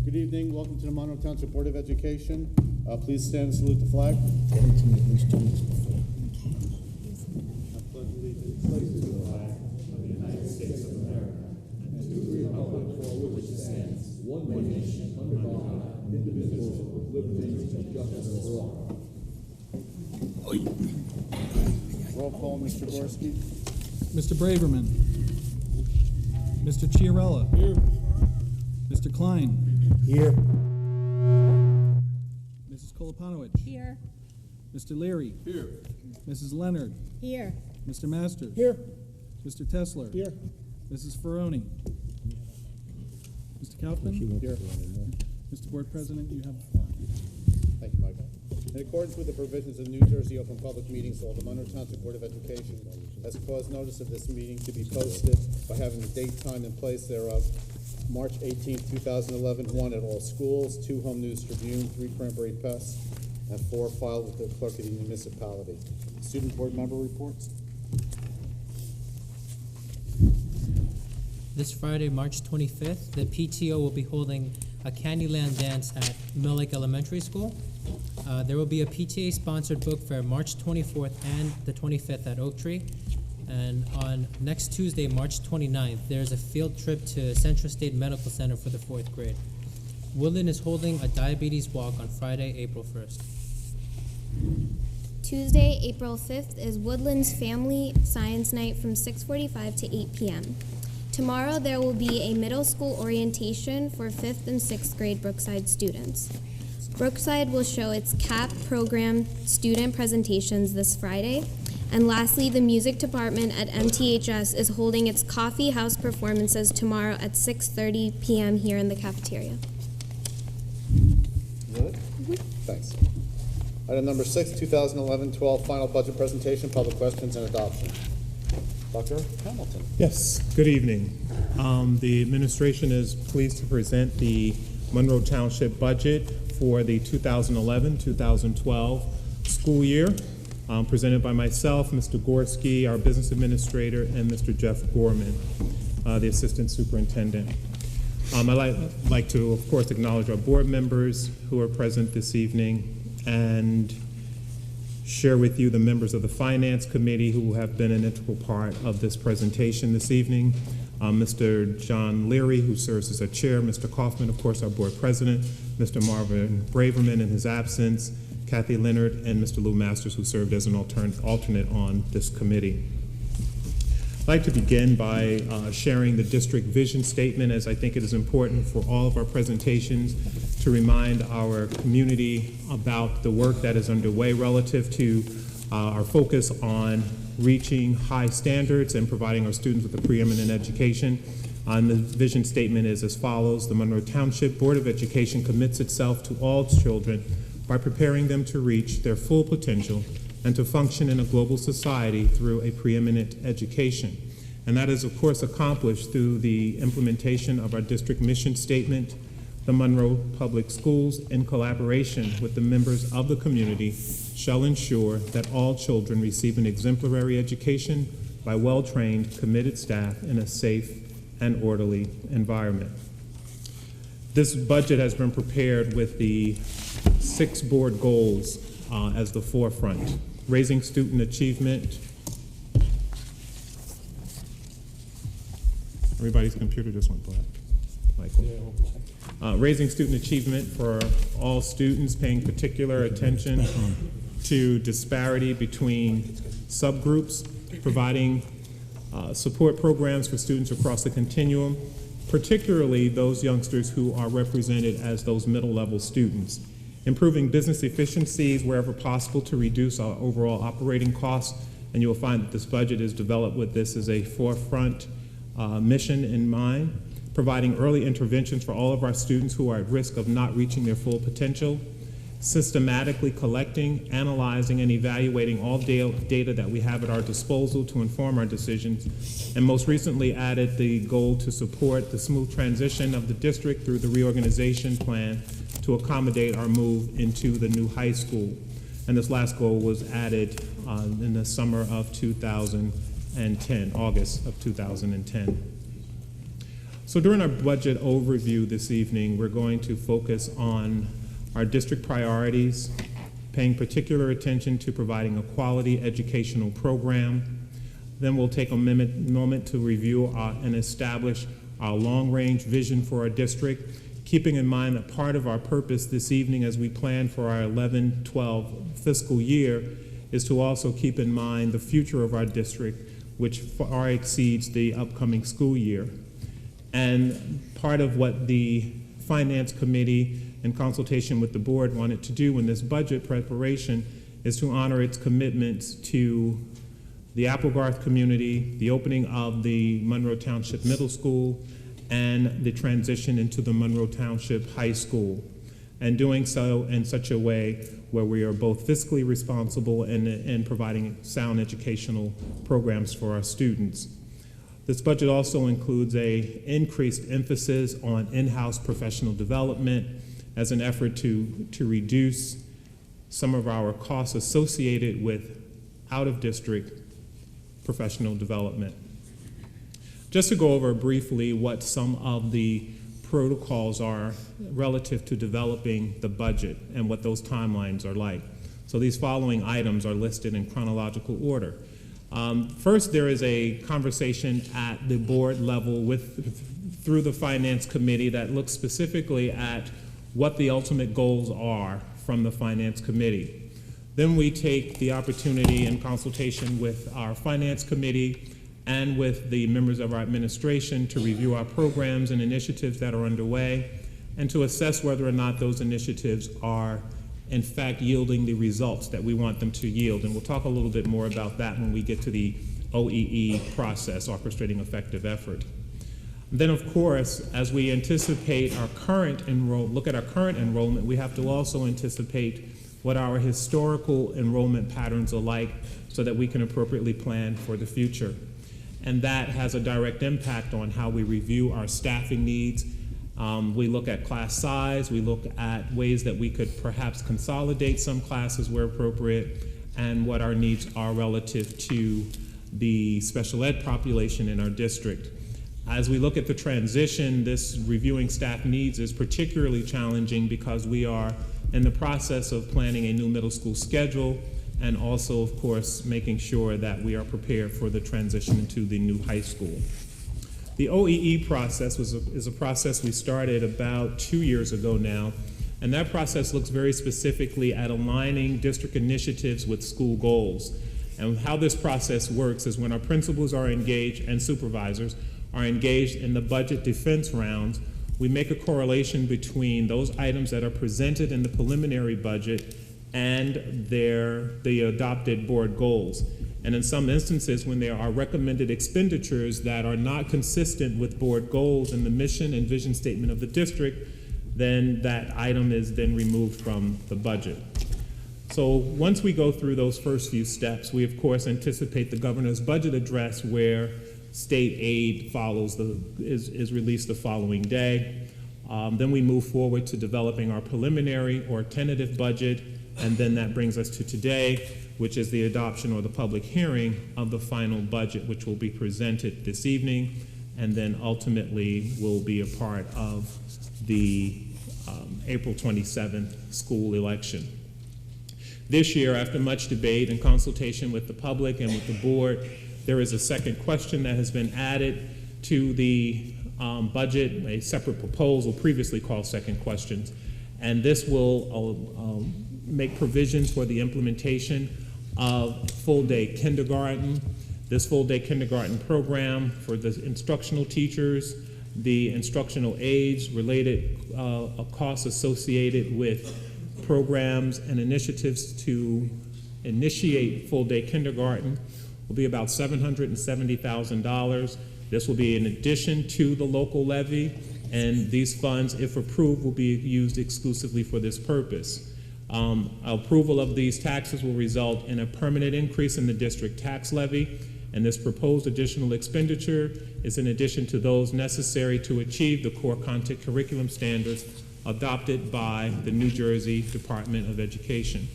Good evening. Welcome to the Monroe Township Board of Education. Please stand and salute the flag. Get it to me at least 2 weeks before. I pledge allegiance to the flag of the United States of America and to the republic for which it stands, one nation, under God, indivisible, with liberty and justice for all. Roll call, Mr. Gorski. Mr. Braverman. Mr. Chiarella. Here. Mr. Klein. Here. Mrs. Koloponowicz. Here. Mr. Leary. Here. Mrs. Leonard. Here. Mr. Masters. Here. Mr. Tesler. Here. Mrs. Ferroni. Mr. Kaufman. Here. Mr. Board President, you have the floor. Thank you, Michael. In accordance with the provisions of New Jersey Open Public Meetings Law, the Monroe Township Board of Education has caused notice of this meeting to be posted by having the date, time, and place thereof March 18, 2011, 1 at all schools, 2 Home News Tribune, 3 Cranberry Press, and 4 filed with the clerk of the municipality. Student board member reports. This Friday, March 25th, the PTO will be holding a Candyland dance at Mill Lake Elementary School. There will be a PTA-sponsored book fair March 24th and the 25th at Oak Tree. And on next Tuesday, March 29th, there's a field trip to Central State Medical Center for the 4th grade. Woodland is holding a diabetes walk on Friday, April 1st. Tuesday, April 5th is Woodland's Family Science Night from 6:45 to 8 p.m. Tomorrow there will be a middle school orientation for 5th and 6th grade Brookside students. Brookside will show its CAP program student presentations this Friday. And lastly, the music department at MTHS is holding its coffee house performances tomorrow at 6:30 p.m. here in the cafeteria. Good? Thanks. Item number 6, 2011-12 final budget presentation, public questions, and adoption. Dr. Hamilton. Yes, good evening. The administration is pleased to present the Monroe Township budget for the 2011-2012 school year, presented by myself, Mr. Gorski, our business administrator, and Mr. Jeff Gorman, the assistant superintendent. I'd like to, of course, acknowledge our board members who are present this evening and share with you the members of the Finance Committee who have been an integral part of this presentation this evening. Mr. John Leary, who serves as our chair, Mr. Kaufman, of course, our board president, Mr. Marvin Braverman in his absence, Kathy Leonard, and Mr. Lou Masters, who served as an alternate on this committee. I'd like to begin by sharing the district vision statement, as I think it is important for all of our presentations to remind our community about the work that is underway relative to our focus on reaching high standards and providing our students with a preeminent education. The vision statement is as follows: the Monroe Township Board of Education commits itself to all children by preparing them to reach their full potential and to function in a global society through a preeminent education. And that is, of course, accomplished through the implementation of our district mission statement. The Monroe Public Schools, in collaboration with the members of the community, shall ensure that all children receive an exemplary education by well-trained, committed staff in a safe and orderly environment. This budget has been prepared with the 6 board goals as the forefront: raising student achievement. Everybody's computer just went black. Michael. Raising student achievement for all students, paying particular attention to disparity between subgroups, providing support programs for students across the continuum, particularly those youngsters who are represented as those middle-level students. Improving business efficiencies wherever possible to reduce our overall operating costs, and you'll find that this budget is developed with this as a forefront mission in mind. Providing early interventions for all of our students who are at risk of not reaching their full potential. Systematically collecting, analyzing, and evaluating all data that we have at our disposal to inform our decisions. And most recently added the goal to support the smooth transition of the district through the reorganization plan to accommodate our move into the new high school. And this last goal was added in the summer of 2010, August of 2010. So during our budget overview this evening, we're going to focus on our district priorities, paying particular attention to providing a quality educational program. Then we'll take a moment to review and establish our long-range vision for our district, keeping in mind that part of our purpose this evening as we plan for our 11-12 fiscal year is to also keep in mind the future of our district, which far exceeds the upcoming school year. And part of what the Finance Committee in consultation with the board wanted to do in this budget preparation is to honor its commitments to the Applegarth community, the opening of the Monroe Township Middle School, and the transition into the Monroe Township High School, and doing so in such a way where we are both fiscally responsible and providing sound educational programs for our students. This budget also includes an increased emphasis on in-house professional development as an effort to reduce some of our costs associated with out-of-district professional development. Just to go over briefly what some of the protocols are relative to developing the budget and what those timelines are like. So these following items are listed in chronological order. First, there is a conversation at the board level through the Finance Committee that looks specifically at what the ultimate goals are from the Finance Committee. Then we take the opportunity in consultation with our Finance Committee and with the members of our administration to review our programs and initiatives that are underway and to assess whether or not those initiatives are in fact yielding the results that we want them to yield. And we'll talk a little bit more about that when we get to the OEE process, orchestrating effective effort. Then, of course, as we anticipate our current look at our current enrollment, we have to also anticipate what our historical enrollment patterns are like so that we can appropriately plan for the future. And that has a direct impact on how we review our staffing needs. We look at class size, we look at ways that we could perhaps consolidate some classes where appropriate, and what our needs are relative to the special ed population in our district. As we look at the transition, this reviewing staff needs is particularly challenging because we are in the process of planning a new middle school schedule and also, of course, making sure that we are prepared for the transition into the new high school. The OEE process is a process we started about 2 years ago now, and that process looks very specifically at aligning district initiatives with school goals. And how this process works is when our principals are engaged and supervisors are engaged in the budget defense rounds, we make a correlation between those items that are presented in the preliminary budget and the adopted board goals. And in some instances, when there are recommended expenditures that are not consistent with board goals and the mission and vision statement of the district, then that item is then removed from the budget. So once we go through those first few steps, we of course anticipate the governor's budget address where state aid is released the following day. Then we move forward to developing our preliminary or tentative budget, and then that brings us to today, which is the adoption or the public hearing of the final budget, which will be presented this evening, and then ultimately will be a part of the April 27th school election. This year, after much debate and consultation with the public and with the board, there is a second question that has been added to the budget, a separate proposal previously called second questions, and this will make provisions for the implementation of full-day kindergarten. This full-day kindergarten program for the instructional teachers, the instructional aides, related costs associated with programs and initiatives to initiate full-day kindergarten will be about $770,000. This will be in addition to the local levy, and these funds, if approved, will be used exclusively for this purpose. Approval of these taxes will result in a permanent increase in the district tax levy, and this proposed additional expenditure is in addition to those necessary to achieve the core content curriculum standards adopted by the New Jersey Department of Education.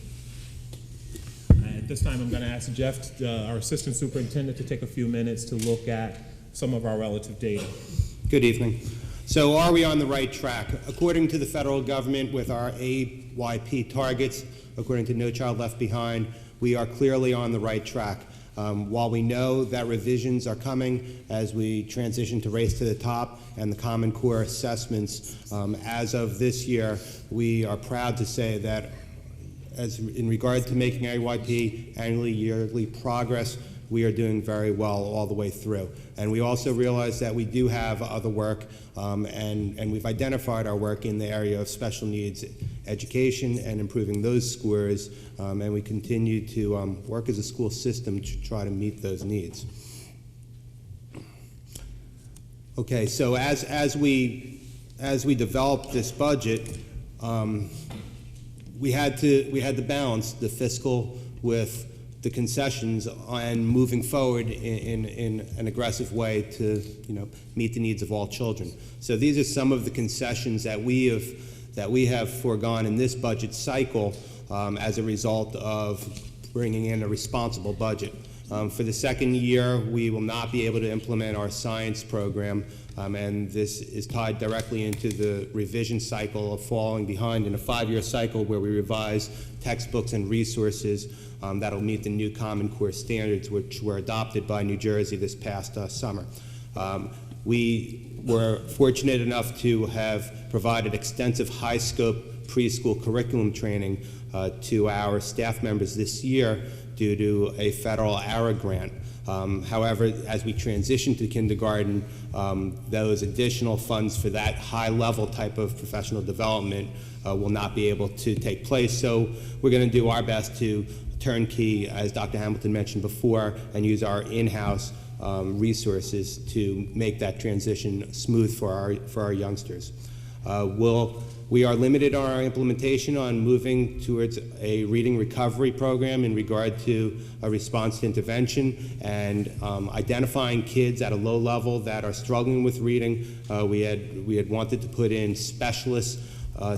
At this time, I'm going to ask Jeff, our Assistant Superintendent, to take a few minutes to look at some of our relative data. Good evening. So are we on the right track? According to the federal government, with our AYP targets, according to No Child Left Behind, we are clearly on the right track. While we know that revisions are coming as we transition to Race to the Top and the Common Core assessments, as of this year, we are proud to say that as in regard to making AYP annually, yearly progress, we are doing very well all the way through. And we also realize that we do have other work, and we've identified our work in the area of special needs education and improving those scores, and we continue to work as a school system to try to meet those needs. Okay, so as we developed this budget, we had to balance the fiscal with the concessions and moving forward in an aggressive way to meet the needs of all children. So these are some of the concessions that we have foregone in this budget cycle as a result of bringing in a responsible budget. For the second year, we will not be able to implement our science program, and this is tied directly into the revision cycle of falling behind in a 5-year cycle where we revise textbooks and resources that'll meet the new Common Core standards, which were adopted by New Jersey this past summer. We were fortunate enough to have provided extensive high-scope preschool curriculum training to our staff members this year due to a federal ARA grant. However, as we transition to kindergarten, those additional funds for that high-level type of professional development will not be able to take place. So we're going to do our best to turnkey, as Dr. Hamilton mentioned before, and use our in-house resources to make that transition smooth for our youngsters. We are limited on our implementation on moving towards a reading recovery program in regard to a response to intervention and identifying kids at a low level that are struggling with reading. We had wanted to put in specialists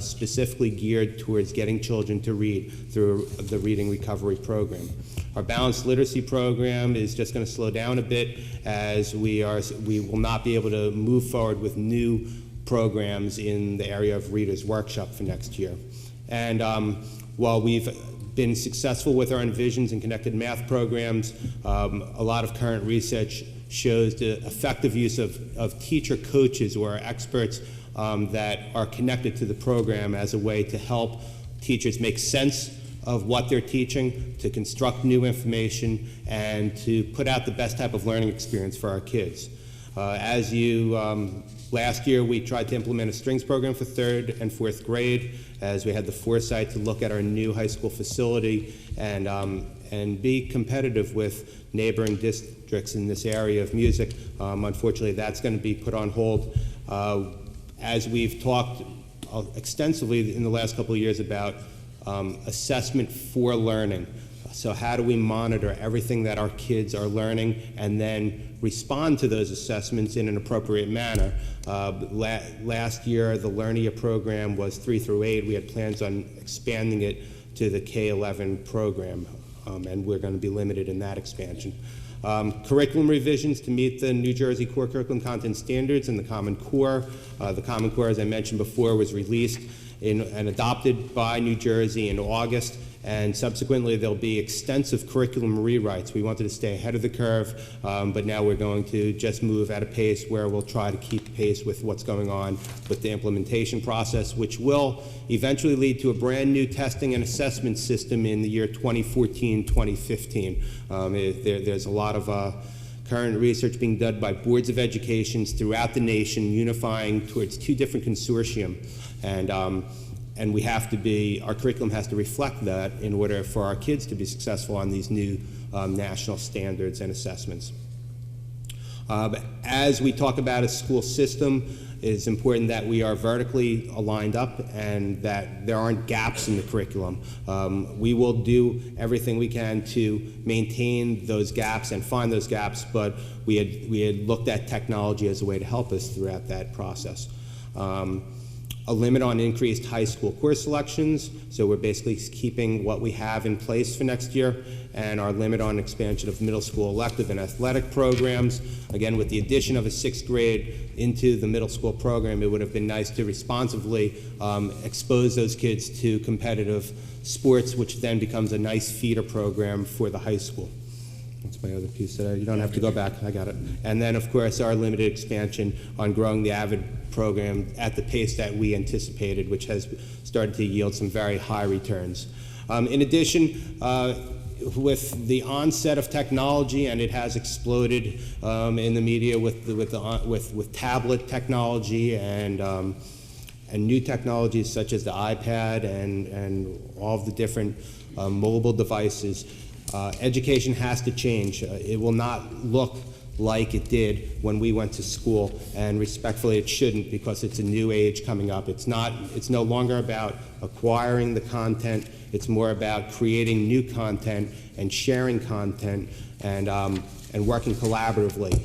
specifically geared towards getting children to read through the reading recovery program. Our balanced literacy program is just going to slow down a bit as we will not be able to move forward with new programs in the area of Reader's Workshop for next year. And while we've been successful with our Envisions and Connected Math programs, a lot of current research shows the effective use of teacher coaches or experts that are connected to the program as a way to help teachers make sense of what they're teaching, to construct new information, and to put out the best type of learning experience for our kids. Last year, we tried to implement a strings program for 3rd and 4th grade as we had the foresight to look at our new high school facility and be competitive with neighboring districts in this area of music. Unfortunately, that's going to be put on hold. As we've talked extensively in the last couple of years about assessment for learning. So how do we monitor everything that our kids are learning and then respond to those assessments in an appropriate manner? Last year, the Learnia program was 3 through 8. We had plans on expanding it to the K-11 program, and we're going to be limited in that expansion. Curriculum revisions to meet the New Jersey core curriculum content standards and the Common Core. The Common Core, as I mentioned before, was released and adopted by New Jersey in August, and subsequently there'll be extensive curriculum rewrites. We wanted to stay ahead of the curve, but now we're going to just move at a pace where we'll try to keep pace with what's going on with the implementation process, which will eventually lead to a brand new testing and assessment system in the year 2014-2015. There's a lot of current research being done by boards of education throughout the nation, unifying towards 2 different consortium, and we have to be, our curriculum has to reflect that in order for our kids to be successful on these new national standards and assessments. As we talk about a school system, it's important that we are vertically aligned up and that there aren't gaps in the curriculum. We will do everything we can to maintain those gaps and find those gaps, but we had looked at technology as a way to help us throughout that process. a limit on increased high school course selections, so we're basically keeping what we have in place for next year, and our limit on expansion of middle school elective and athletic programs. Again, with the addition of a 6th grade into the middle school program, it would have been nice to responsibly expose those kids to competitive sports, which then becomes a nice feeder program for the high school. That's my other piece that you don't have to go back, I got it. And then, of course, our limited expansion on growing the AVID program at the pace that we anticipated, which has started to yield some very high returns. In addition, with the onset of technology, and it has exploded in the media with tablet technology and new technologies such as the iPad and all of the different mobile devices, education has to change. It will not look like it did when we went to school, and respectfully it shouldn't, because it's a new age coming up. It's no longer about acquiring the content, it's more about creating new content and sharing content and working collaboratively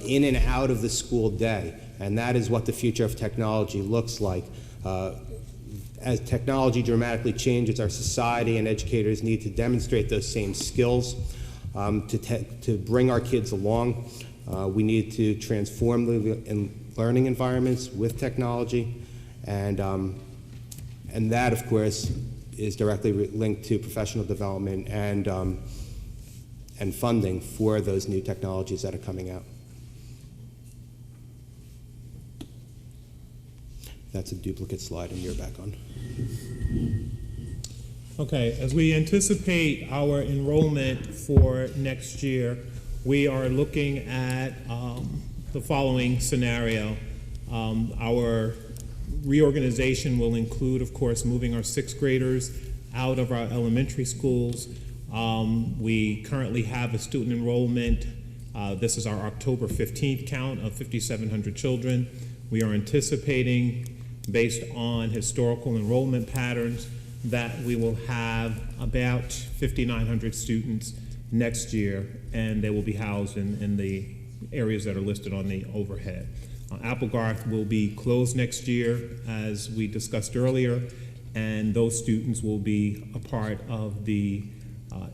in and out of the school day. And that is what the future of technology looks like. As technology dramatically changes our society, and educators need to demonstrate those same skills to bring our kids along. We need to transform the learning environments with technology, and that, of course, is directly linked to professional development and funding for those new technologies that are coming out. That's a duplicate slide, and you're back on. Okay, as we anticipate our enrollment for next year, we are looking at the following scenario. Our reorganization will include, of course, moving our 6th graders out of our elementary schools. We currently have a student enrollment, this is our October 15th count of 5,700 children. We are anticipating, based on historical enrollment patterns, that we will have about 5,900 students next year, and they will be housed in the areas that are listed on the overhead. Applegarth will be closed next year, as we discussed earlier, and those students will be a part of the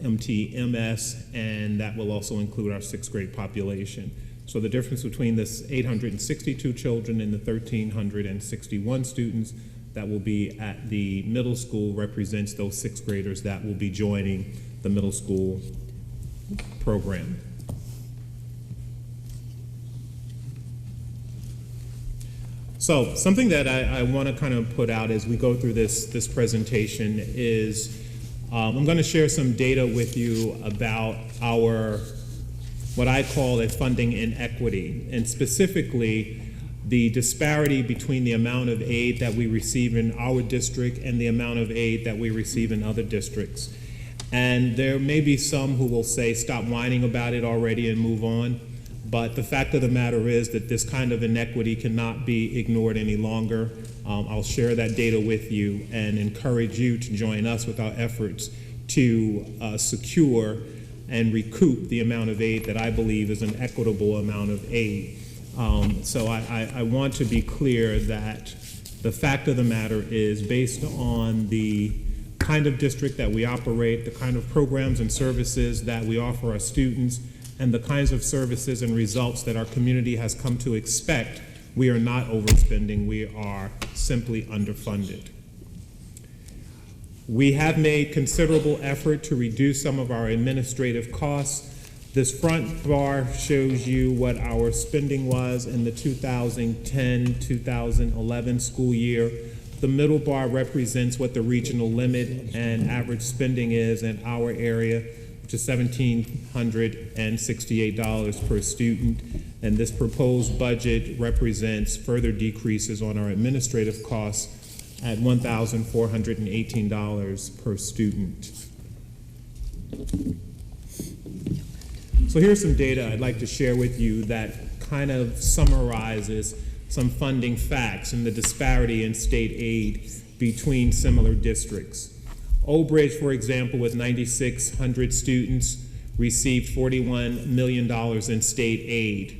MTMS, and that will also include our 6th grade population. So the difference between this 862 children and the 1,361 students that will be at the middle school represents those 6th graders that will be joining the middle school program. So something that I want to kind of put out as we go through this presentation is I'm going to share some data with you about our, what I call a funding inequity, and specifically the disparity between the amount of aid that we receive in our district and the amount of aid that we receive in other districts. And there may be some who will say, stop whining about it already and move on. But the fact of the matter is that this kind of inequity cannot be ignored any longer. I'll share that data with you and encourage you to join us with our efforts to secure and recoup the amount of aid that I believe is an equitable amount of aid. So I want to be clear that the fact of the matter is, based on the kind of district that we operate, the kind of programs and services that we offer our students, and the kinds of services and results that our community has come to expect, we are not overspending, we are simply underfunded. We have made considerable effort to reduce some of our administrative costs. This front bar shows you what our spending was in the 2010-2011 school year. The middle bar represents what the regional limit and average spending is in our area, which is $1,768 per student. And this proposed budget represents further decreases on our administrative costs at $1,418 per student. So here's some data I'd like to share with you that kind of summarizes some funding facts and the disparity in state aid between similar districts. Old Bridge, for example, with 9,600 students, received $41 million in state aid.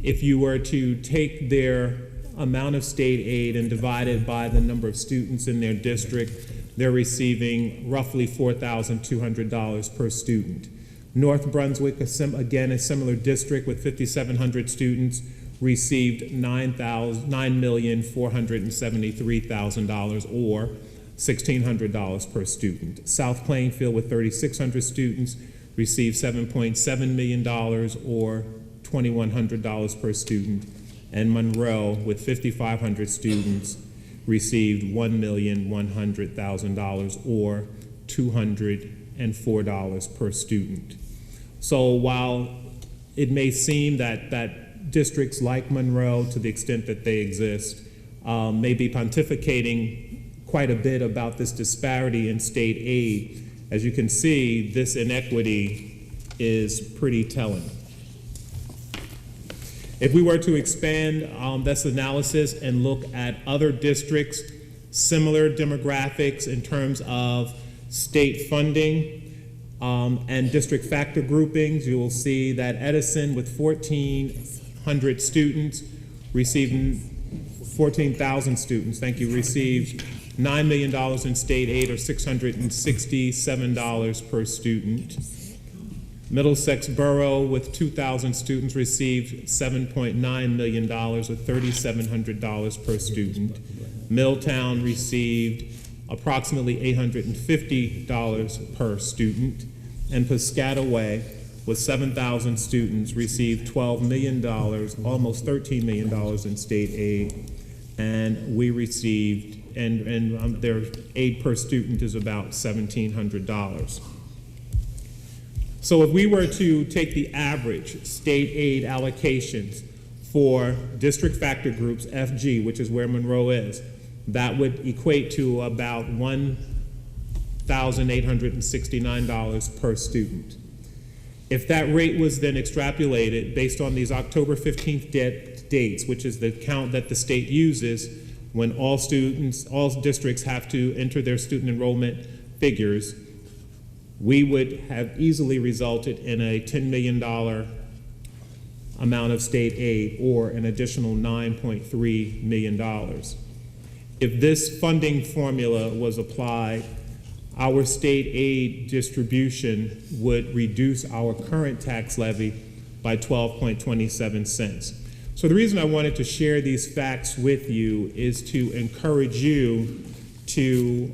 If you were to take their amount of state aid and divide it by the number of students in their district, they're receiving roughly $4,200 per student. North Brunswick, again, a similar district with 5,700 students, received $9,473,000 or $1,600 per student. South Plainfield with 3,600 students received $7.7 million or $2,100 per student. And Monroe with 5,500 students received $1,100,000 or $204 per student. So while it may seem that districts like Monroe, to the extent that they exist, may be pontificating quite a bit about this disparity in state aid, as you can see, this inequity is pretty telling. If we were to expand this analysis and look at other districts, similar demographics in terms of state funding and district factor groupings, you will see that Edison with 1,400 students receiving 14,000 students, thank you, received $9 million in state aid or $667 per student. Middlesex Borough with 2,000 students received $7.9 million or $3,700 per student. Milltown received approximately $850 per student. And Piscataway with 7,000 students received $12 million, almost $13 million in state aid. And we received, and their aid per student is about $1,700. So if we were to take the average state aid allocations for district factor groups, FG, which is where Monroe is, that would equate to about $1,869 per student. If that rate was then extrapolated based on these October 15th dates, which is the count that the state uses when all districts have to enter their student enrollment figures, we would have easily resulted in a $10 million amount of state aid or an additional $9.3 million. If this funding formula was applied, our state aid distribution would reduce our current tax levy by 12.27 cents. So the reason I wanted to share these facts with you is to encourage you to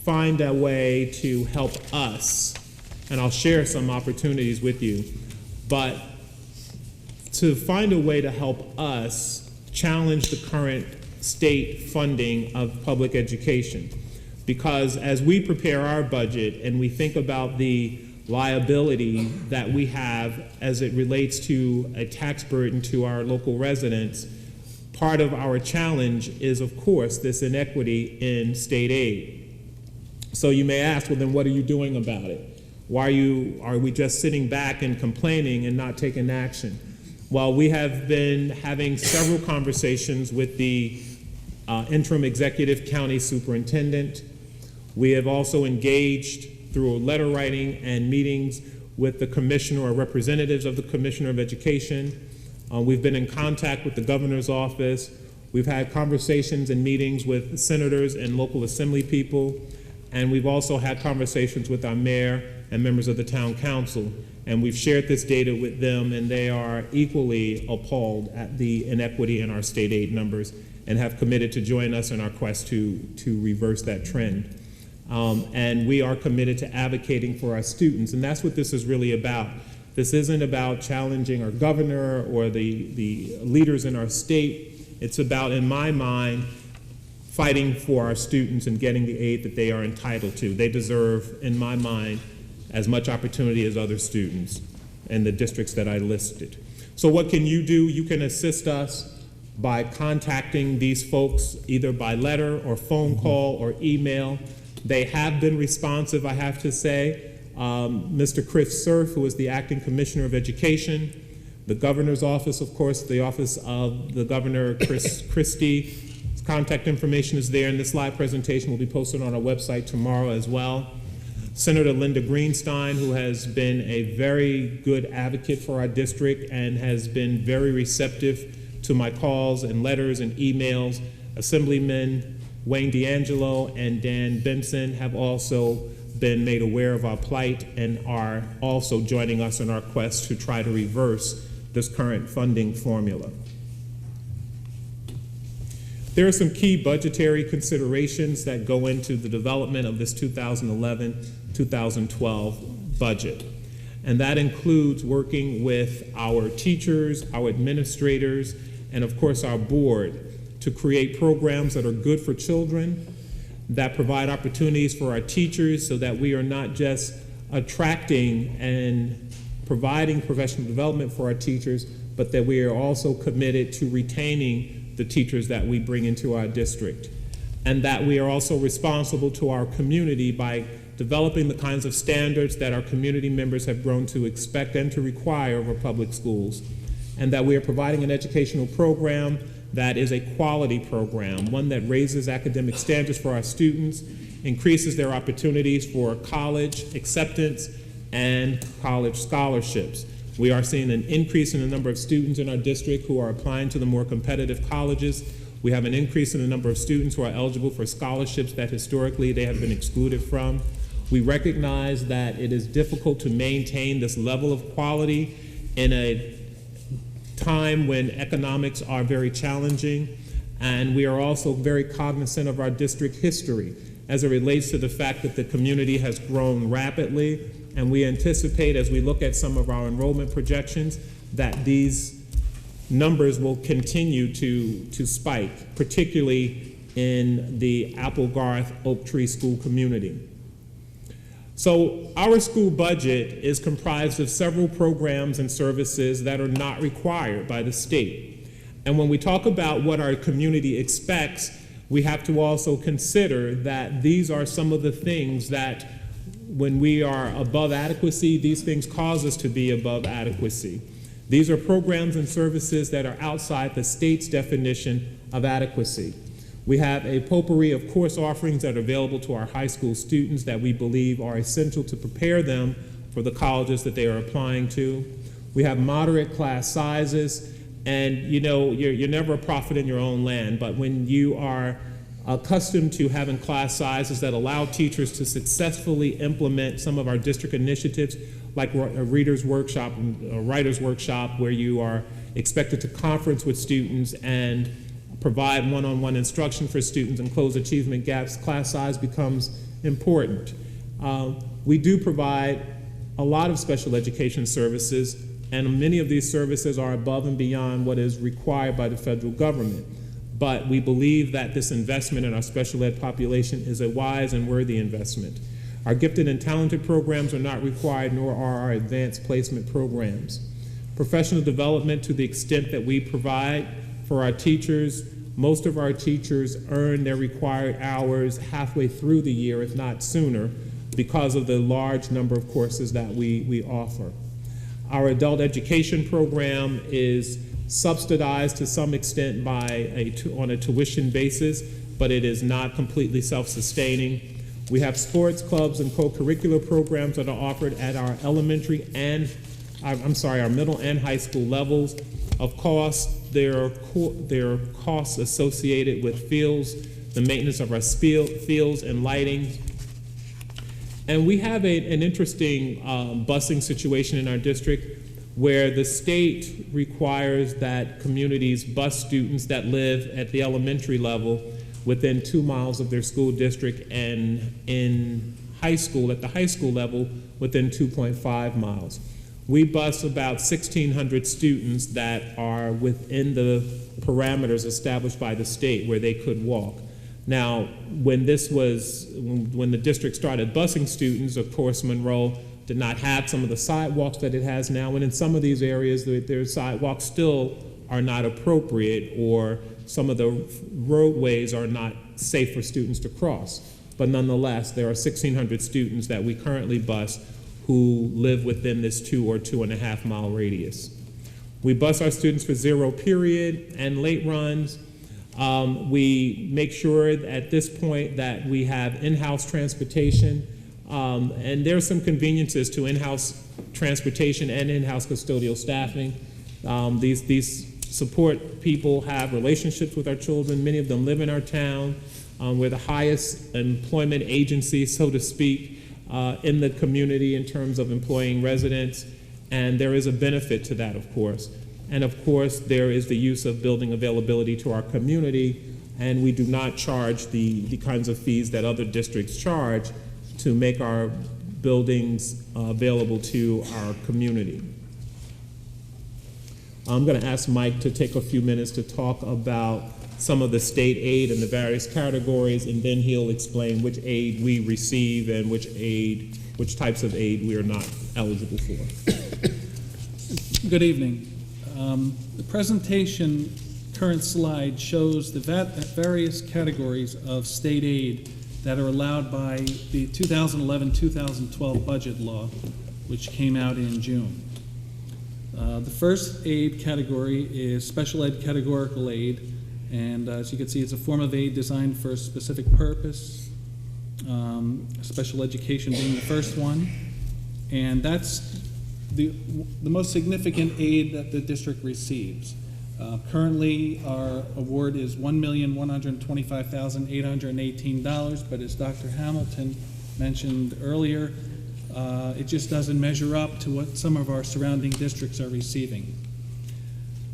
find a way to help us, and I'll share some opportunities with you, but to find a way to help us challenge the current state funding of public education. Because as we prepare our budget and we think about the liability that we have as it relates to a tax burden to our local residents, part of our challenge is, of course, this inequity in state aid. So you may ask, well, then what are you doing about it? Are we just sitting back and complaining and not taking action? Well, we have been having several conversations with the interim executive county superintendent. We have also engaged through letter writing and meetings with the commissioner or representatives of the Commissioner of Education. We've been in contact with the governor's office. We've had conversations and meetings with senators and local assembly people. And we've also had conversations with our mayor and members of the town council. And we've shared this data with them, and they are equally appalled at the inequity in our state aid numbers and have committed to join us in our quest to reverse that trend. And we are committed to advocating for our students, and that's what this is really about. This isn't about challenging our governor or the leaders in our state. It's about, in my mind, fighting for our students and getting the aid that they are entitled to. They deserve, in my mind, as much opportunity as other students in the districts that I listed. So what can you do? You can assist us by contacting these folks either by letter or phone call or email. They have been responsive, I have to say. Mr. Chris Cerf, who is the acting commissioner of education, the governor's office, of course, the office of the governor, Chris Christie. Contact information is there, and this live presentation will be posted on our website tomorrow as well. Senator Linda Greenstein, who has been a very good advocate for our district and has been very receptive to my calls and letters and emails. Assemblymen Wayne D'Angelo and Dan Benson have also been made aware of our plight and are also joining us in our quest to try to reverse this current funding formula. There are some key budgetary considerations that go into the development of this 2011-2012 budget. And that includes working with our teachers, our administrators, and of course our board to create programs that are good for children, that provide opportunities for our teachers so that we are not just attracting and providing professional development for our teachers, but that we are also committed to retaining the teachers that we bring into our district. And that we are also responsible to our community by developing the kinds of standards that our community members have grown to expect and to require of our public schools. And that we are providing an educational program that is a quality program, one that raises academic standards for our students, increases their opportunities for college acceptance and college scholarships. We are seeing an increase in the number of students in our district who are applying to the more competitive colleges. We have an increase in the number of students who are eligible for scholarships that historically they have been excluded from. We recognize that it is difficult to maintain this level of quality in a time when economics are very challenging, and we are also very cognizant of our district history as it relates to the fact that the community has grown rapidly, and we anticipate as we look at some of our enrollment projections that these numbers will continue to spike, particularly in the Applegarth Oak Tree School community. So our school budget is comprised of several programs and services that are not required by the state. And when we talk about what our community expects, we have to also consider that these are some of the things that when we are above adequacy, these things cause us to be above adequacy. These are programs and services that are outside the state's definition of adequacy. We have a potpourri of course offerings that are available to our high school students that we believe are essential to prepare them for the colleges that they are applying to. We have moderate class sizes, and you know, you're never a prophet in your own land, but when you are accustomed to having class sizes that allow teachers to successfully implement some of our district initiatives, like a reader's workshop, a writer's workshop, where you are expected to conference with students and provide one-on-one instruction for students and close achievement gaps, class size becomes important. We do provide a lot of special education services, and many of these services are above and beyond what is required by the federal government. But we believe that this investment in our special ed population is a wise and worthy investment. Our gifted and talented programs are not required, nor are our advanced placement programs. Professional development, to the extent that we provide for our teachers, most of our teachers earn their required hours halfway through the year, if not sooner, because of the large number of courses that we offer. Our adult education program is subsidized to some extent by on a tuition basis, but it is not completely self-sustaining. We have sports clubs and co-curricular programs that are offered at our elementary and, our middle and high school levels. Of course, there are costs associated with fields, the maintenance of our fields and lighting. And we have an interesting busing situation in our district where the state requires that communities bus students that live at the elementary level within 2 miles of their school district, and in high school, at the high school level, within 2.5 miles. We bus about 1,600 students that are within the parameters established by the state where they could walk. Now, when the district started busing students, of course, Monroe did not have some of the sidewalks that it has now, and in some of these areas, their sidewalks still are not appropriate, or some of the roadways are not safe for students to cross. But nonetheless, there are 1,600 students that we currently bus who live within this 2 or 2.5 mile radius. We bus our students for zero period and late runs. We make sure at this point that we have in-house transportation, and there are some conveniences to in-house transportation and in-house custodial staffing. These support people, have relationships with our children. Many of them live in our town. We're the highest employment agency, so to speak, in the community in terms of employing residents, and there is a benefit to that, of course. And of course, there is the use of building availability to our community, and we do not charge the kinds of fees that other districts charge to make our buildings available to our community. I'm going to ask Mike to take a few minutes to talk about some of the state aid and the various categories, and then he'll explain which aid we receive and which types of aid we are not eligible for. Good evening. The presentation current slide shows the various categories of state aid that are allowed by the 2011-2012 budget law, which came out in June. The first aid category is special ed categorical aid, and as you can see, it's a form of aid designed for a specific purpose, special education being the first one, and that's the most significant aid that the district receives. Currently, our award is $1,125,818, but as Dr. Hamilton mentioned earlier, it just doesn't measure up to what some of our surrounding districts are receiving.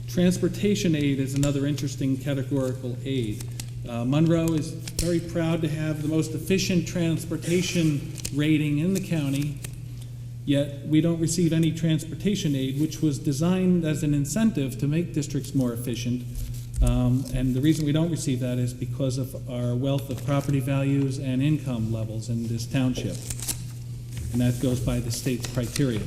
Transportation aid is another interesting categorical aid. Monroe is very proud to have the most efficient transportation rating in the county, yet we don't receive any transportation aid, which was designed as an incentive to make districts more efficient. And the reason we don't receive that is because of our wealth of property values and income levels in this township. And that goes by the state's criteria.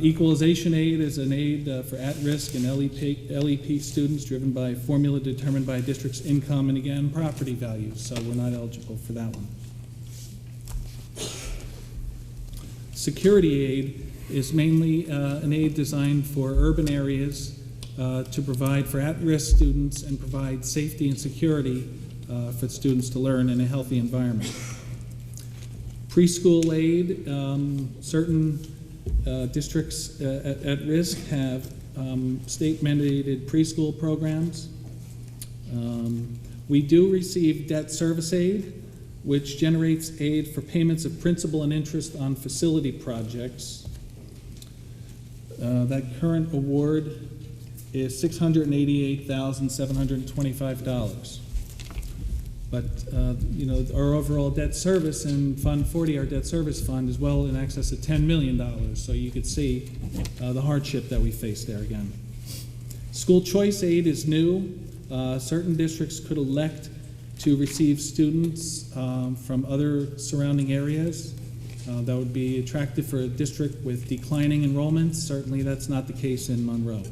Equalization aid is an aid for at-risk and LEP students driven by a formula determined by a district's income and, again, property values, so we're not eligible for that one. Security aid is mainly an aid designed for urban areas to provide for at-risk students and provide safety and security for students to learn in a healthy environment. Preschool aid, certain districts at risk have state-mandated preschool programs. We do receive debt service aid, which generates aid for payments of principal and interest on facility projects. That current award is $688,725. But you know, our overall debt service in Fund 40, our debt service fund, is well in excess of $10 million. So you could see the hardship that we face there again. School choice aid is new. Certain districts could elect to receive students from other surrounding areas. That would be attractive for a district with declining enrollments. Certainly that's not the case in Monroe.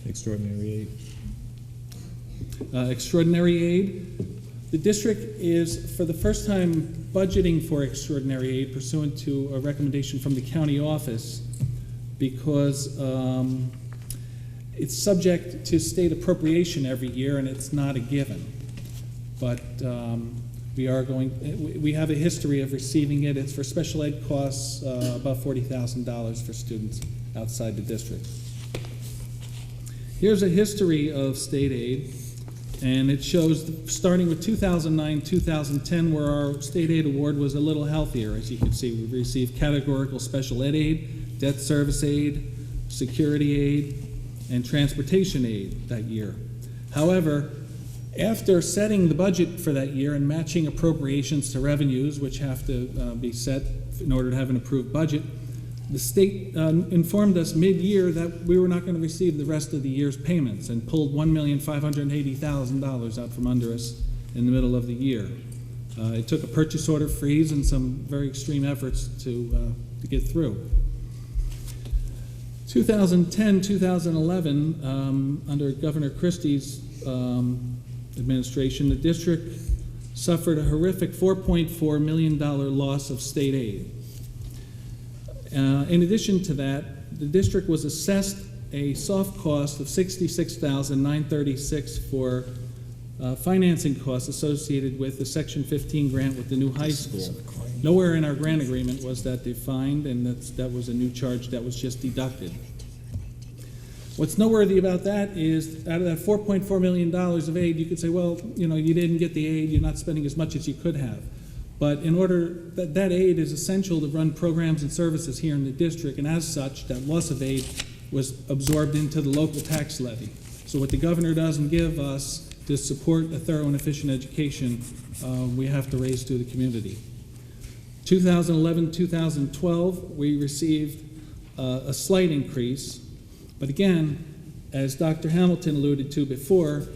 Extraordinary aid. Extraordinary aid. The district is, for the first time, budgeting for extraordinary aid pursuant to a recommendation from the county office because it's subject to state appropriation every year and it's not a given. But we have a history of receiving it. It's for special ed costs, about $40,000 for students outside the district. Here's a history of state aid. And it shows, starting with 2009-2010, where our state aid award was a little healthier. As you can see, we received categorical special ed aid, debt service aid, security aid, and transportation aid that year. However, after setting the budget for that year and matching appropriations to revenues, which have to be set in order to have an approved budget, the state informed us mid-year that we were not going to receive the rest of the year's payments and pulled $1,580,000 out from under us in the middle of the year. It took a purchase order freeze and some very extreme efforts to get through. 2010-2011, under Governor Christie's administration, the district suffered a horrific $4.4 million loss of state aid. In addition to that, the district was assessed a soft cost of $66,936 for financing costs associated with the Section 15 grant with the new high school. Nowhere in our grant agreement was that defined, and that was a new charge that was just deducted. What's noteworthy about that is out of that $4.4 million of aid, you could say, well, you know, you didn't get the aid, you're not spending as much as you could have. But in order, that aid is essential to run programs and services here in the district, and as such, that loss of aid was absorbed into the local tax levy. So what the governor doesn't give us to support a thorough and efficient education, we have to raise to the community. 2011-2012, we received a slight increase, but again, as Dr. Hamilton alluded to before,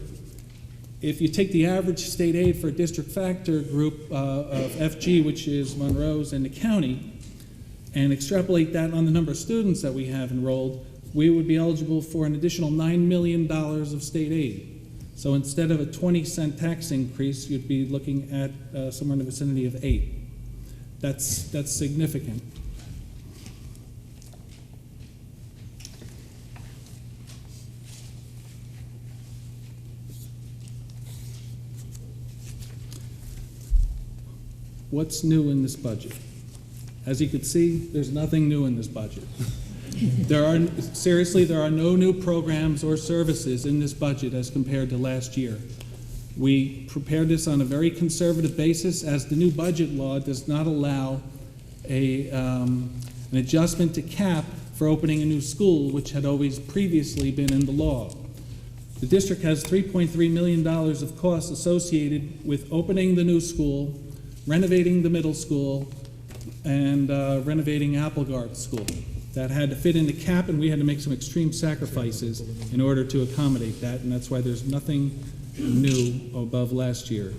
if you take the average state aid for a district factor group of FG, which is Monroe's and the county, and extrapolate that on the number of students that we have enrolled, we would be eligible for an additional $9 million of state aid. So instead of a 20-cent tax increase, you'd be looking at somewhere in the vicinity of 8. That's significant. What's new in this budget? As you can see, there's nothing new in this budget. There are no new programs or services in this budget as compared to last year. We prepared this on a very conservative basis, as the new budget law does not allow an adjustment to cap for opening a new school, which had always previously been in the law. The district has $3.3 million of costs associated with opening the new school, renovating the middle school, and renovating Applegard School. That had to fit in the cap, and we had to make some extreme sacrifices in order to accommodate that, and that's why there's nothing new above last year.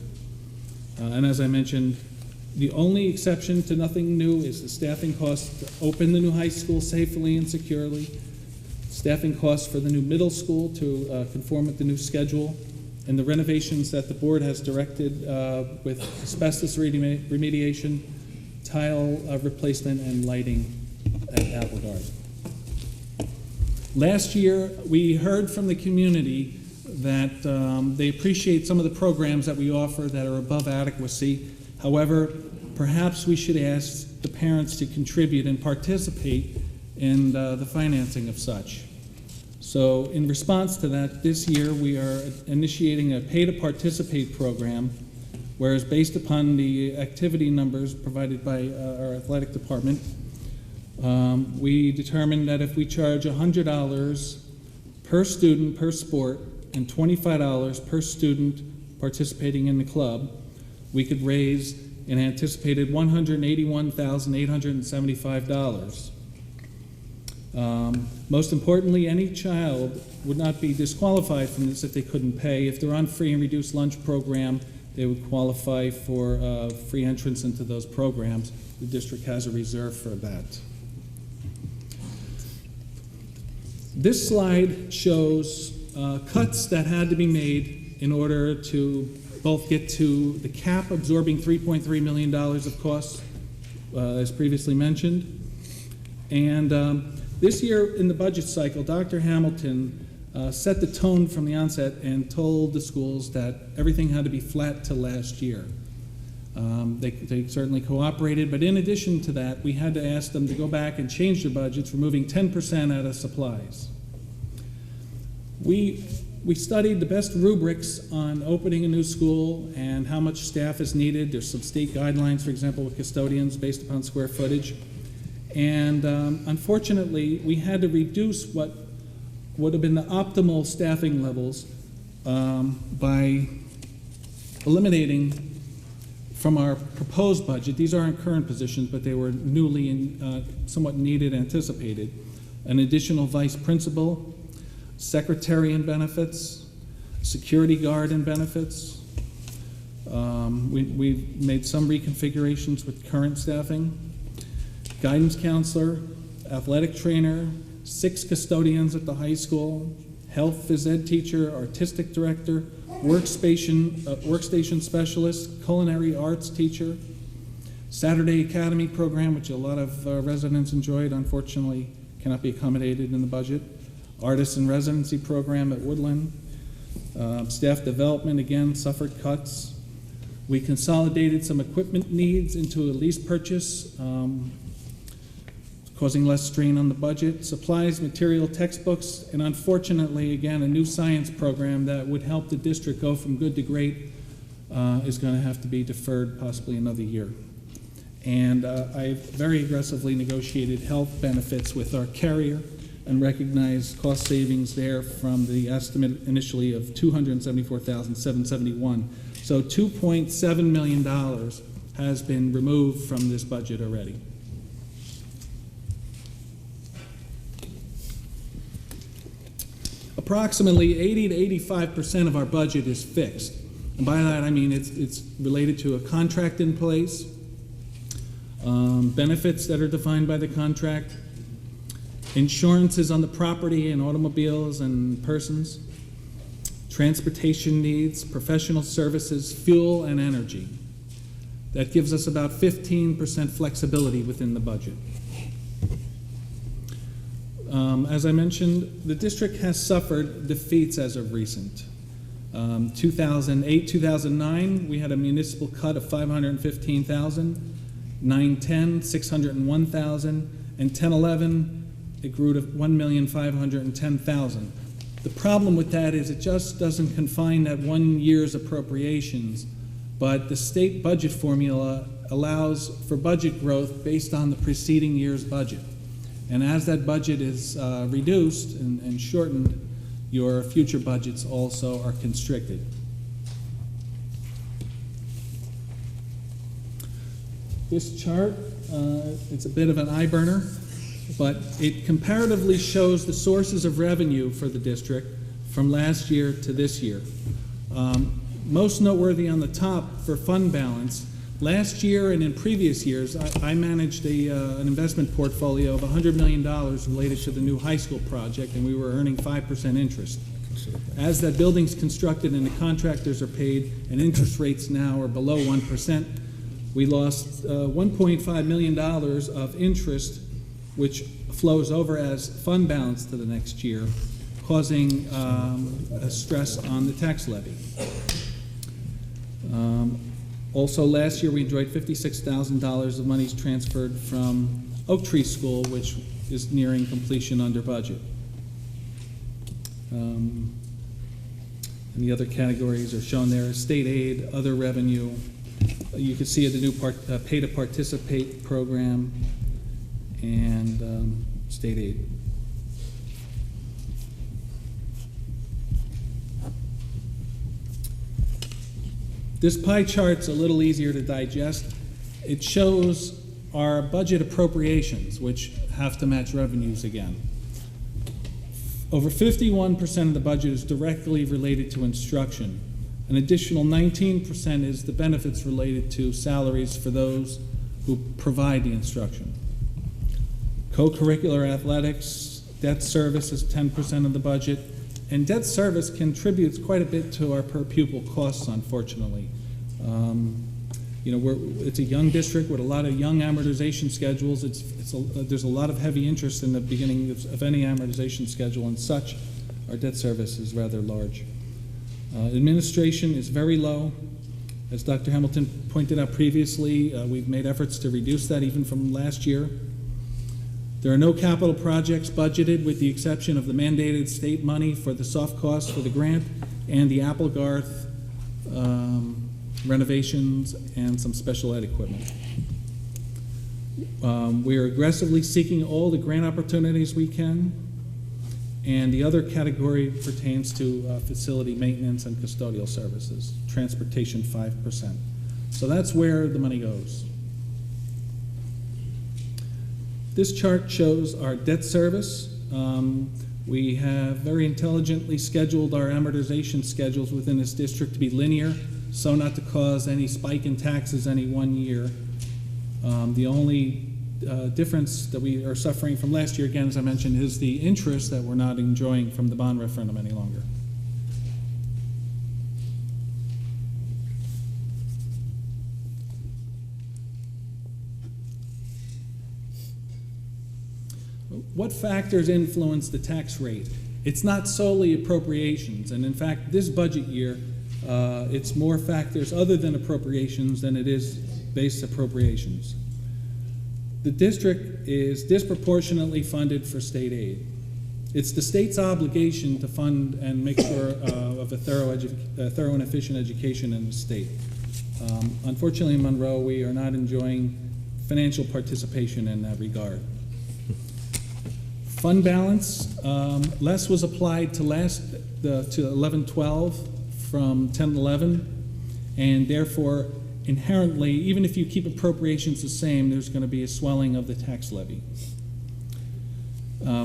And as I mentioned, the only exception to nothing new is the staffing costs to open the new high school safely and securely, staffing costs for the new middle school to conform with the new schedule, and the renovations that the board has directed with asbestos remediation, tile replacement, and lighting at Applegard. Last year, we heard from the community that they appreciate some of the programs that we offer that are above adequacy. However, perhaps we should ask the parents to contribute and participate in the financing of such. So in response to that, this year we are initiating a pay-to-participate program, whereas based upon the activity numbers provided by our athletic department, we determined that if we charge $100 per student per sport and $25 per student participating in the club, we could raise an anticipated $181,875. Most importantly, any child would not be disqualified from this if they couldn't pay. If they're on free and reduced lunch program, they would qualify for free entrance into those programs. The district has a reserve for that. This slide shows cuts that had to be made in order to both get to the cap absorbing $3.3 million of costs, as previously mentioned. And this year in the budget cycle, Dr. Hamilton set the tone from the onset and told the schools that everything had to be flat to last year. They certainly cooperated, but in addition to that, we had to ask them to go back and change their budgets, removing 10% out of supplies. We studied the best rubrics on opening a new school and how much staff is needed. There's some state guidelines, for example, with custodians based upon square footage. And unfortunately, we had to reduce what would have been the optimal staffing levels by eliminating from our proposed budget, these aren't current positions, but they were newly and somewhat needed, anticipated, an additional vice principal, secretary and benefits, security guard and benefits. We've made some reconfigurations with current staffing, guidance counselor, athletic trainer, 6 custodians at the high school, health phys ed teacher, artistic director, workstation specialist, culinary arts teacher, Saturday Academy program, which a lot of residents enjoyed, unfortunately cannot be accommodated in the budget, artist in residency program at Woodland, staff development, again, suffered cuts. We consolidated some equipment needs into a lease purchase, causing less strain on the budget. Supplies, material, textbooks, and unfortunately, again, a new science program that would help the district go from good to great is going to have to be deferred possibly another year. And I've very aggressively negotiated health benefits with our carrier and recognized cost savings there from the estimate initially of $274,771. So $2.7 million has been removed from this budget already. Approximately 80 to 85% of our budget is fixed. And by that I mean it's related to a contract in place, benefits that are defined by the contract, insurances on the property and automobiles and persons, transportation needs, professional services, fuel, and energy. That gives us about 15% flexibility within the budget. As I mentioned, the district has suffered defeats as of recent. 2008, 2009, we had a municipal cut of $515,000, 9-10, $601,000, and 10-11, it grew to $1,510,000. The problem with that is it just doesn't confine that 1 year's appropriations, but the state budget formula allows for budget growth based on the preceding year's budget. And as that budget is reduced and shortened, your future budgets also are constricted. This chart, it's a bit of an eye burner, but it comparatively shows the sources of revenue for the district from last year to this year. Most noteworthy on the top for fund balance, last year and in previous years, I managed an investment portfolio of $100 million related to the new high school project, and we were earning 5% interest. As that building's constructed and the contractors are paid and interest rates now are below 1%, we lost $1.5 million of interest, which flows over as fund balance to the next year, causing a stress on the tax levy. Also, last year we enjoyed $56,000 of monies transferred from Oak Tree School, which is nearing completion under budget. And the other categories are shown there: state aid, other revenue. You can see the new pay to participate program and state aid. This pie chart's a little easier to digest. It shows our budget appropriations, which have to match revenues again. Over 51% of the budget is directly related to instruction. An additional 19% is the benefits related to salaries for those who provide the instruction. Co-curricular athletics, debt service is 10% of the budget, and debt service contributes quite a bit to our per pupil costs, unfortunately. It's a young district with a lot of young amortization schedules. There's a lot of heavy interest in the beginning of any amortization schedule, and such. Our debt service is rather large. Administration is very low. As Dr. Hamilton pointed out previously, we've made efforts to reduce that even from last year. There are no capital projects budgeted with the exception of the mandated state money for the soft costs for the grant and the Applegarth renovations and some special ed equipment. We are aggressively seeking all the grant opportunities we can, and the other category pertains to facility maintenance and custodial services, transportation 5%. So that's where the money goes. This chart shows our debt service. We have very intelligently scheduled our amortization schedules within this district to be linear, so not to cause any spike in taxes any 1 year. The only difference that we are suffering from last year, again, as I mentioned, is the interest that we're not enjoying from the bond referendum any longer. What factors influence the tax rate? It's not solely appropriations, and in fact, this budget year, it's more factors other than appropriations than it is base appropriations. the district is disproportionately funded for state aid. It's the state's obligation to fund and make sure of a thorough and efficient education in the state. Unfortunately, in Monroe, we are not enjoying financial participation in that regard. Fund balance, less was applied to 11-12 from 10-11, and therefore, inherently, even if you keep appropriations the same, there's going to be a swelling of the tax levy.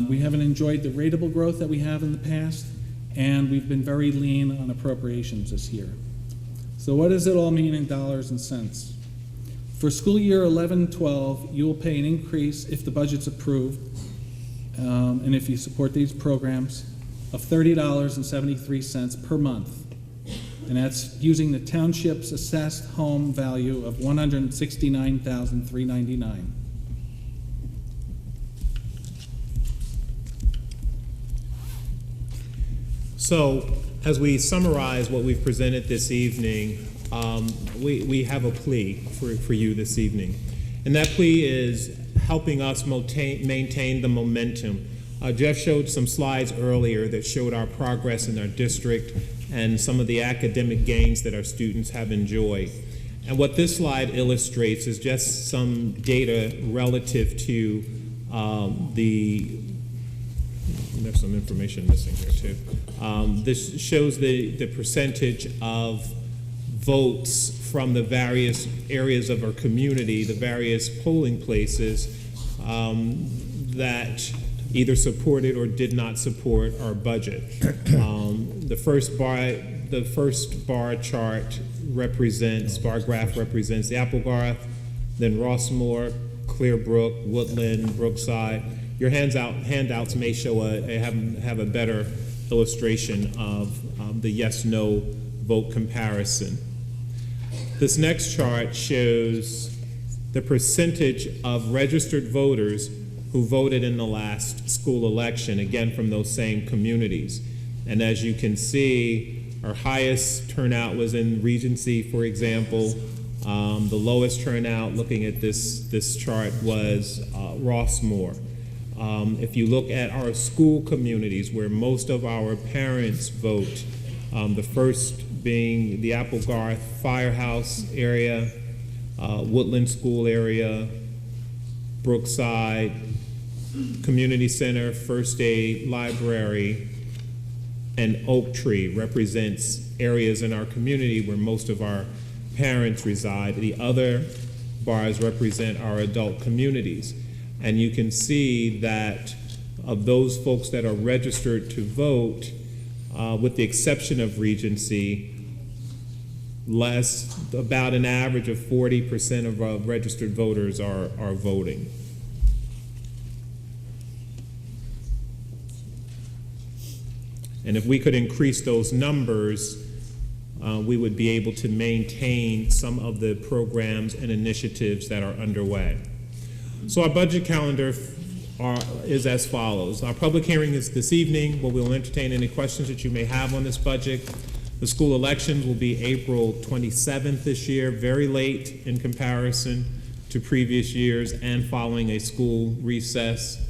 We haven't enjoyed the rateable growth that we have in the past, and we've been very lean on appropriations this year. So what does it all mean in dollars and cents? For school year 11-12, you will pay an increase if the budget's approved, and if you support these programs, of $30.73 per month. And that's using the township's assessed home value of $169,399. So, as we summarize what we've presented this evening, we have a plea for you this evening. And that plea is helping us maintain the momentum. Jeff showed some slides earlier that showed our progress in our district and some of the academic gains that our students have enjoyed. And what this slide illustrates is just some data relative to there's some information missing here too. This shows the percentage of votes from the various areas of our community, the various polling places that either supported or did not support our budget. The first bar chart represents, bar graph represents the Applegarth, then Rossmore, Clearbrook, Woodland, Brookside. Your handouts may show have a better illustration of the yes/no vote comparison. This next chart shows the percentage of registered voters who voted in the last school election, again from those same communities. And as you can see, our highest turnout was in Regency, for example. The lowest turnout, looking at this chart, was Rossmore. If you look at our school communities where most of our parents vote, the first being the Applegarth Firehouse area, Woodland School area, Brookside, Community Center, First Aid, Library, and Oak Tree represents areas in our community where most of our parents reside. The other bars represent our adult communities. And you can see that of those folks that are registered to vote, with the exception of Regency, about an average of 40% of our registered voters are voting. And if we could increase those numbers, we would be able to maintain some of the programs and initiatives that are underway. So our budget calendar is as follows. Our public hearing is this evening, where we'll entertain any questions that you may have on this budget. The school elections will be April 27th this year, very late in comparison to previous years and following a school recess.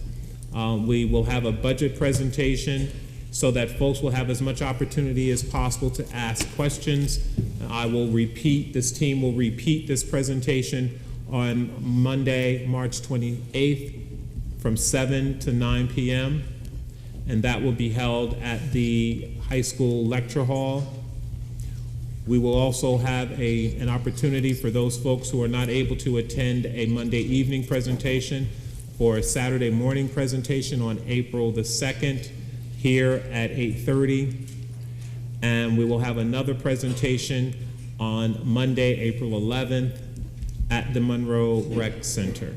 We will have a budget presentation so that folks will have as much opportunity as possible to ask questions. This team will repeat this presentation on Monday, March 28th from 7 to 9 p.m. And that will be held at the high school lecture hall. We will also have an opportunity for those folks who are not able to attend a Monday evening presentation for a Saturday morning presentation on April the 2nd here at 8:30. And we will have another presentation on Monday, April 11th at the Monroe Rec Center.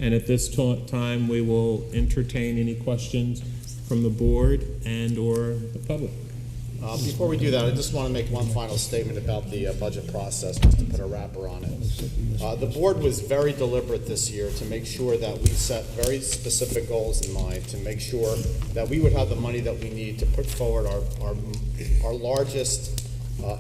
And at this time, we will entertain any questions from the board and or the public. Before we do that, I just want to make one final statement about the budget process, just to put a wrapper on it. The board was very deliberate this year to make sure that we set very specific goals in mind, to make sure that we would have the money that we need to put forward our largest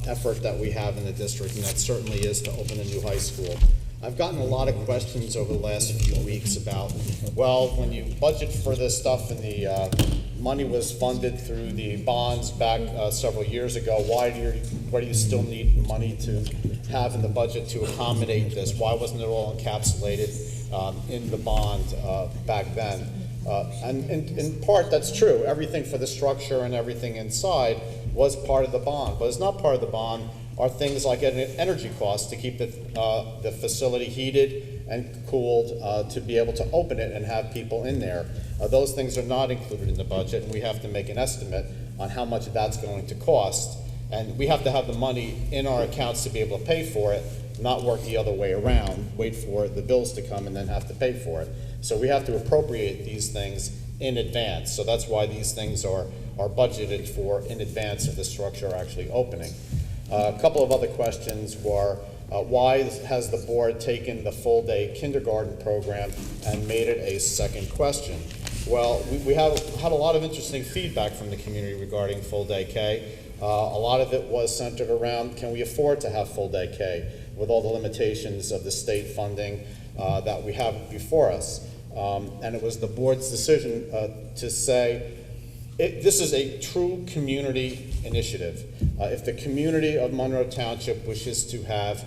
effort that we have in the district, and that certainly is to open a new high school. I've gotten a lot of questions over the last few weeks about, well, when you budget for this stuff and the money was funded through the bonds back several years ago, why do you still need money to have in the budget to accommodate this? Why wasn't it all encapsulated in the bond back then? And in part, that's true. Everything for the structure and everything inside was part of the bond, but it's not part of the bond are things like energy costs to keep the facility heated and cooled to be able to open it and have people in there. Those things are not included in the budget, and we have to make an estimate on how much that's going to cost. And we have to have the money in our accounts to be able to pay for it, not work the other way around, wait for the bills to come and then have to pay for it. So we have to appropriate these things in advance. So that's why these things are budgeted for in advance of the structure actually opening. A couple of other questions were, why has the board taken the full-day kindergarten program and made it a second question? Well, we have had a lot of interesting feedback from the community regarding full-day K. A lot of it was centered around, can we afford to have full-day K with all the limitations of the state funding that we have before us? And it was the board's decision to say, this is a true community initiative. If the community of Monroe Township wishes to have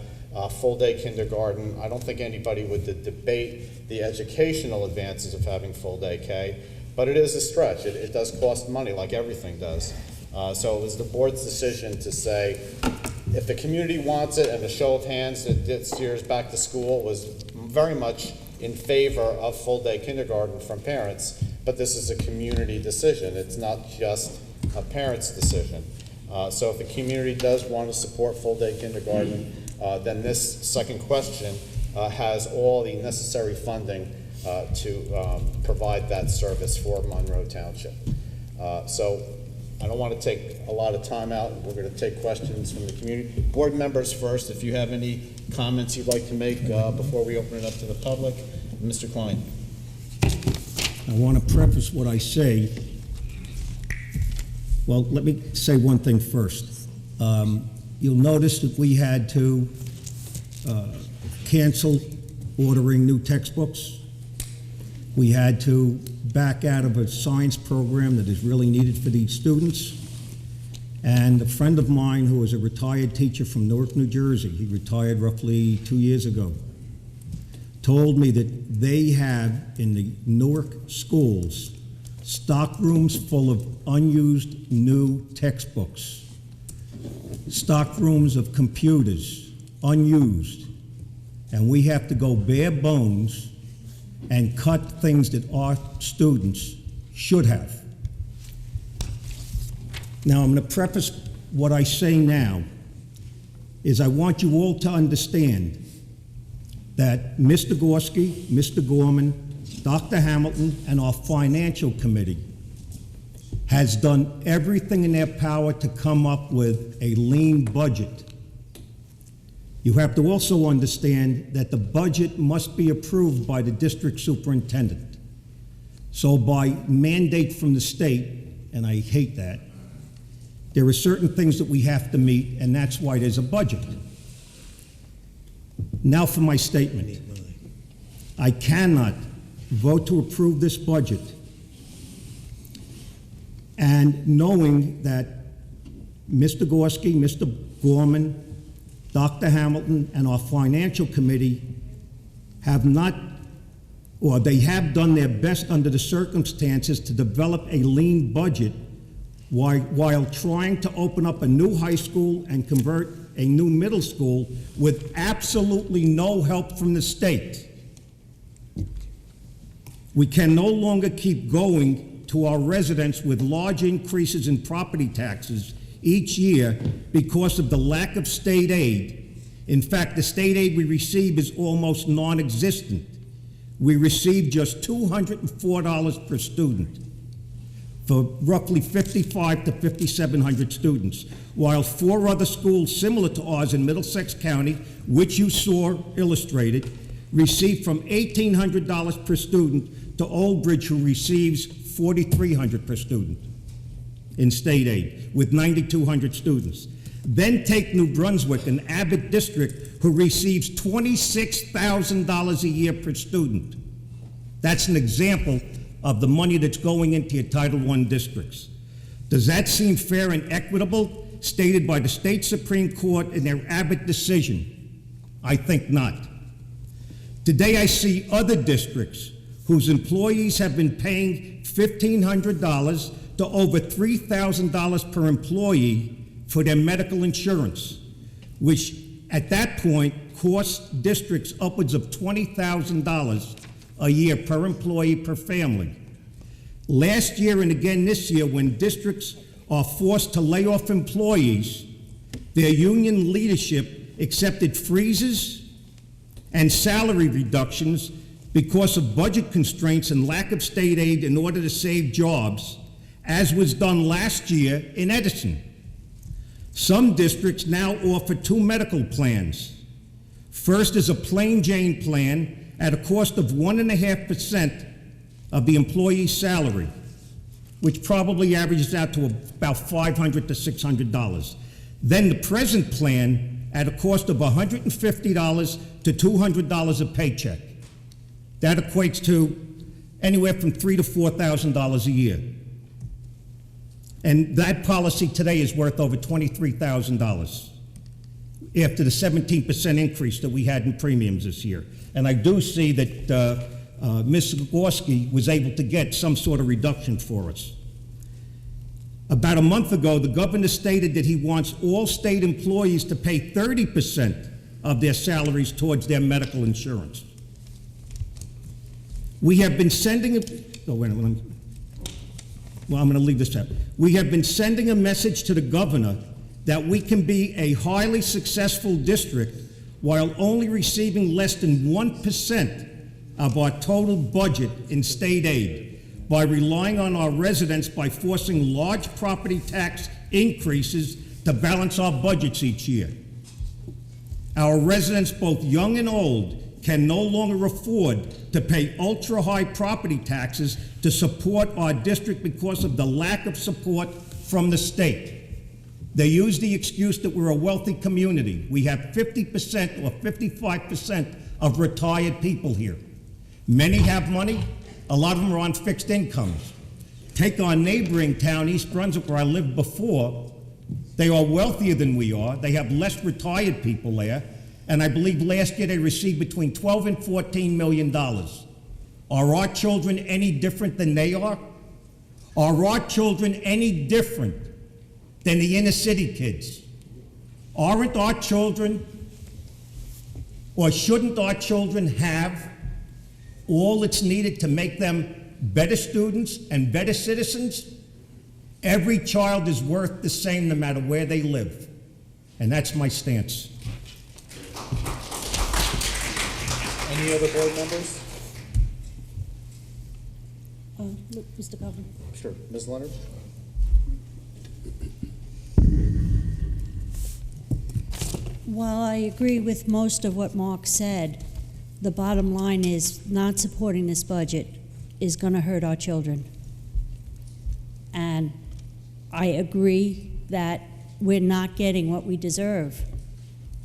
full-day kindergarten, I don't think anybody would debate the educational advances of having full-day K, but it is a stretch. It does cost money, like everything does. So it was the board's decision to say, if the community wants it, and the show of hands that this year's back to school was very much in favor of full-day kindergarten from parents, but this is a community decision. It's not just a parent's decision. So if the community does want to support full-day kindergarten, then this second question has all the necessary funding to provide that service for Monroe Township. So I don't want to take a lot of time out. We're going to take questions from the community. Board members first, if you have any comments you'd like to make before we open it up to the public. Mr. Klein. I want to preface what I say. Well, let me say one thing first. You'll notice that we had to cancel ordering new textbooks. We had to back out of a science program that is really needed for these students. And a friend of mine who was a retired teacher from Newark, New Jersey, he retired roughly 2 years ago, told me that they have in the Newark schools stock rooms full of unused new textbooks, stock rooms of computers, unused, and we have to go bare bones and cut things that our students should have. Now, I'm going to preface what I say now is I want you all to understand that Mr. Gorski, Mr. Gorman, Dr. Hamilton, and our financial committee has done everything in their power to come up with a lean budget. You have to also understand that the budget must be approved by the district superintendent. So by mandate from the state, and I hate that, there are certain things that we have to meet, and that's why there's a budget. Now for my statement. I cannot vote to approve this budget and knowing that Mr. Gorski, Mr. Gorman, Dr. Hamilton, and our financial committee have not, or they have done their best under the circumstances to develop a lean budget while trying to open up a new high school and convert a new middle school with absolutely no help from the state. We can no longer keep going to our residents with large increases in property taxes each year because of the lack of state aid. In fact, the state aid we receive is almost non-existent. We receive just $204 per student for roughly 5,500 to 5,700 students, while 4 other schools similar to ours in Middlesex County, which you saw illustrated, receive from $1,800 per student to Old Bridge, who receives $4,300 per student in state aid with 9,200 students. Then take New Brunswick, an Abbott district, who receives $26,000 a year per student. That's an example of the money that's going into your Title I districts. Does that seem fair and equitable, stated by the state Supreme Court in their Abbott decision? I think not. Today I see other districts whose employees have been paying $1,500 to over $3,000 per employee for their medical insurance, which at that point costs districts upwards of $20,000 a year per employee per family. Last year and again this year, when districts are forced to lay off employees, their union leadership accepted freezes and salary reductions because of budget constraints and lack of state aid in order to save jobs, as was done last year in Edison. Some districts now offer two medical plans. First is a plain Jane plan at a cost of 1.5% of the employee's salary, which probably averages out to about $500 to $600. Then the present plan at a cost of $150 to $200 a paycheck. That equates to anywhere from $3,000 to $4,000 a year. And that policy today is worth over $23,000 after the 17% increase that we had in premiums this year. And I do see that Ms. Gorski was able to get some sort of reduction for us. About a month ago, the governor stated that he wants all state employees to pay 30% of their salaries towards their medical insurance. We have been sending I'm going to leave this out. We have been sending a message to the governor that we can be a highly successful district while only receiving less than 1% of our total budget in state aid by relying on our residents by forcing large property tax increases to balance our budgets each year. Our residents, both young and old, can no longer afford to pay ultra-high property taxes to support our district because of the lack of support from the state. They use the excuse that we're a wealthy community. We have 50% or 55% of retired people here. Many have money. A lot of them are on fixed incomes. Take our neighboring town, East Brunswick, where I lived before. They are wealthier than we are. They have less retired people there. And I believe last year they received between $12 and $14 million. Are our children any different than they are? Are our children any different than the inner city kids? Aren't our children, or shouldn't our children have all that's needed to make them better students and better citizens? Every child is worth the same no matter where they live. And that's my stance. Any other board members? Look, Mr. Governor. Sure. Ms. Leonard? While I agree with most of what Mark said, the bottom line is not supporting this budget is going to hurt our children. And I agree that we're not getting what we deserve,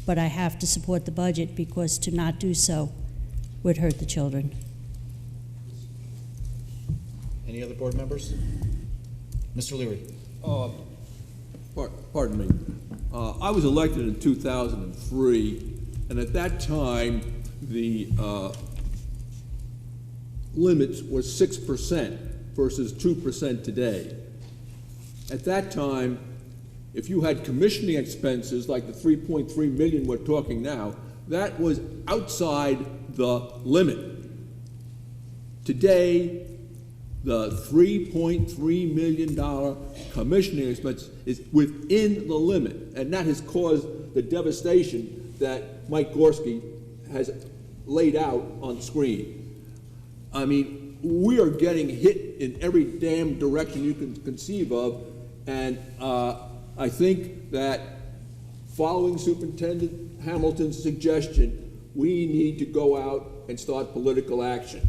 but I have to support the budget because to not do so would hurt the children. Any other board members? Mr. Leary? Pardon me. I was elected in 2003, and at that time, the limits was 6% versus 2% today. At that time, if you had commissioning expenses like the 3.3 million we're talking now, that was outside the limit. Today, the $3.3 million commissioning expense is within the limit, and that has caused the devastation that Mike Gorski has laid out on the screen. I mean, we are getting hit in every damn direction you can conceive of, and I think that following Superintendent Hamilton's suggestion, we need to go out and start political action.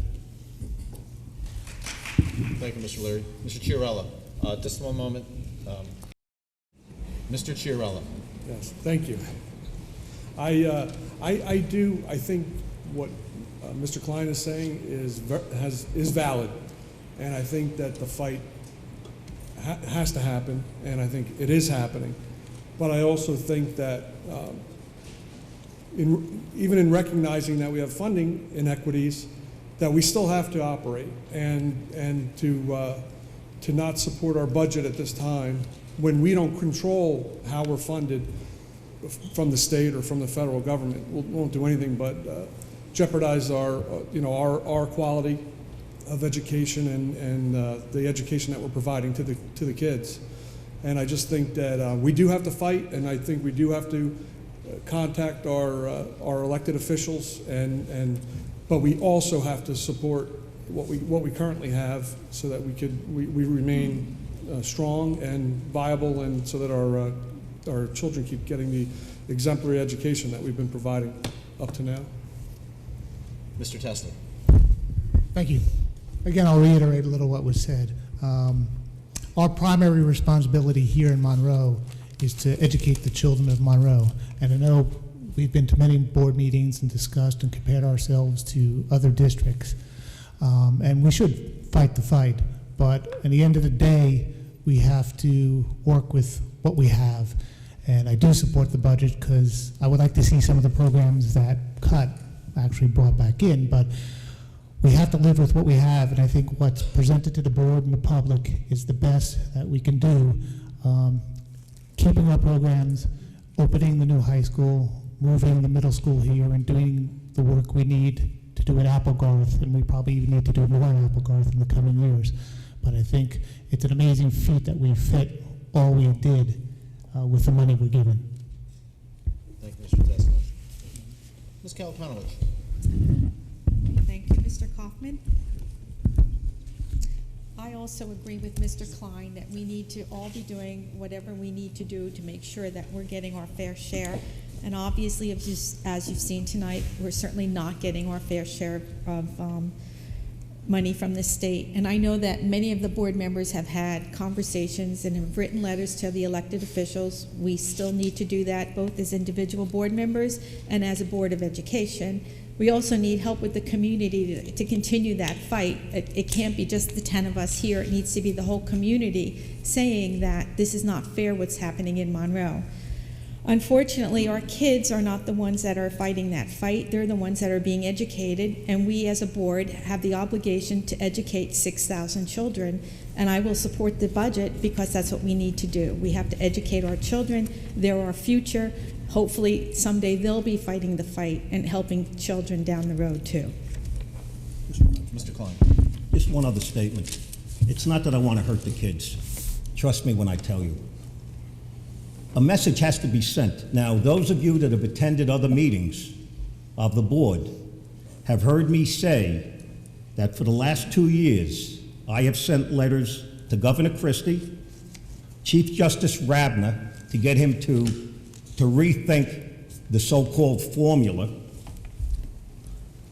Thank you, Mr. Leary. Mr. Chiarella, just one moment. Mr. Chiarella. Yes, thank you. I think what Mr. Klein is saying is valid, and I think that the fight has to happen, and I think it is happening. But I also think that even in recognizing that we have funding inequities, that we still have to operate and to not support our budget at this time when we don't control how we're funded from the state or from the federal government. Won't do anything but jeopardize our quality of education and the education that we're providing to the kids. And I just think that we do have to fight, and I think we do have to contact our elected officials, but we also have to support what we currently have so that we remain strong and viable, and so that our children keep getting the exemplary education that we've been providing up to now. Mr. Tessler. Thank you. Again, I'll reiterate a little what was said. Our primary responsibility here in Monroe is to educate the children of Monroe. And I know we've been to many board meetings and discussed and compared ourselves to other districts. And we should fight the fight. But at the end of the day, we have to work with what we have. And I do support the budget because I would like to see some of the programs that cut actually brought back in. But we have to live with what we have, and I think what's presented to the board and the public is the best that we can do. Keeping our programs, opening the new high school, moving the middle school here, and doing the work we need to do at Applegarth, and we probably even need to do more at Applegarth in the coming years. But I think it's an amazing feat that we fit all we did with the money we're given. Thank you, Mr. Tesler. Ms. Kalpanovich. Thank you, Mr. Kaufman. I also agree with Mr. Klein that we need to all be doing whatever we need to do to make sure that we're getting our fair share. And obviously, as you've seen tonight, we're certainly not getting our fair share of money from the state. And I know that many of the board members have had conversations and have written letters to the elected officials. We still need to do that, both as individual board members and as a Board of Education. We also need help with the community to continue that fight. It can't be just the 10 of us here. It needs to be the whole community saying that this is not fair what's happening in Monroe. Unfortunately, our kids are not the ones that are fighting that fight. They're the ones that are being educated, and we as a board have the obligation to educate 6,000 children, and I will support the budget because that's what we need to do. We have to educate our children. They're our future. Hopefully, someday they'll be fighting the fight and helping children down the road, too. Mr. Klein. Just one other statement. It's not that I want to hurt the kids. Trust me when I tell you. A message has to be sent. Now, those of you that have attended other meetings of the board have heard me say that for the last 2 years, I have sent letters to Governor Christie, Chief Justice Rabner, to get him to rethink the so-called formula,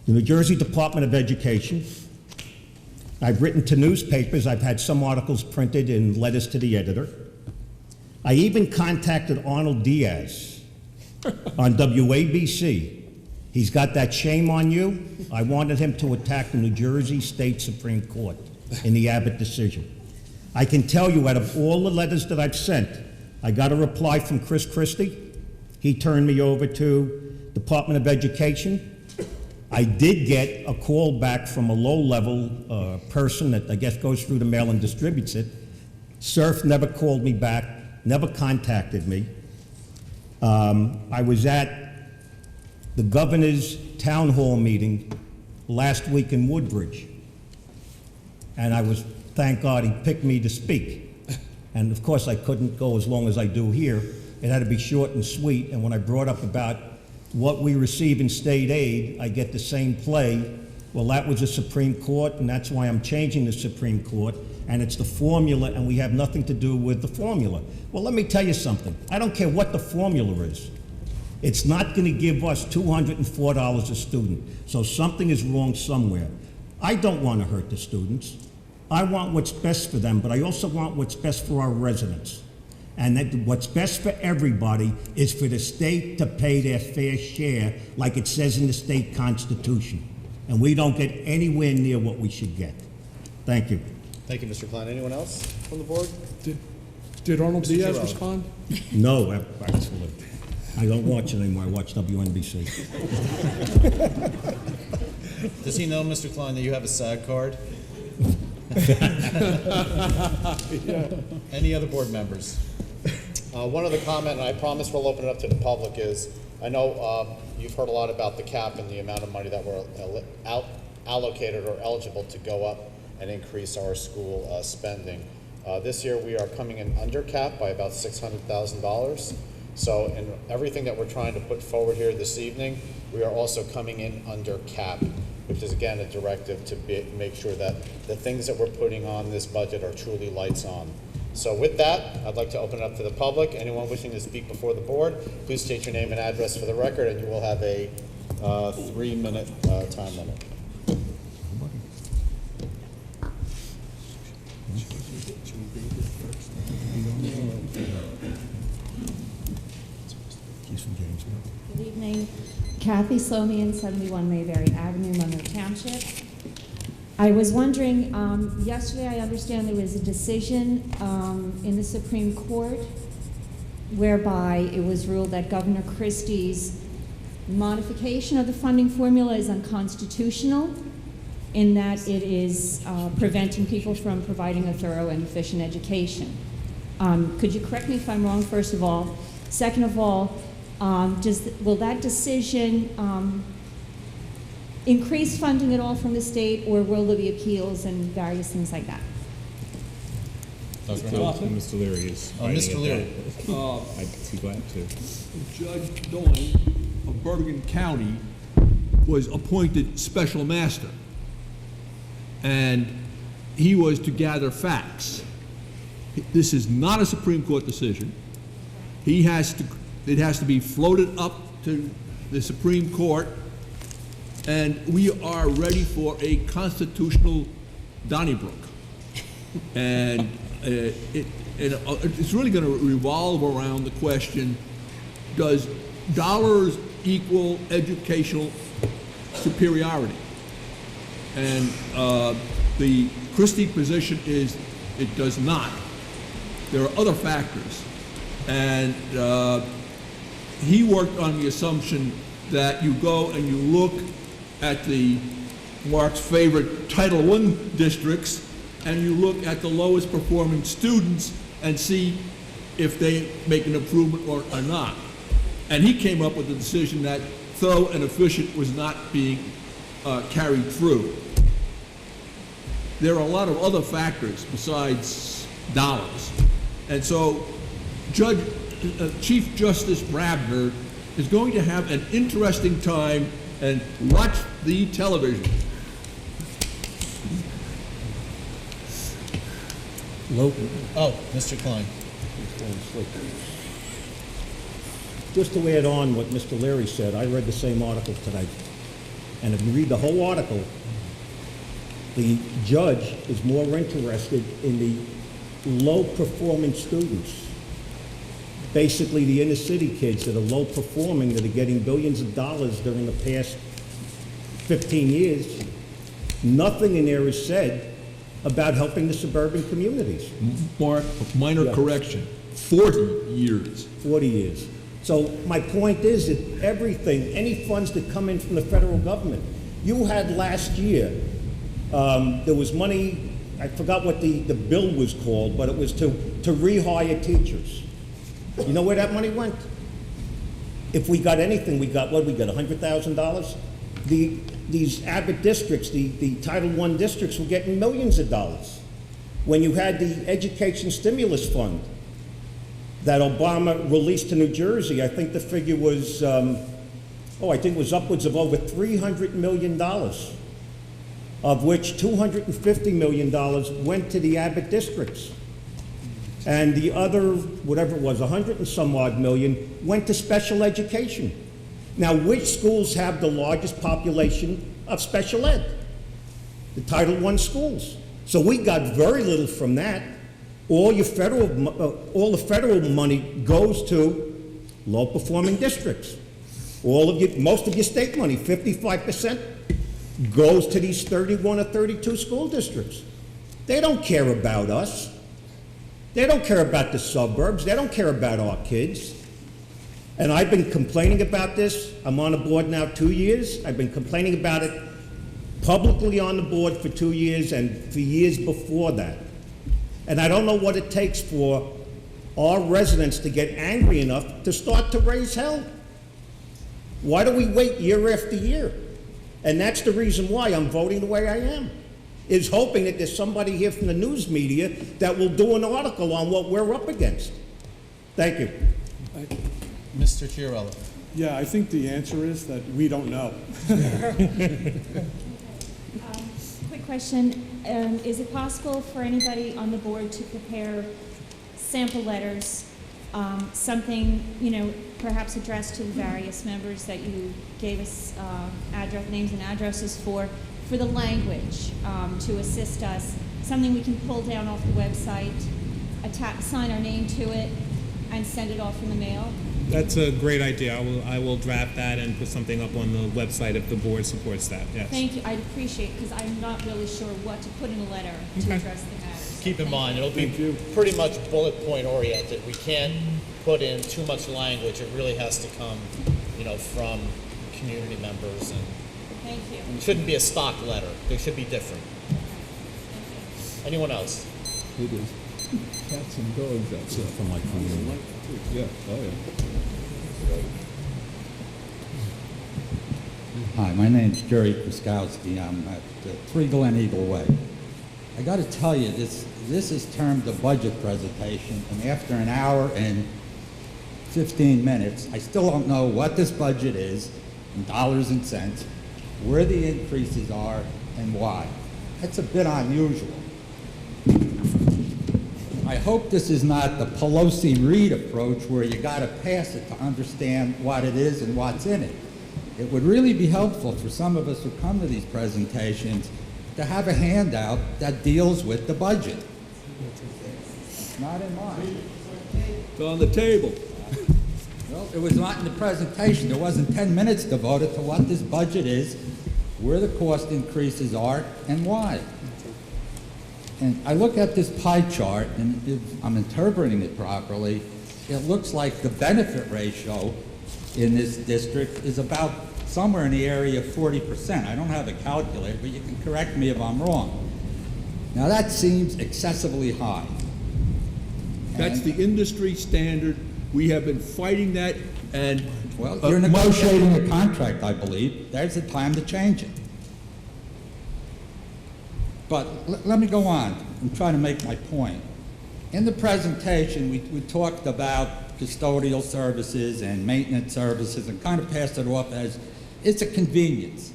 the New Jersey Department of Education. I've written to newspapers. I've had some articles printed in letters to the editor. I even contacted Arnold Diaz on WABC. He's got that shame on you. I wanted him to attack the New Jersey State Supreme Court in the Abbott decision. I can tell you, out of all the letters that I've sent, I got a reply from Chris Christie. He turned me over to Department of Education. I did get a call back from a low-level person that I guess goes through the mail and distributes it. SURF never called me back, never contacted me. I was at the governor's town hall meeting last week in Woodbridge, and thank God he picked me to speak. And of course I couldn't go as long as I do here. It had to be short and sweet, and when I brought up about what we receive in state aid, I get the same play. Well, that was the Supreme Court, and that's why I'm changing the Supreme Court, and it's the formula, and we have nothing to do with the formula. Well, let me tell you something. I don't care what the formula is. It's not going to give us $204 a student, so something is wrong somewhere. I don't want to hurt the students. I want what's best for them, but I also want what's best for our residents. And that what's best for everybody is for the state to pay their fair share, like it says in the state constitution. And we don't get anywhere near what we should get. Thank you. Thank you, Mr. Klein. Anyone else from the board? Did Arnold Mr. Diaz Giroux. respond? No, actually. I don't watch it anymore. I watch WNBC. Does he know, Mr. Klein, that you have a SAG card? Any other board members? One other comment, and I promise we'll open it up to the public, is I know you've heard a lot about the cap and the amount of money that we're allocated or eligible to go up and increase our school spending. This year we are coming in under cap by about $600,000. So in everything that we're trying to put forward here this evening, we are also coming in under cap, which is again a directive to make sure that the things that we're putting on this budget are truly lights on. So with that, I'd like to open it up to the public. Anyone wishing to speak before the board, please state your name and address for the record, and you will have a 3-minute time limit. Good evening. Kathy Slomian, 71 Mayberry Avenue, Monroe Township. I was wondering, yesterday I understand there was a decision in the Supreme Court whereby it was ruled that Governor Christie's modification of the funding formula is unconstitutional in that it is preventing people from providing a thorough and efficient education. Could you correct me if I'm wrong, first of all? Second of all, will that decision increase funding at all from the state, or will there be appeals and various things like that? Mr. Leary is. Mr. Leary. I'd be glad to. Judge Dolan of Bergen County was appointed special master, and he was to gather facts. This is not a Supreme Court decision. It has to be floated up to the Supreme Court, and we are ready for a constitutional Donnybrook. And it's really going to revolve around the question, does dollars equal educational superiority? And the Christie position is it does not. There are other factors. And he worked on the assumption that you go and you look at the Mark's favorite Title I districts, and you look at the lowest performing students and see if they make an improvement or not. And he came up with the decision that thorough and efficient was not being carried through. There are a lot of other factors besides dollars. And so Chief Justice Brabner is going to have an interesting time, and watch the television. Oh, Mr. Klein. Just to add on what Mr. Leary said, I read the same article today. And if you read the whole article, the judge is more interested in the low-performing students. Basically, the inner-city kids that are low-performing, that are getting billions of dollars during the past 15 years. Nothing in there is said about helping the suburban communities. Mark, minor correction, 40 years. 40 years. So my point is that everything, any funds that come in from the federal government, you had last year, there was money, I forgot what the bill was called, but it was to rehire teachers. You know where that money went? If we got anything, we got $100,000? These Abbott districts, the Title I districts were getting millions of dollars. When you had the education stimulus fund that Obama released to New Jersey, I think the figure was, I think it was upwards of over $300 million, of which $250 million went to the Abbott districts. And the other, whatever it was, 100 and some odd million, went to special education. Now, which schools have the largest population of special ed? The Title I schools. So we got very little from that. All the federal money goes to low-performing districts. Most of your state money, 55%, goes to these 31 or 32 school districts. They don't care about us. They don't care about the suburbs. They don't care about our kids. And I've been complaining about this. I'm on the board now 2 years. I've been complaining about it publicly on the board for 2 years and for years before that. And I don't know what it takes for our residents to get angry enough to start to raise hell. Why do we wait year after year? And that's the reason why I'm voting the way I am, is hoping that there's somebody here from the news media that will do an article on what we're up against. Thank you. Mr. Chiarella. Yeah, I think the answer is that we don't know. Quick question, is it possible for anybody on the board to prepare sample letters, something, perhaps addressed to the various members that you gave us names and addresses for the language, to assist us, something we can pull down off the website, sign our name to it, and send it off in the mail? That's a great idea. I will draft that and put something up on the website if the board supports that, yes. Thank you, I'd appreciate it, because I'm not really sure what to put in a letter to address the matters. Keep in mind, it'll be pretty much bullet point oriented. We can't put in too much language. It really has to come, from community members, and Thank you. it shouldn't be a stock letter. They should be different. Anyone else? It is cats and dogs outside. From my phone. Yeah, oh yeah. Hi, my name's Jerry Kraskowski. I'm at 3 Glen Eagle Way. I got to tell you, this is termed a budget presentation, and after an hour and 15 minutes, I still don't know what this budget is in dollars and cents, where the increases are, and why. That's a bit unusual. I hope this is not the Pelosi-Reed approach where you got to pass it to understand what it is and what's in it. It would really be helpful for some of us who come to these presentations to have a handout that deals with the budget. Not in mine. It's on the table. Well, it was not in the presentation. There wasn't 10 minutes devoted to what this budget is, where the cost increases are, and why. And I look at this pie chart, and if I'm interpreting it properly, it looks like the benefit ratio in this district is about somewhere in the area of 40%. I don't have a calculator, but you can correct me if I'm wrong. Now that seems excessively high. That's the industry standard. We have been fighting that, and well, you're negotiating a contract, I believe. There's the time to change it. But let me go on. I'm trying to make my point. In the presentation, we talked about custodial services and maintenance services and kind of passed it off as it's a convenience.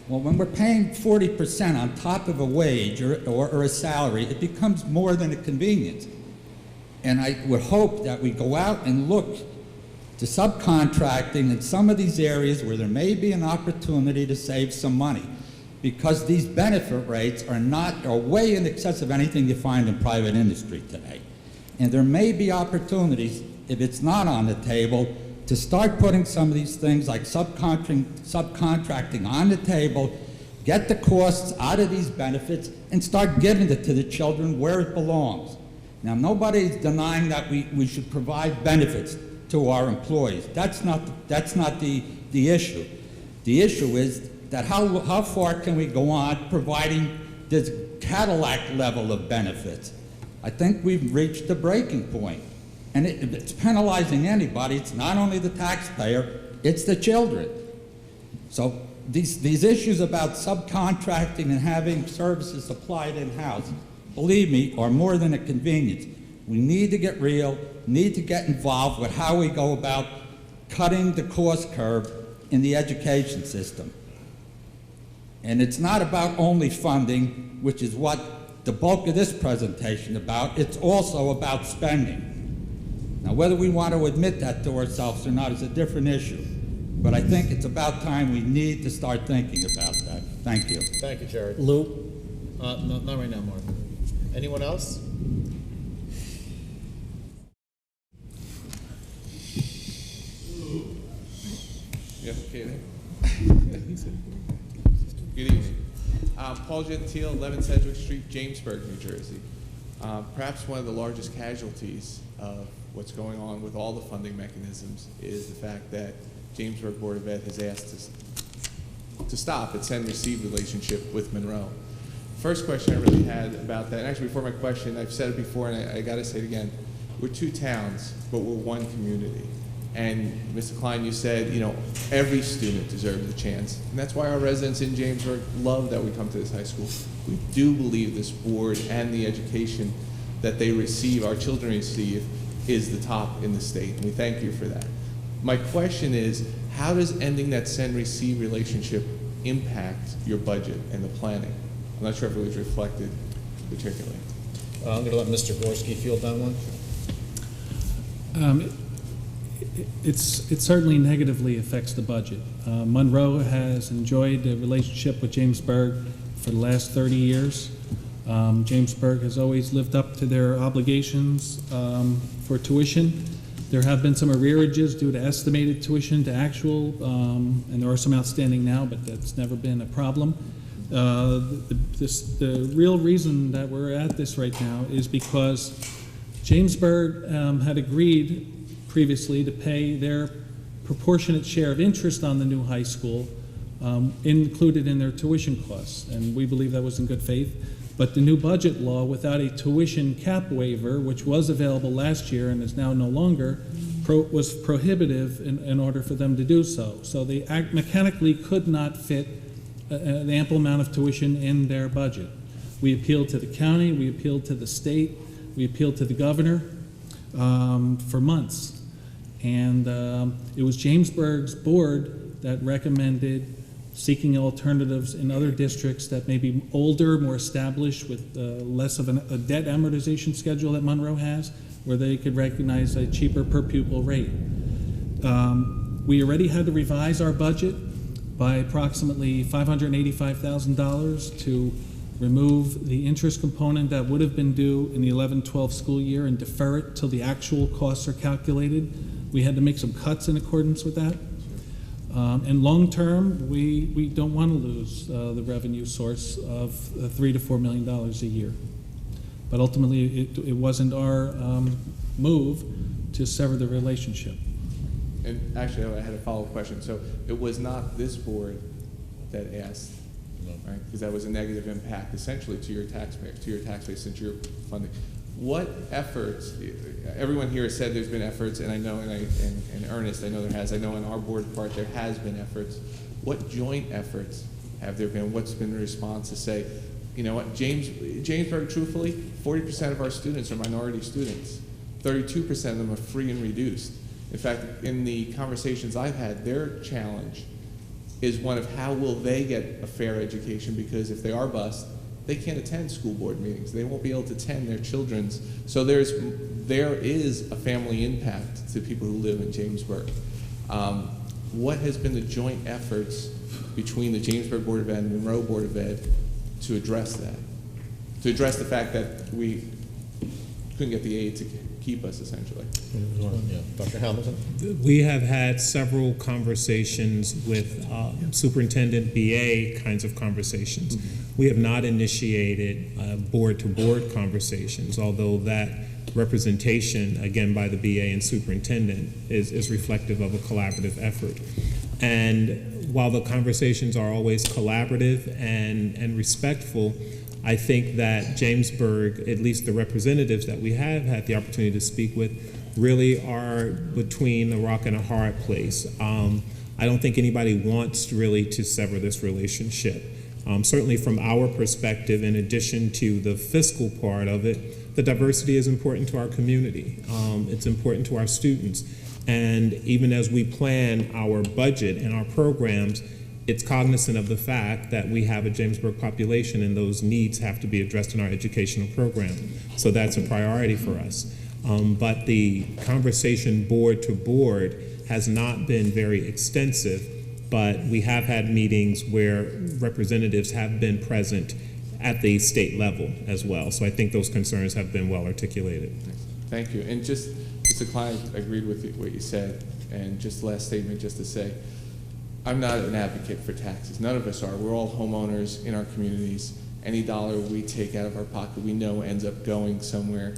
Well, when we're paying 40% on top of a wage or a salary, it becomes more than a convenience. And I would hope that we go out and look to subcontracting in some of these areas where there may be an opportunity to save some money, because these benefit rates are way in excess of anything you find in private industry today. And there may be opportunities, if it's not on the table, to start putting some of these things like subcontracting on the table, get the costs out of these benefits, and start giving it to the children where it belongs. Now, nobody's denying that we should provide benefits to our employees. That's not the issue. The issue is that how far can we go on providing this Cadillac level of benefits? I think we've reached the breaking point. And if it's penalizing anybody, it's not only the taxpayer, it's the children. So these issues about subcontracting and having services supplied in-house, believe me, are more than a convenience. We need to get real, need to get involved with how we go about cutting the cost curve in the education system. And it's not about only funding, which is what the bulk of this presentation is about. It's also about spending. Now, whether we want to admit that to ourselves or not is a different issue. But I think it's about time we need to start thinking about that. Thank you. Thank you, Jerry. Lou? Not right now, Mark. Anyone else? Yeah, okay. Good evening. Paul Gentile, 11 Sedgwick Street, Jamesburg, New Jersey. Perhaps one of the largest casualties of what's going on with all the funding mechanisms is the fact that Jamesburg Board of Ed has asked to stop its send-receive relationship with Monroe. First question I really had about that, and actually before my question, I've said it before and I gotta say it again, we're two towns, but we're one community. And Mr. Klein, you said, you know, every student deserves a chance. And that's why our residents in Jamesburg love that we come to this high school. We do believe this board and the education that they receive, our children receive, is the top in the state. And we thank you for that. My question is, how does ending that send-receive relationship impact your budget and the planning? I'm not sure if it was reflected particularly. I'm going to let Mr. Gorski field that one. It certainly negatively affects the budget. Monroe has enjoyed a relationship with Jamesburg for the last 30 years. Jamesburg has always lived up to their obligations for tuition. There have been some arrearages due to estimated tuition to actual, and there are some outstanding now, but that's never been a problem. The real reason that we're at this right now is because Jamesburg had agreed previously to pay their proportionate share of interest on the new high school included in their tuition costs, and we believe that was in good faith. But the new budget law, without a tuition cap waiver, which was available last year and is now no longer, was prohibitive in order for them to do so. So they mechanically could not fit an ample amount of tuition in their budget. We appealed to the county, we appealed to the state, we appealed to the governor for months. And it was Jamesburg's board that recommended seeking alternatives in other districts that may be older, more established, with less of a debt amortization schedule that Monroe has, where they could recognize a cheaper per pupil rate. We already had to revise our budget by approximately $585,000 to remove the interest component that would have been due in the 11-12 school year and defer it till the actual costs are calculated. We had to make some cuts in accordance with that. And long term, we don't want to lose the revenue source of $3 to $4 million a year. But ultimately, it wasn't our move to sever the relationship. And actually, I had a follow-up question. So it was not this board that asked, right? Because that was a negative impact essentially to your taxpayers, since you're funding. What efforts, everyone here has said there's been efforts, and I know, and Ernest, I know there has, I know on our board part there has been efforts. What joint efforts have there been? What's been the response to say, you know what, Jamesburg, truthfully, 40% of our students are minority students. 32% of them are free and reduced. In fact, in the conversations I've had, their challenge is one of how will they get a fair education, because if they are bused, they can't attend school board meetings. They won't be able to attend their children's. So there is a family impact to people who live in Jamesburg. What has been the joint efforts between the Jamesburg Board of Ed and the Monroe Board of Ed to address that? To address the fact that we couldn't get the aid to keep us, essentially. Yeah. Dr. Hamilton? We have had several conversations with Superintendent BA kinds of conversations. We have not initiated board-to-board conversations, although that representation, again, by the BA and superintendent is reflective of a collaborative effort. And while the conversations are always collaborative and respectful, I think that Jamesburg, at least the representatives that we have had the opportunity to speak with, really are between a rock and a hard place. I don't think anybody wants really to sever this relationship. Certainly from our perspective, in addition to the fiscal part of it, the diversity is important to our community. It's important to our students. And even as we plan our budget and our programs, it's cognizant of the fact that we have a Jamesburg population and those needs have to be addressed in our educational program. So that's a priority for us. But the conversation board to board has not been very extensive, but we have had meetings where representatives have been present at the state level as well. So I think those concerns have been well articulated. Thank you. And just, Mr. Klein, I agreed with what you said. And just last statement, just to say, I'm not an advocate for taxes. None of us are. We're all homeowners in our communities. Any dollar we take out of our pocket, we know ends up going somewhere.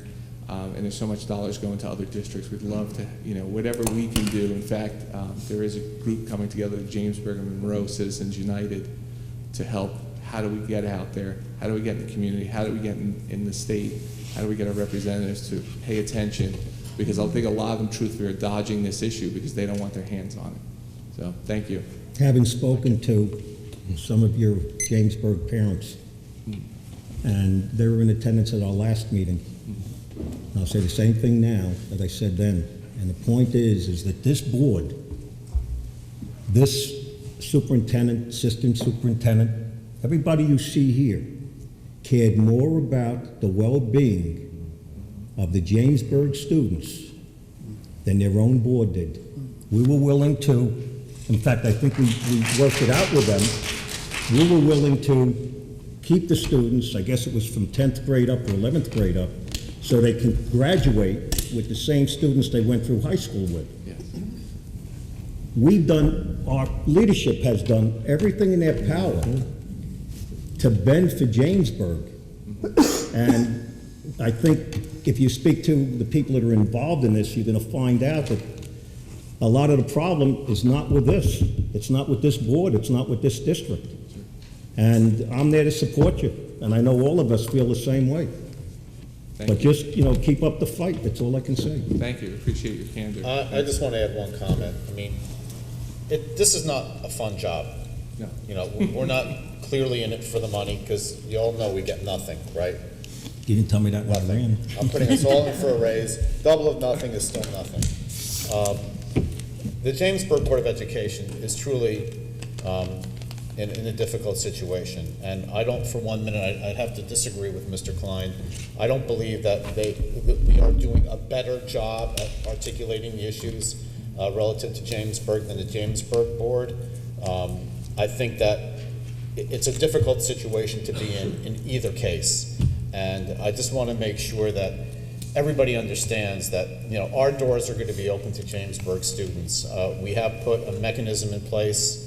And there's so much dollars going to other districts. We'd love to, whatever we can do. In fact, there is a group coming together, Jamesburg and Monroe Citizens United, to help. How do we get out there? How do we get in the community? How do we get in the state? How do we get our representatives to pay attention? Because I think a lot of them, truthfully, are dodging this issue because they don't want their hands on it. So, thank you. Having spoken to some of your Jamesburg parents, and they were in attendance at our last meeting, and I'll say the same thing now that I said then, and the point is that this board, this superintendent, assistant superintendent, everybody you see here cared more about the well-being of the Jamesburg students than their own board did. We were willing to, in fact, I think we worked it out with them, we were willing to keep the students, I guess it was from 10th grade up or 11th grade up, so they can graduate with the same students they went through high school with. Yes. We've done, our leadership has done everything in their power to bend for Jamesburg. And I think if you speak to the people that are involved in this, you're going to find out that a lot of the problem is not with this. It's not with this board. It's not with this district. And I'm there to support you. And I know all of us feel the same way. But just, keep up the fight. That's all I can say. Thank you. Appreciate your candor. I just want to add one comment. I mean, this is not a fun job. No. We're not clearly in it for the money because you all know we get nothing, right? You didn't tell me that when I ran. I'm putting us all in for a raise. Double of nothing is still nothing. The Jamesburg Board of Education is truly in a difficult situation. And I don't, for 1 minute, I'd have to disagree with Mr. Klein. I don't believe that we are doing a better job at articulating the issues relative to Jamesburg than the Jamesburg Board. I think that it's a difficult situation to be in either case. And I just want to make sure that everybody understands that, our doors are going to be open to Jamesburg students. We have put a mechanism in place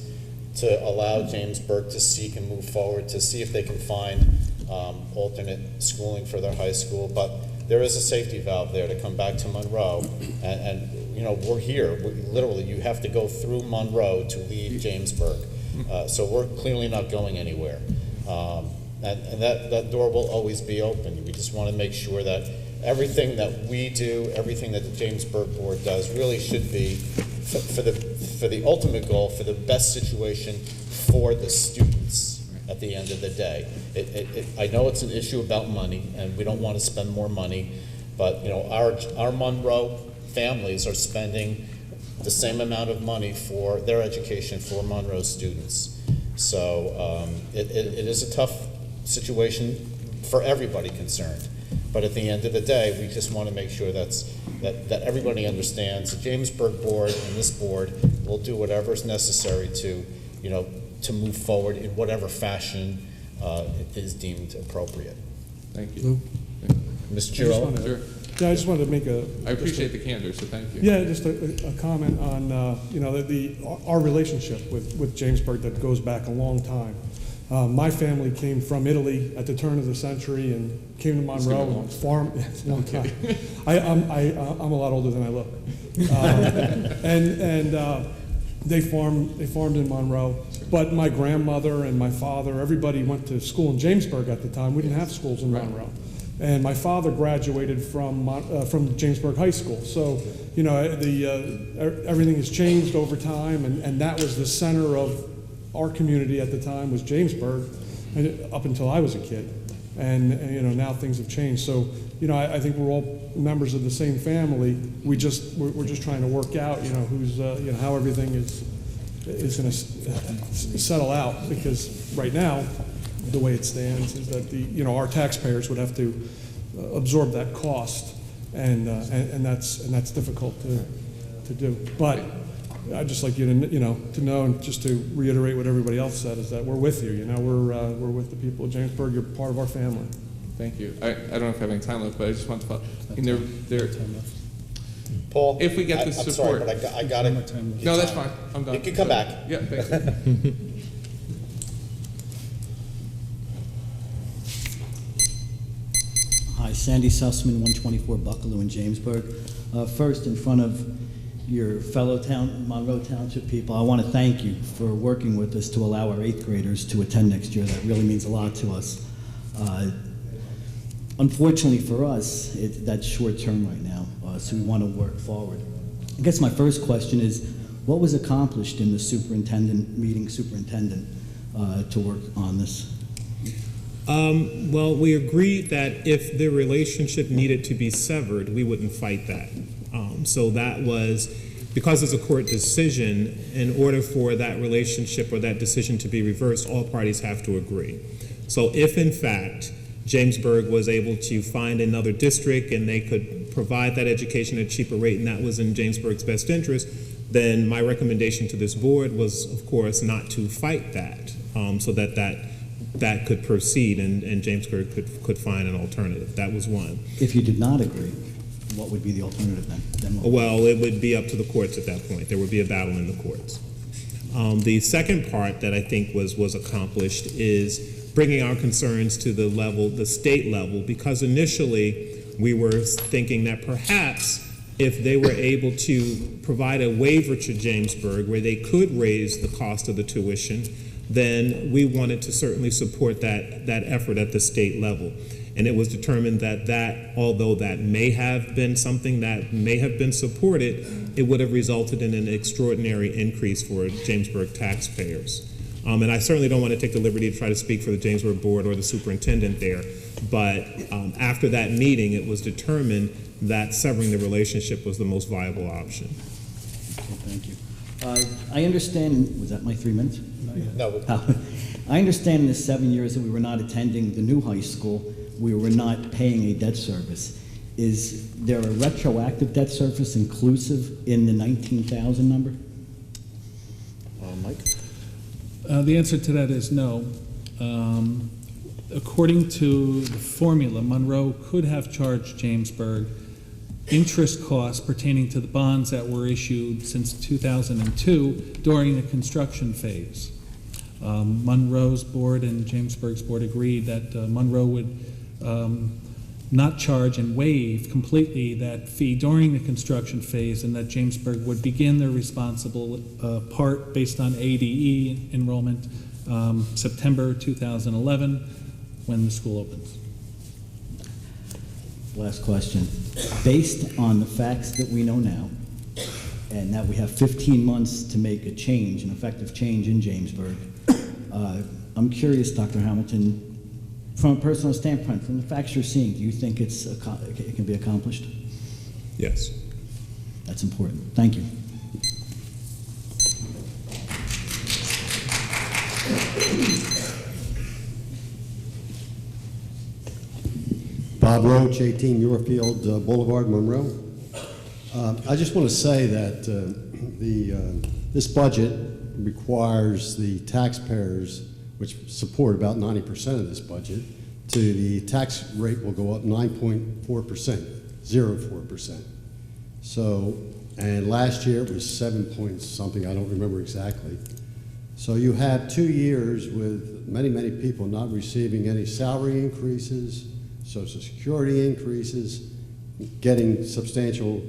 to allow Jamesburg to seek and move forward to see if they can find alternate schooling for their high school. But there is a safety valve there to come back to Monroe. And we're here. Literally, you have to go through Monroe to leave Jamesburg. So we're clearly not going anywhere. And that door will always be open. We just want to make sure that everything that we do, everything that the Jamesburg Board does really should be for the ultimate goal, for the best situation for the students at the end of the day. I know it's an issue about money, and we don't want to spend more money, but our Monroe families are spending the same amount of money for their education for Monroe students. So it is a tough situation for everybody concerned. But at the end of the day, we just want to make sure that everybody understands the Jamesburg Board and this board will do whatever is necessary to move forward in whatever fashion it is deemed appropriate. Thank you. Lou? Mr. Girolamo? Sure. Yeah, I just wanted to make I appreciate the candor, so thank you. Yeah, just a comment on, our relationship with Jamesburg that goes back a long time. My family came from Italy at the turn of the century and came to Monroe and farmed. It's a long time. I'm a lot older than I look. They farmed in Monroe. But my grandmother and my father, everybody went to school in Jamesburg at the time. We didn't have schools in Monroe. And my father graduated from Jamesburg High School. So, everything has changed over time, and that was the center of our community at the time was Jamesburg, and up until I was a kid. And now things have changed. So, I think we're all members of the same family. We're just trying to work out, who's, how everything is going to settle out, because right now, the way it stands is that our taxpayers would have to absorb that cost, and that's difficult to do. But I'd just like you to know, and just to reiterate what everybody else said, is that we're with you. We're with the people of Jamesburg. You're part of our family. Thank you. I don't know if I have any time left, but I just want to follow. Paul? If we get the I'm support. sorry, but I got it. No, that's fine. I'm done. You can come back. Yeah, thank you. Hi, Sandy Sussman, 124 Buccaloo in Jamesburg. First, in front of your fellow Monroe Township people, I want to thank you for working with us to allow our 8th graders to attend next year. That really means a lot to us. Unfortunately for us, that's short term right now, so we want to work forward. I guess my first question is, what was accomplished in the superintendent to work on this? Well, we agreed that if the relationship needed to be severed, we wouldn't fight that. So that was, because it's a court decision, in order for that relationship or that decision to be reversed, all parties have to agree. So if in fact Jamesburg was able to find another district and they could provide that education at a cheaper rate and that was in Jamesburg's best interest, then my recommendation to this board was, of course, not to fight that, so that could proceed and Jamesburg could find an alternative. That was one. If you did not agree, what would be the alternative then? Well, it would be up to the courts at that point. There would be a battle in the courts. The second part that I think was accomplished is bringing our concerns to the state level, because initially we were thinking that perhaps if they were able to provide a waiver to Jamesburg where they could raise the cost of the tuition, then we wanted to certainly support that effort at the state level. And it was determined that although that may have been something that may have been supported, it would have resulted in an extraordinary increase for Jamesburg taxpayers. And I certainly don't want to take the liberty to try to speak for the Jamesburg board or the superintendent there, but after that meeting, it was determined that severing the relationship was the most viable option. Okay, thank you. I understand, was that my 3 minutes? No. I understand in the 7 years that we were not attending the new high school, we were not paying a debt service. Is there a retroactive debt service inclusive in the 19,000 number? Mike? The answer to that is no. According to the formula, Monroe could have charged Jamesburg interest costs pertaining to the bonds that were issued since 2002 during the construction phase. Monroe's board and Jamesburg's board agreed that Monroe would not charge and waive completely that fee during the construction phase, and that Jamesburg would begin their responsible part based on ADE enrollment September 2011 when the school opens. Last question. Based on the facts that we know now, and that we have 15 months to make a change, an effective change in Jamesburg, I'm curious, Dr. Hamilton, from a personal standpoint, from the facts you're seeing, do you think it can be accomplished? Yes. That's important. Thank you. Bob Roach, 18 Muirfield Boulevard, Monroe. I just want to say that this budget requires the taxpayers, which support about 90% of this budget, to the tax rate will go up 9.4%, 0.4%. So, and last year it was 7 point something, I don't remember exactly. So you have 2 years with many, many people not receiving any salary increases, Social Security increases, getting substantial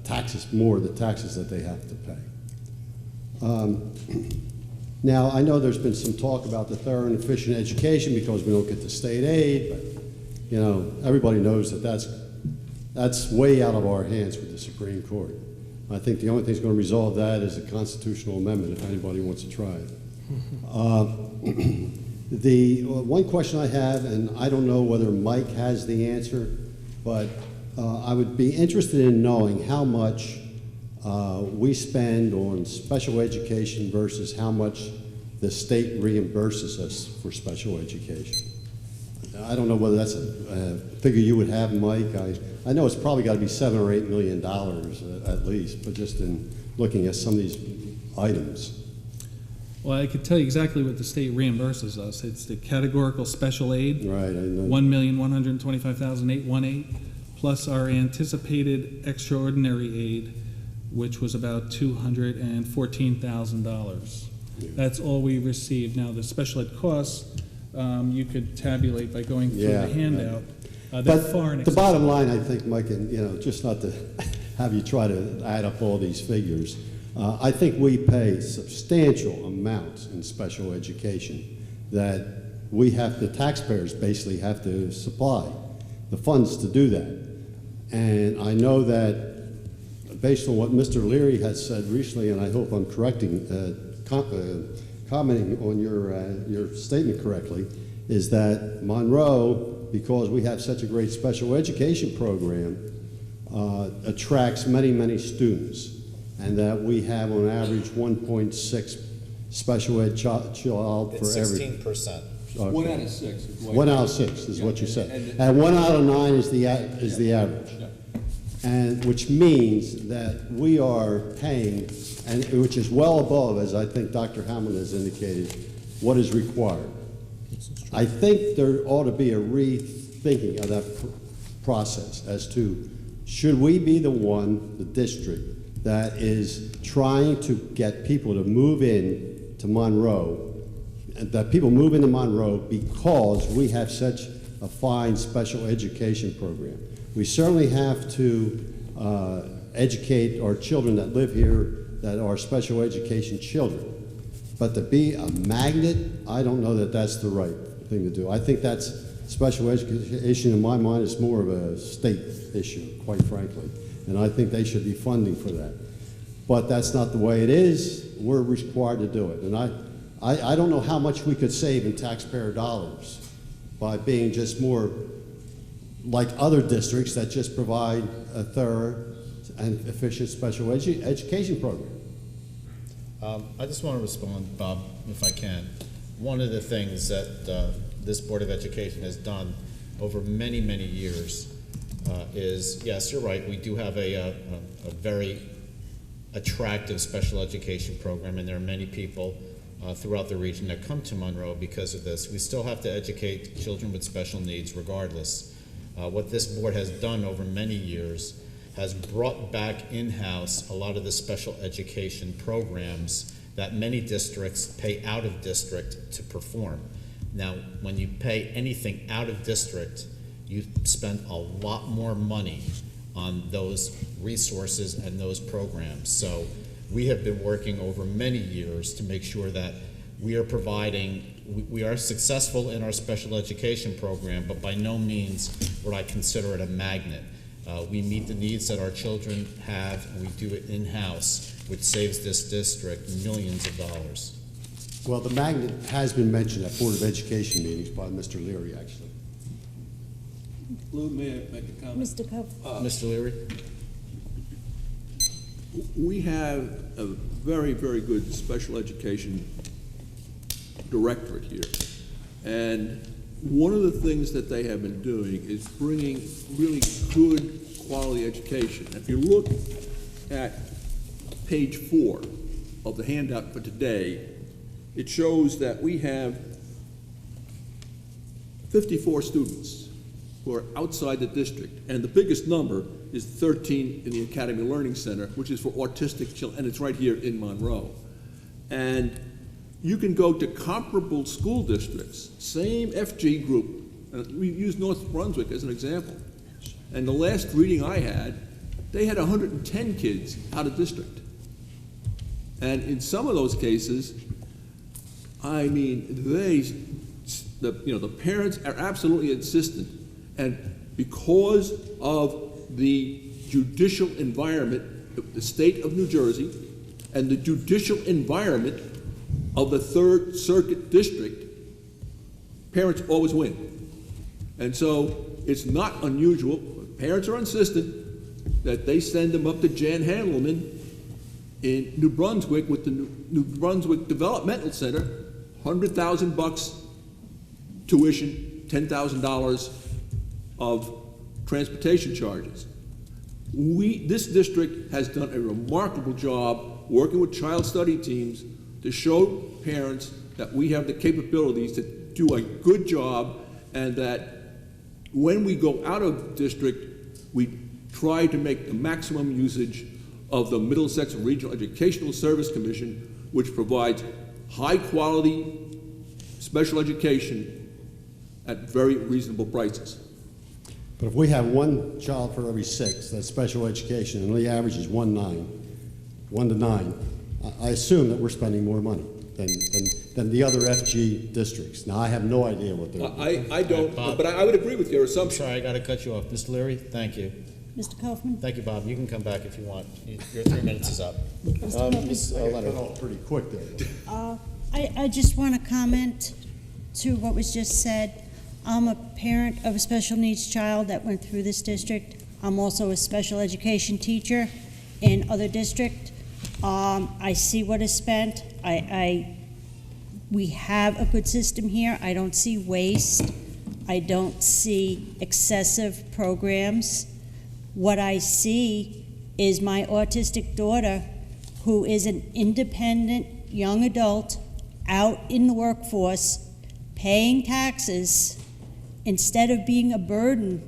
taxes, more of the taxes that they have to pay. Now, I know there's been some talk about the thorough and efficient education because we don't get the state aid, but, you know, everybody knows that that's way out of our hands with the Supreme Court. I think the only thing that's going to resolve that is a constitutional amendment if anybody wants to try it. The one question I have, and I don't know whether Mike has the answer, but I would be interested in knowing how much we spend on special education versus how much the state reimburses us for special education. I don't know whether that's a figure you would have, Mike. I know it's probably got to be $7 or $8 million at least, but just in looking at some of these items. Well, I could tell you exactly what the state reimburses us. It's the categorical special aid, right? $1,125,818, plus our anticipated extraordinary aid, which was about $214,000. That's all we received. Now, the special ed costs, you could tabulate by going through the handout. They're far in The excess. bottom line, I think, Mike, and, just not to have you try to add up all these figures, I think we pay substantial amounts in special education that the taxpayers basically have to supply the funds to do that. And I know that based on what Mr. Leary has said recently, and I hope I'm commenting on your statement correctly, is that Monroe, because we have such a great special education program, attracts many, many students, and that we have on average 1.6 special ed child for every. 16%. Okay. 1 out of 6. 1 out of 6 is what you said. And 1 out of 9 is the average. And which means that we are paying, and which is well above, as I think Dr. Hammond has indicated, what is required. I think there ought to be a rethinking of that process as to should we be the district that is trying to get people to move in to Monroe, and that people move into Monroe because we have such a fine special education program. We certainly have to educate our children that live here that are special education children. But to be a magnet, I don't know that that's the right thing to do. I think that's special education, in my mind, is more of a state issue, quite frankly. And I think they should be funding for that. But that's not the way it is. We're required to do it. And I don't know how much we could save in taxpayer dollars by being just more like other districts that just provide a thorough and efficient special education program. I just want to respond, Bob, if I can. One of the things that this Board of Education has done over many, many years is, yes, you're right, we do have a very attractive special education program, and there are many people throughout the region that come to Monroe because of this. We still have to educate children with special needs regardless. What this board has done over many years has brought back in-house a lot of the special education programs that many districts pay out of district to perform. Now, when you pay anything out of district, you spend a lot more money on those resources and those programs. So we have been working over many years to make sure that we are providing, we are successful in our special education program, but by no means would I consider it a magnet. We meet the needs that our children have, and we do it in-house, which saves this district millions of dollars. Well, the magnet has been mentioned at Board of Education meetings by Mr. Leary, actually. Lou, may I make a comment? Mr. Cove. Mr. Leary? We have a very, very good special education directorate here. And one of the things that they have been doing is bringing really good quality education. If you look at page 4 of the handout for today, it shows that we have 54 students who are outside the district, and the biggest number is 13 in the Academy Learning Center, which is for autistic children, and it's right here in Monroe. And you can go to comparable school districts, same FG group, and we use North Brunswick as an example. And the last reading I had, they had 110 kids out of district. And in some of those cases, I mean, the parents are absolutely insistent. And because of the judicial environment of the state of New Jersey and the judicial environment of the Third Circuit District, parents always win. And so it's not unusual, parents are insistent that they send them up to Jan Handelman in New Brunswick with the New Brunswick Developmental Center, $100,000 tuition, $10,000 of transportation charges. This district has done a remarkable job working with child study teams to show parents that we have the capabilities to do a good job, and that when we go out of district, we try to make the maximum usage of the Middlesex Regional Educational Service Commission, which provides high-quality special education at very reasonable prices. But if we have one child for every 6, that's special education, and the average is 1 to 9, I assume that we're spending more money than the other FG districts. Now, I have no idea what they're doing. I don't, Bob. but I would agree with your assumption. Sorry, I got to cut you off. Mr. Leary, thank you. Mr. Kaufman? Thank you, Bob. You can come back if you want. Your 3 minutes is up. Ms. I got Leonard. cut off pretty quick there. I just want to comment to what was just said. I'm a parent of a special needs child that went through this district. I'm also a special education teacher in other district. I see what is spent. We have a good system here. I don't see waste. I don't see excessive programs. What I see is my autistic daughter, who is an independent young adult out in the workforce, paying taxes instead of being a burden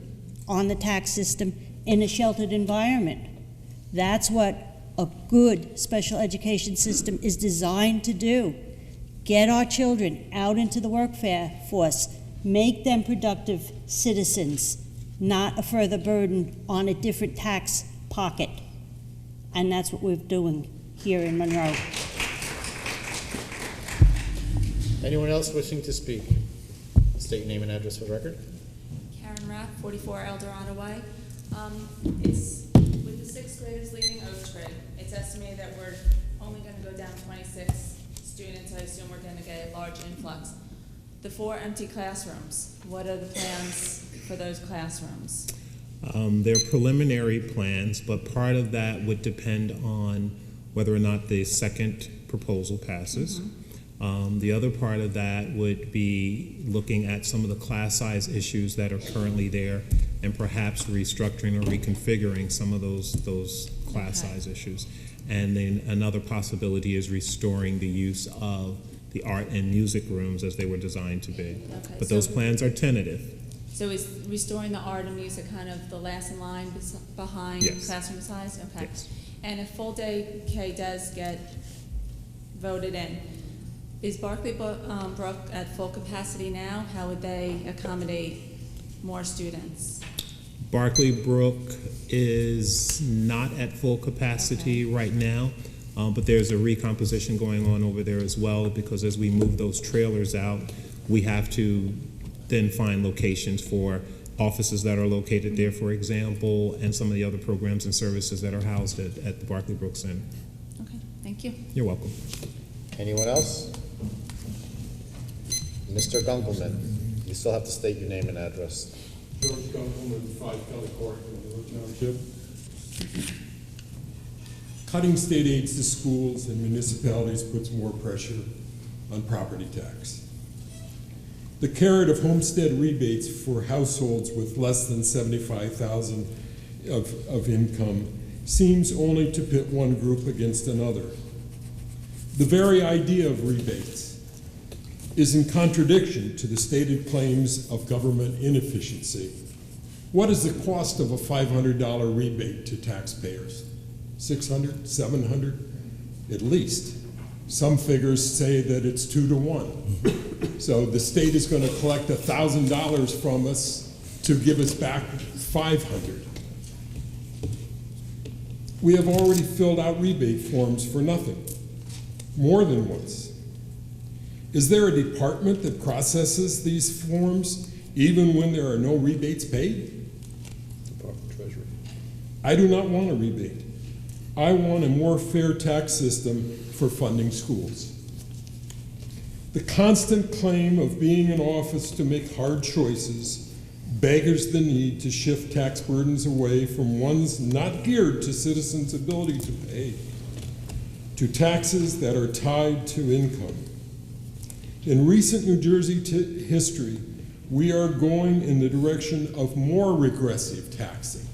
on the tax system in a sheltered environment. That's what a good special education system is designed to do. Get our children out into the workforce, make them productive citizens, not a further burden on a different tax pocket. And that's what we're doing here in Monroe. Anyone else wishing to speak? State your name and address for the record. Karen Rapp, 44 Eldorado Way. It's with the 6th graders leaving Oaktree, it's estimated that we're only going to go down 26 students. I assume we're going to get a large influx. The 4 empty classrooms, what are the plans for those classrooms? They're preliminary plans, but part of that would depend on whether or not the second proposal passes. The other part of that would be looking at some of the class size issues that are currently there and perhaps restructuring or reconfiguring some of those class size issues. And then another possibility is restoring the use of the art and music rooms as they were designed to be. Okay, but those plans are tentative. So is restoring the art and music kind of the last in line behind Yes. classroom size? Okay. Yes. And if full day K does get voted in, is Barclay Brook at full capacity now? How would they accommodate more students? Barclay Brook is not at full capacity right now, but there's a recomposition going on over there as well, because as we move those trailers out, we have to then find locations for offices that are located there, for example, and some of the other programs and services that are housed at the Barclay Brook Center. Okay, thank you. You're welcome. Anyone else? Mr. Gunkelman, you still have to state your name and address. George Gunkelman, 5 Kelly Court, Monroe Township. Cutting state aids to schools and municipalities puts more pressure on property tax. The carrot of homestead rebates for households with less than $75,000 of income seems only to pit one group against another. The very idea of rebates is in contradiction to the stated claims of government inefficiency. What is the cost of a $500 rebate to taxpayers? $600, $700? At least. Some figures say that it's 2 to 1. So the state is going to collect $1,000 from us to give us back $500. We have already filled out rebate forms for nothing, more than once. Is there a department that processes these forms even when there are no rebates paid? Department of Treasury. I do not want a rebate. I want a more fair tax system for funding schools. The constant claim of being in office to make hard choices beggars the need to shift tax burdens away from ones not geared to citizens' ability to pay, to taxes that are tied to income. In recent New Jersey history, we are going in the direction of more regressive taxing.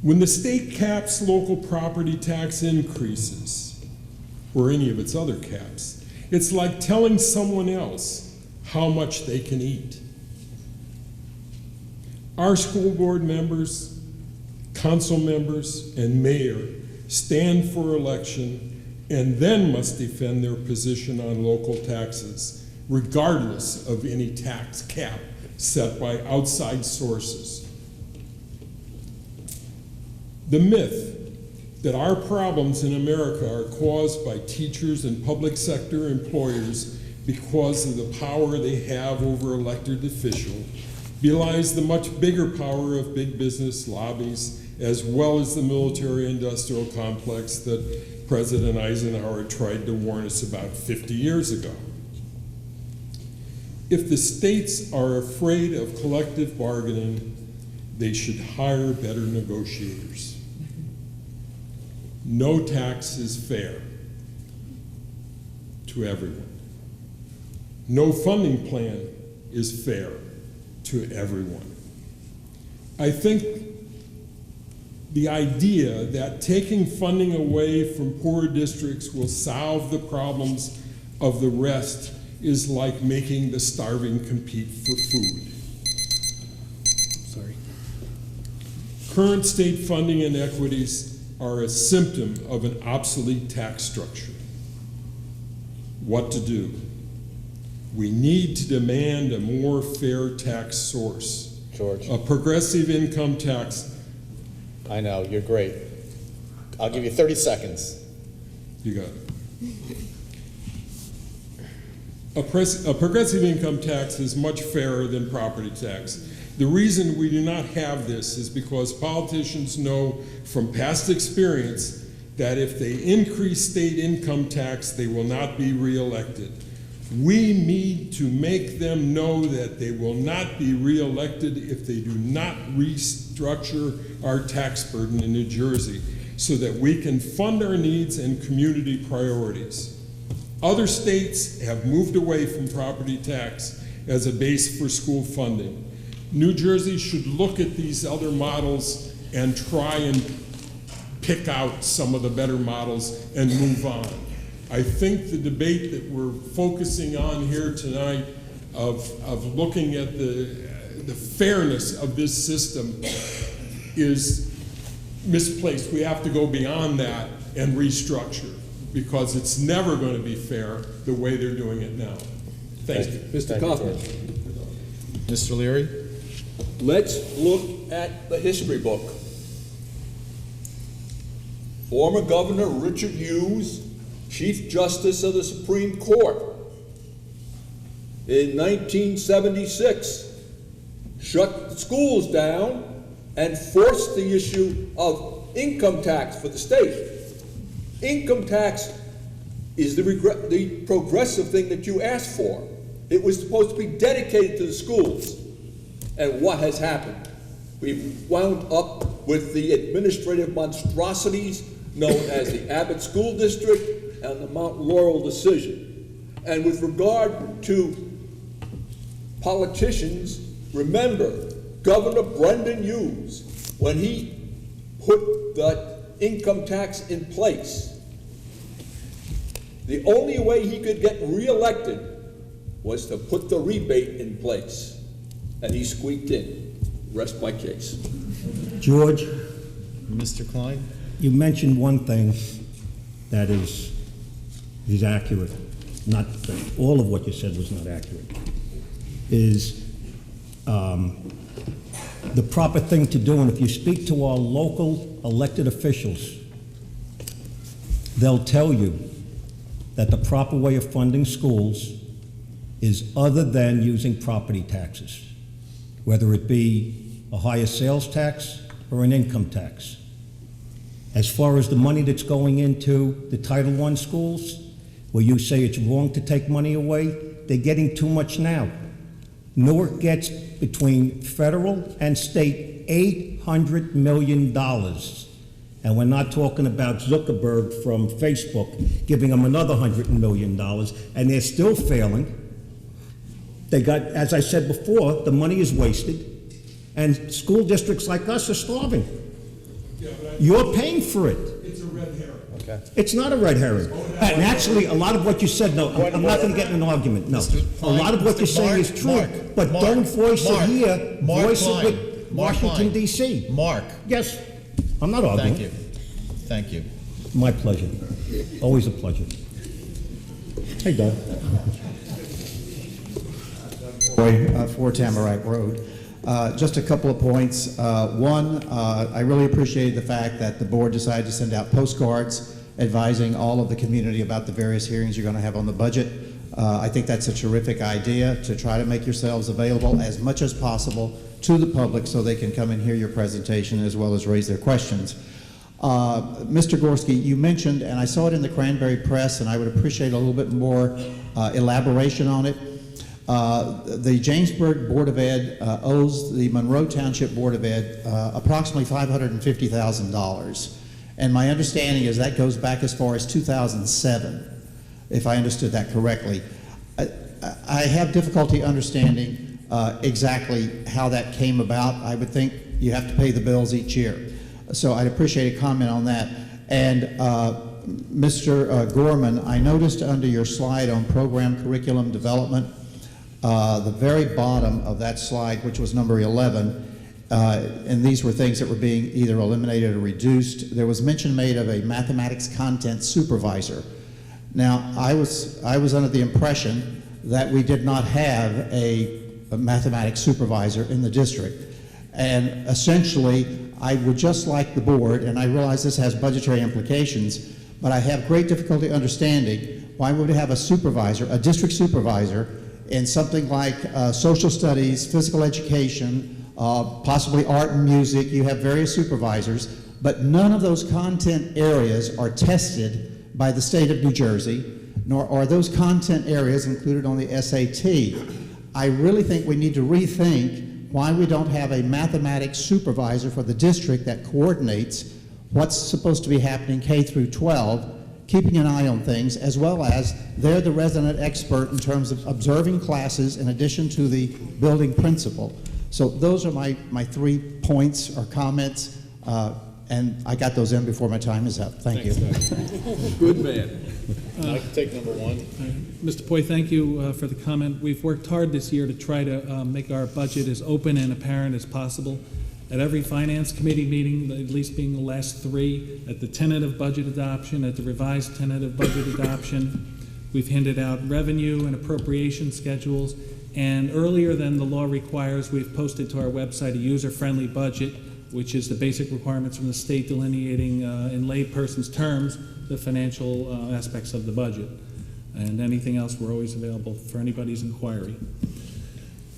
When the state caps local property tax increases, or any of its other caps, it's like telling someone else how much they can eat. Our school board members, council members, and mayor stand for election and then must defend their position on local taxes, regardless of any tax cap set by outside sources. The myth that our problems in America are caused by teachers and public sector employers because of the power they have over elected officials belies the much bigger power of big business lobbies, as well as the military-industrial complex that President Eisenhower tried to warn us about 50 years ago. If the states are afraid of collective bargaining, they should hire better negotiators. No tax is fair to everyone. No funding plan is fair to everyone. I think the idea that taking funding away from poor districts will solve the problems of the rest is like making the starving compete for food. Sorry. Current state funding inequities are a symptom of an obsolete tax structure. What to do? We need to demand a more fair tax source. George. A progressive income tax. I know, you're great. I'll give you 30 seconds. You got it. A progressive income tax is much fairer than property tax. The reason we do not have this is because politicians know from past experience that if they increase state income tax, they will not be reelected. We need to make them know that they will not be reelected if they do not restructure our tax burden in New Jersey so that we can fund our needs and community priorities. Other states have moved away from property tax as a base for school funding. New Jersey should look at these other models and try and pick out some of the better models and move on. I think the debate that we're focusing on here tonight of looking at the fairness of this system is misplaced. We have to go beyond that and restructure, because it's never going to be fair the way they're doing it now. Thank you. Mr. Kaufman. Mr. Leary? Let's look at the history book. Former Governor Richard Hughes, Chief Justice of the Supreme Court, in 1976, shut the schools down and forced the issue of income tax for the state. Income tax is the progressive thing that you asked for. It was supposed to be dedicated to the schools. And what has happened? We've wound up with the administrative monstrosities known as the Abbott School District and the Mount Laurel decision. And with regard to politicians, remember Governor Brendan Hughes, when he put the income tax in place, the only way he could get reelected was to put the rebate in place. And he squeaked in. Rest my case. George? Mr. Klein? You mentioned one thing that is accurate. Not all of what you said was not accurate. Is the proper thing to do, and if you speak to our local elected officials, they'll tell you that the proper way of funding schools is other than using property taxes, whether it be a higher sales tax or an income tax. As far as the money that's going into the Title I schools, where you say it's wrong to take money away, they're getting too much now. Newark gets, between federal and state, $800 million. And we're not talking about Zuckerberg from Facebook giving them another $100 million, and they're still failing. They got, as I said before, the money is wasted, and school districts like us are starving. Yeah, You're paying for it. It's a red herring. Okay. It's not a red herring. And actually, a lot of what you said, no, I'm not going to get in an argument, no. A lot of what you're saying is true, but don't voice it here. Voice it with Washington, Klein. D.C. Mark. Yes, I'm not arguing. Thank you. Thank you. My pleasure. Always a pleasure. Hey, Doug. For Tamarack Road. Just a couple of points. One, I really appreciated the fact that the board decided to send out postcards advising all of the community about the various hearings you're going to have on the budget. I think that's a terrific idea to try to make yourselves available as much as possible to the public so they can come and hear your presentation as well as raise their questions. Mr. Gorski, you mentioned, and I saw it in the Cranberry Press, and I would appreciate a little bit more elaboration on it. The Jamesburg Board of Ed owes the Monroe Township Board of Ed approximately $550,000. And my understanding is that goes back as far as 2007, if I understood that correctly. I have difficulty understanding exactly how that came about. I would think you have to pay the bills each year. So I'd appreciate a comment on that. And Mr. Gorman, I noticed under your slide on program curriculum development, the very bottom of that slide, which was number 11, and these were things that were being either eliminated or reduced, there was mention made of a mathematics content supervisor. Now, I was under the impression that we did not have a mathematics supervisor in the district. And essentially, I would just like the board, and I realize this has budgetary implications, but I have great difficulty understanding why we would have a supervisor, a district supervisor, in something like social studies, physical education, possibly art and music. You have various supervisors, but none of those content areas are tested by the state of New Jersey, nor are those content areas included on the SAT. I really think we need to rethink why we don't have a mathematics supervisor for the district that coordinates what's supposed to be happening K through 12, keeping an eye on things, as well as they're the resident expert in terms of observing classes in addition to the building principal. So those are my 3 points or comments, and I got those in before my time is up. Thank you. Good man. I'd like to take number 1. Mr. Poi, thank you for the comment. We've worked hard this year to try to make our budget as open and apparent as possible. At every finance committee meeting, at least being the last 3, at the tentative budget adoption, at the revised tentative budget adoption, we've handed out revenue and appropriation schedules, and earlier than the law requires, we've posted to our website a user-friendly budget, which is the basic requirements from the state delineating in layperson's terms the financial aspects of the budget. And anything else, we're always available for anybody's inquiry.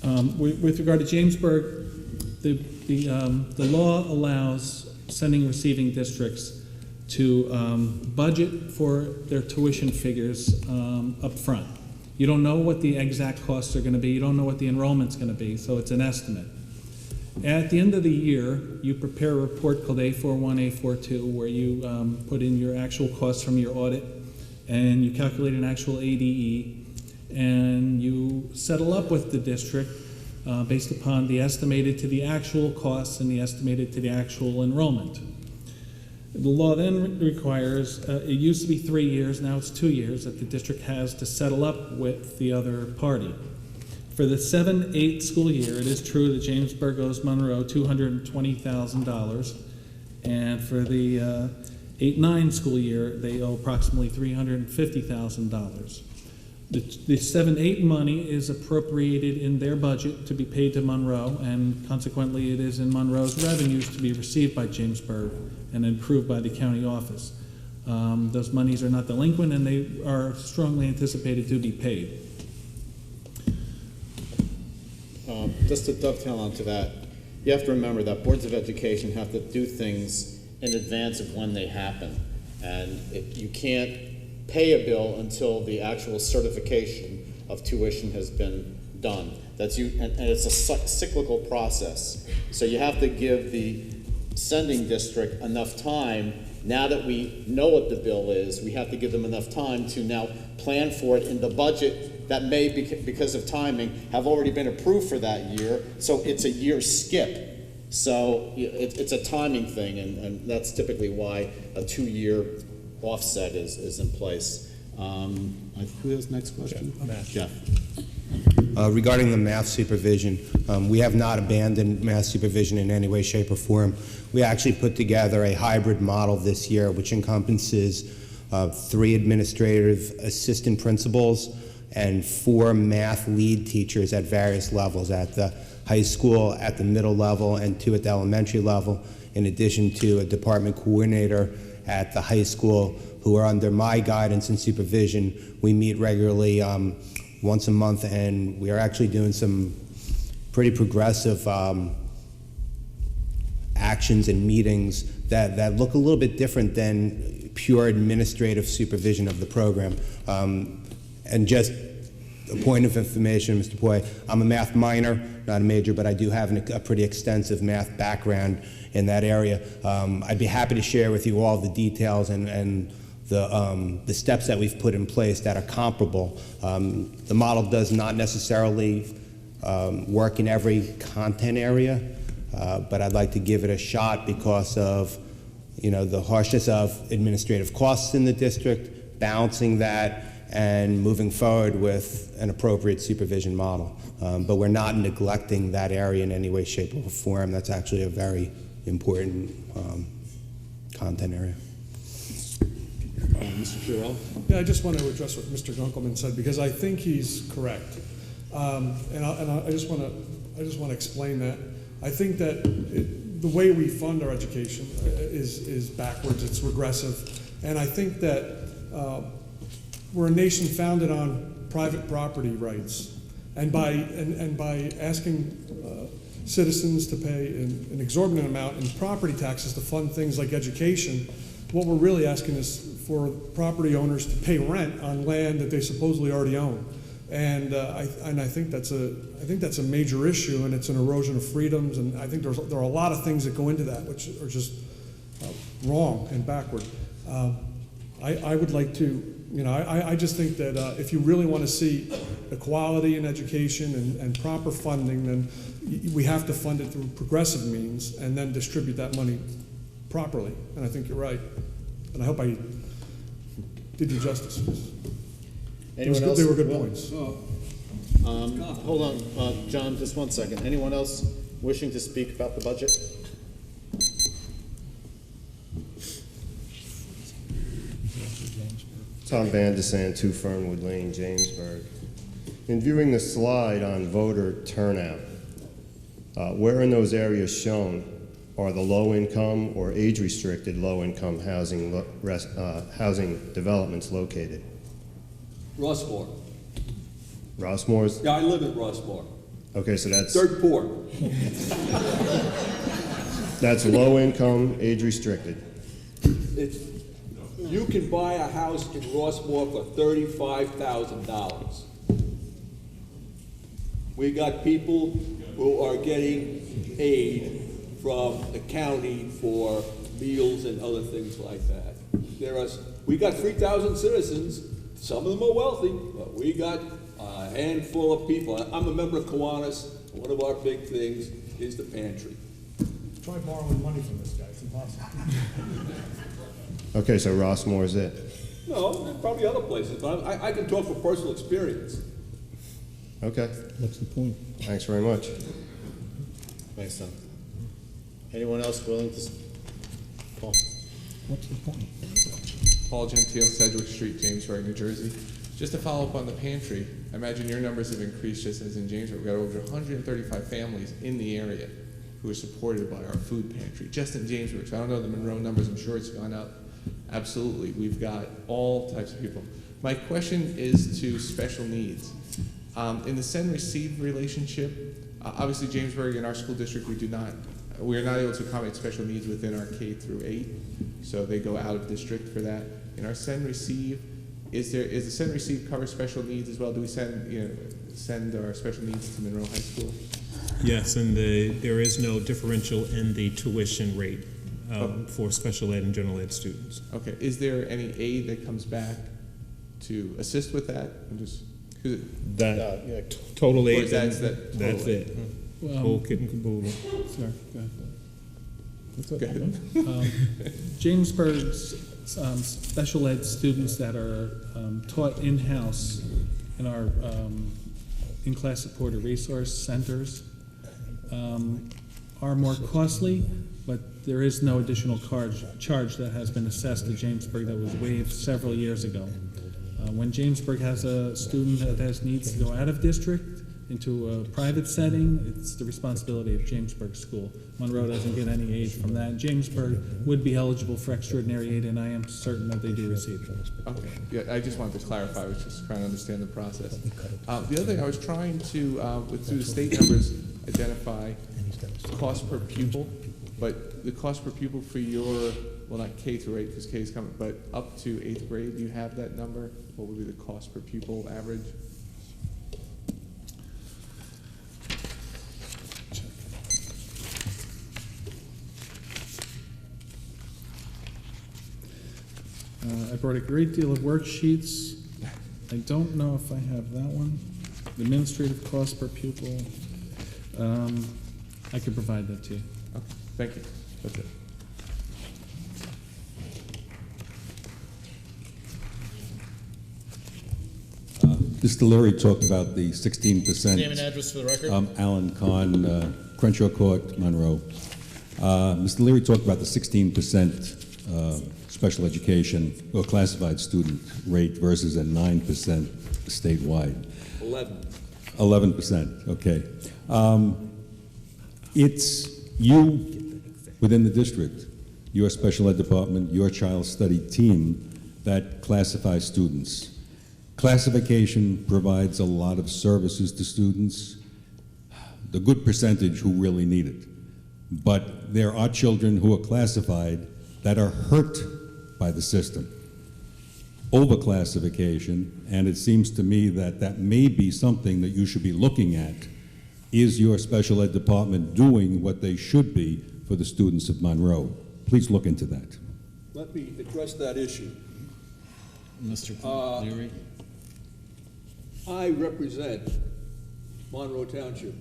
With regard to Jamesburg, the law allows sending and receiving districts to budget for their tuition figures up front. You don't know what the exact costs are going to be. You don't know what the enrollment's going to be, so it's an estimate. At the end of the year, you prepare a report called A41, A42, where you put in your actual costs from your audit, and you calculate an actual ADE, and you settle up with the district based upon the estimated to the actual costs and the estimated to the actual enrollment. The law then requires, it used to be 3 years, now it's 2 years that the district has to settle up with the other party. For the 7-8 school year, it is true that Jamesburg owes Monroe $220,000, and for the 8-9 school year, they owe approximately $350,000. The 7-8 money is appropriated in their budget to be paid to Monroe, and consequently it is in Monroe's revenues to be received by Jamesburg and approved by the county office. Those monies are not delinquent, and they are strongly anticipated to be paid. Just to dovetail onto that, you have to remember that boards of education have to do things in advance of when they happen, and you can't pay a bill until the actual certification of tuition has been done. That's and it's a cyclical process. So you have to give the sending district enough time. Now that we know what the bill is, we have to give them enough time to now plan for it in the budget that may, because of timing, have already been approved for that year. So it's a year skip. So it's a timing thing, and that's typically why a 2-year offset is in place. Who has next question? Jeff. Regarding the math supervision, we have not abandoned math supervision in any way, shape, or form. We actually put together a hybrid model this year, which encompasses 3 administrative assistant principals and 4 math lead teachers at various levels, at the high school, at the middle level, and 2 at the elementary level, in addition to a department coordinator at the high school who are under my guidance and supervision. We meet regularly once a month, and we are actually doing some pretty progressive actions and meetings that look a little bit different than pure administrative supervision of the program. And just a point of information, Mr. Poi, I'm a math minor, not a major, but I do have a pretty extensive math background in that area. I'd be happy to share with you all the details and the steps that we've put in place that are comparable. The model does not necessarily work in every content area, but I'd like to give it a shot because of the harshness of administrative costs in the district, balancing that, and moving forward with an appropriate supervision model. But we're not neglecting that area in any way, shape, or form. That's actually a very important content area. Mr. Chiarella? Yeah, I just want to address what Mr. Gunkelman said, because I think he's correct. I just want to explain that. I think that the way we fund our education is backwards, it's regressive. And I think that we're a nation founded on private property rights. And by asking citizens to pay an exorbitant amount in property taxes to fund things like education, what we're really asking is for property owners to pay rent on land that they supposedly already own. And I think that's a major issue, and it's an erosion of freedoms. And I think there are a lot of things that go into that which are just wrong and backward. I would like to, I just think that if you really want to see equality in education and proper funding, then we have to fund it through progressive means and then distribute that money properly. And I think you're right. And I hope I did you justice. Anyone else? They were good points. Hold on, John, just one second. Anyone else wishing to speak about the budget? Tom Van Desant, 2 Fernwood Lane, Jamesburg. In viewing the slide on voter turnout, where in those areas shown are the low-income or age-restricted low-income housing developments located? Rossmore. Rossmore's? Yeah, I live in Rossmore. Okay, so that's... Dirt poor. That's low-income, age-restricted. You can buy a house in Rossmore for $35,000. We got people who are getting aid from the county for meals and other things like that. We got 3,000 citizens. Some of them are wealthy, but we got a handful of people. I'm a member of Kiwanis. One of our big things is the pantry. Try borrowing money from this guy. It's impossible. Okay, so Rossmore is it? No, there's probably other places, but I can talk from personal experience. Okay. What's the point? Thanks very much. Thanks, Tom. Anyone else willing to? Paul. What's the point? Paul Gentile, Sedgwick Street, Jamesburg, New Jersey. Just to follow up on the pantry, I imagine your numbers have increased just as in Jamesburg. We've got over 135 families in the area who are supported by our food pantry, just in Jamesburg. So I don't know the Monroe numbers, I'm sure it's gone up. Absolutely, we've got all types of people. My question is to special needs. In the send-receive relationship, obviously Jamesburg in our school district, we are not able to accommodate special needs within our K through 8, so they go out of district for that. In our send-receive, is the send-receive cover special needs as well? Do we send our special needs to Monroe High School? Yes, and there is no differential in the tuition rate for special ed and general ed students. Okay, is there any aid that comes back to assist with that? Total aid, that's it. Whole kit and caboodle. Sorry, go ahead. Jamesburg's special ed students that are taught in-house in our in-class supported resource centers are more costly, but there is no additional charge that has been assessed to Jamesburg that was waived several years ago. When Jamesburg has a student that has needs to go out of district into a private setting, it's the responsibility of Jamesburg School. Monroe doesn't get any aid from that. Jamesburg would be eligible for extraordinary aid, and I am certain that they do receive it. Okay, yeah, I just wanted to clarify, I was just trying to understand the process. The other thing, I was trying to, through the state numbers, identify cost per pupil, but the cost per pupil for your, well, not K through 8, because K is coming, but up to 8th grade, do you have that number? What would be the cost per pupil average? I brought a great deal of worksheets. I don't know if I have that one. The administrative cost per pupil. I could provide that to you. Okay, thank you. That's it. Mr. Leary talked about the 16%. Name and address for the record. Alan Kahn, Crenshaw Court, Monroe. Mr. Leary talked about the 16% special education or classified student rate versus a 9% statewide. 11%, okay. It's you within the district, your special ed department, your child study team that classifies students. Classification provides a lot of services to students, the good percentage who really need it. But there are children who are classified that are hurt by the system. Overclassification, and it seems to me that that may be something that you should be looking at. Is your special ed department doing what they should be for the students of Monroe? Please look into that. Let me address that issue. Mr. Leary? I represent Monroe Township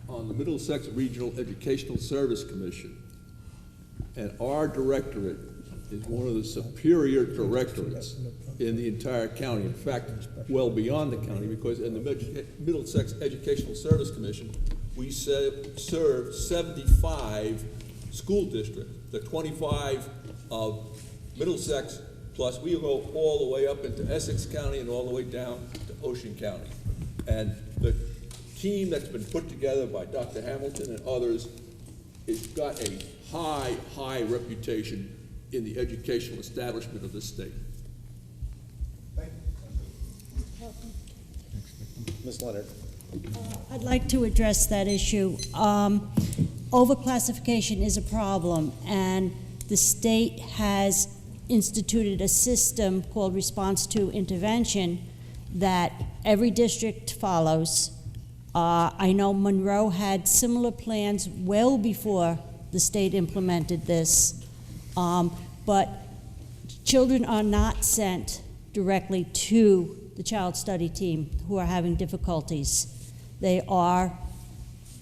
on the Middlesex Regional Educational Service Commission, and our directorate is one of the superior directorates in the entire county. In fact, well beyond the county, because in the Middlesex Educational Service Commission, we serve 75 school districts, the 25 of Middlesex, plus we go all the way up into Essex County and all the way down to Ocean County. And the team that's been put together by Dr. Hamilton and others has got a high reputation in the educational establishment of the state. Ms. Leonard. I'd like to address that issue. Overclassification is a problem, and the state has instituted a system called response to intervention that every district follows. I know Monroe had similar plans well before the state implemented this, but children are not sent directly to the child study team who are having difficulties. They are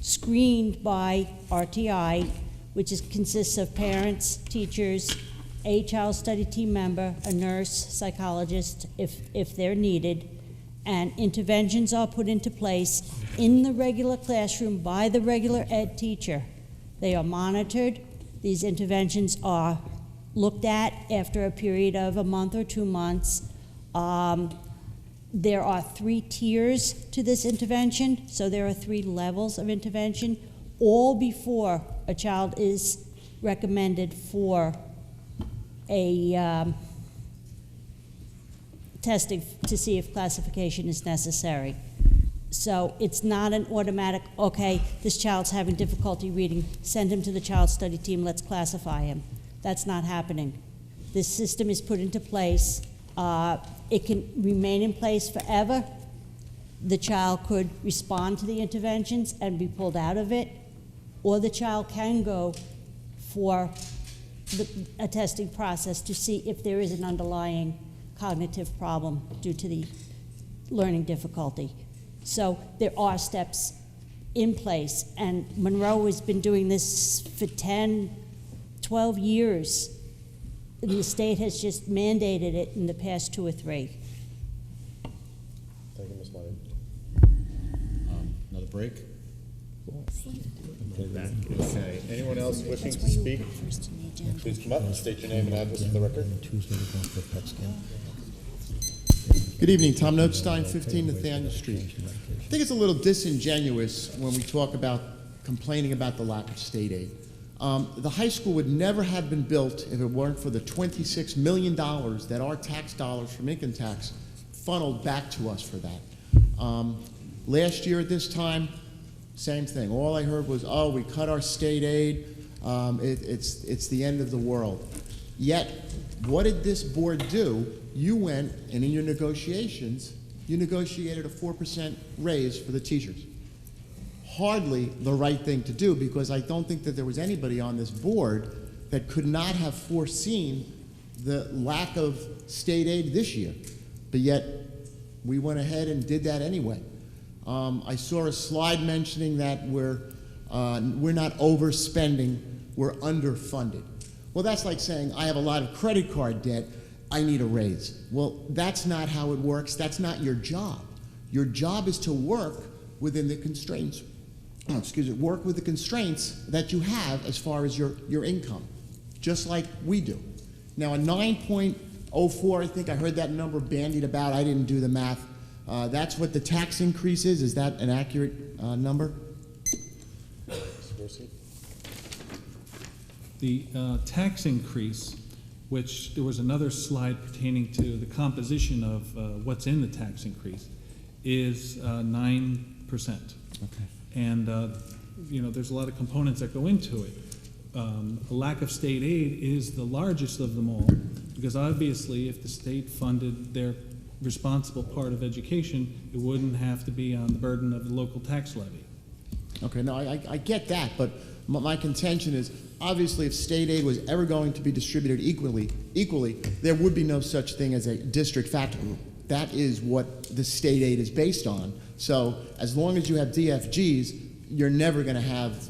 screened by RTI, which consists of parents, teachers, a child study team member, a nurse, psychologist, if they're needed, and interventions are put into place in the regular classroom by the regular ed teacher. They are monitored. These interventions are looked at after a period of a month or 2 months. There are 3 tiers to this intervention, so there are 3 levels of intervention, all before a child is recommended for a testing to see if classification is necessary. So it's not an automatic, okay, this child's having difficulty reading, send him to the child study team, let's classify him. That's not happening. This system is put into place. It can remain in place forever. The child could respond to the interventions and be pulled out of it, or the child can go for a testing process to see if there is an underlying cognitive problem due to the learning difficulty. So there are steps in place, and Monroe has been doing this for 10, 12 years. And the state has just mandated it in the past 2 or 3. Thank you, Ms. Leonard. break? Okay, anyone else wishing to speak? Please come up and state your name and address for the record. Good evening, Tom Notstein, 15 Nathaniel Street. I think it's a little disingenuous when we talk about complaining about the lack of state aid. The high school would never have been built if it weren't for the $26 million that our tax dollars from income tax funneled back to us for that. Last year at this time, same thing. All I heard was, oh, we cut our state aid. It's the end of the world. Yet, what did this board do? You went, and in your negotiations, you negotiated a 4% raise for the teachers. Hardly the right thing to do, because I don't think that there was anybody on this board that could not have foreseen the lack of state aid this year. But yet, we went ahead and did that anyway. I saw a slide mentioning that we're not overspending, we're underfunded. Well, that's like saying, I have a lot of credit card debt, I need a raise. Well, that's not how it works. That's not your job. Your job is to work within the constraints, work with the constraints that you have as far as your income, just like we do. Now, a 9.04, I think I heard that number bandied about. I didn't do the math. That's what the tax increase is. Is that an accurate number? The tax increase, which there was another slide pertaining to the composition of what's in the tax increase, is 9%. Okay. And there's a lot of components that go into it. A lack of state aid is the largest of them all, because obviously if the state funded their responsible part of education, it wouldn't have to be on the burden of the local tax levy. Okay, no, I get that, but my contention is, obviously, if state aid was ever going to be distributed equally, there would be no such thing as a district factor group. That is what the state aid is based on. So as long as you have DFGs, you're never going to have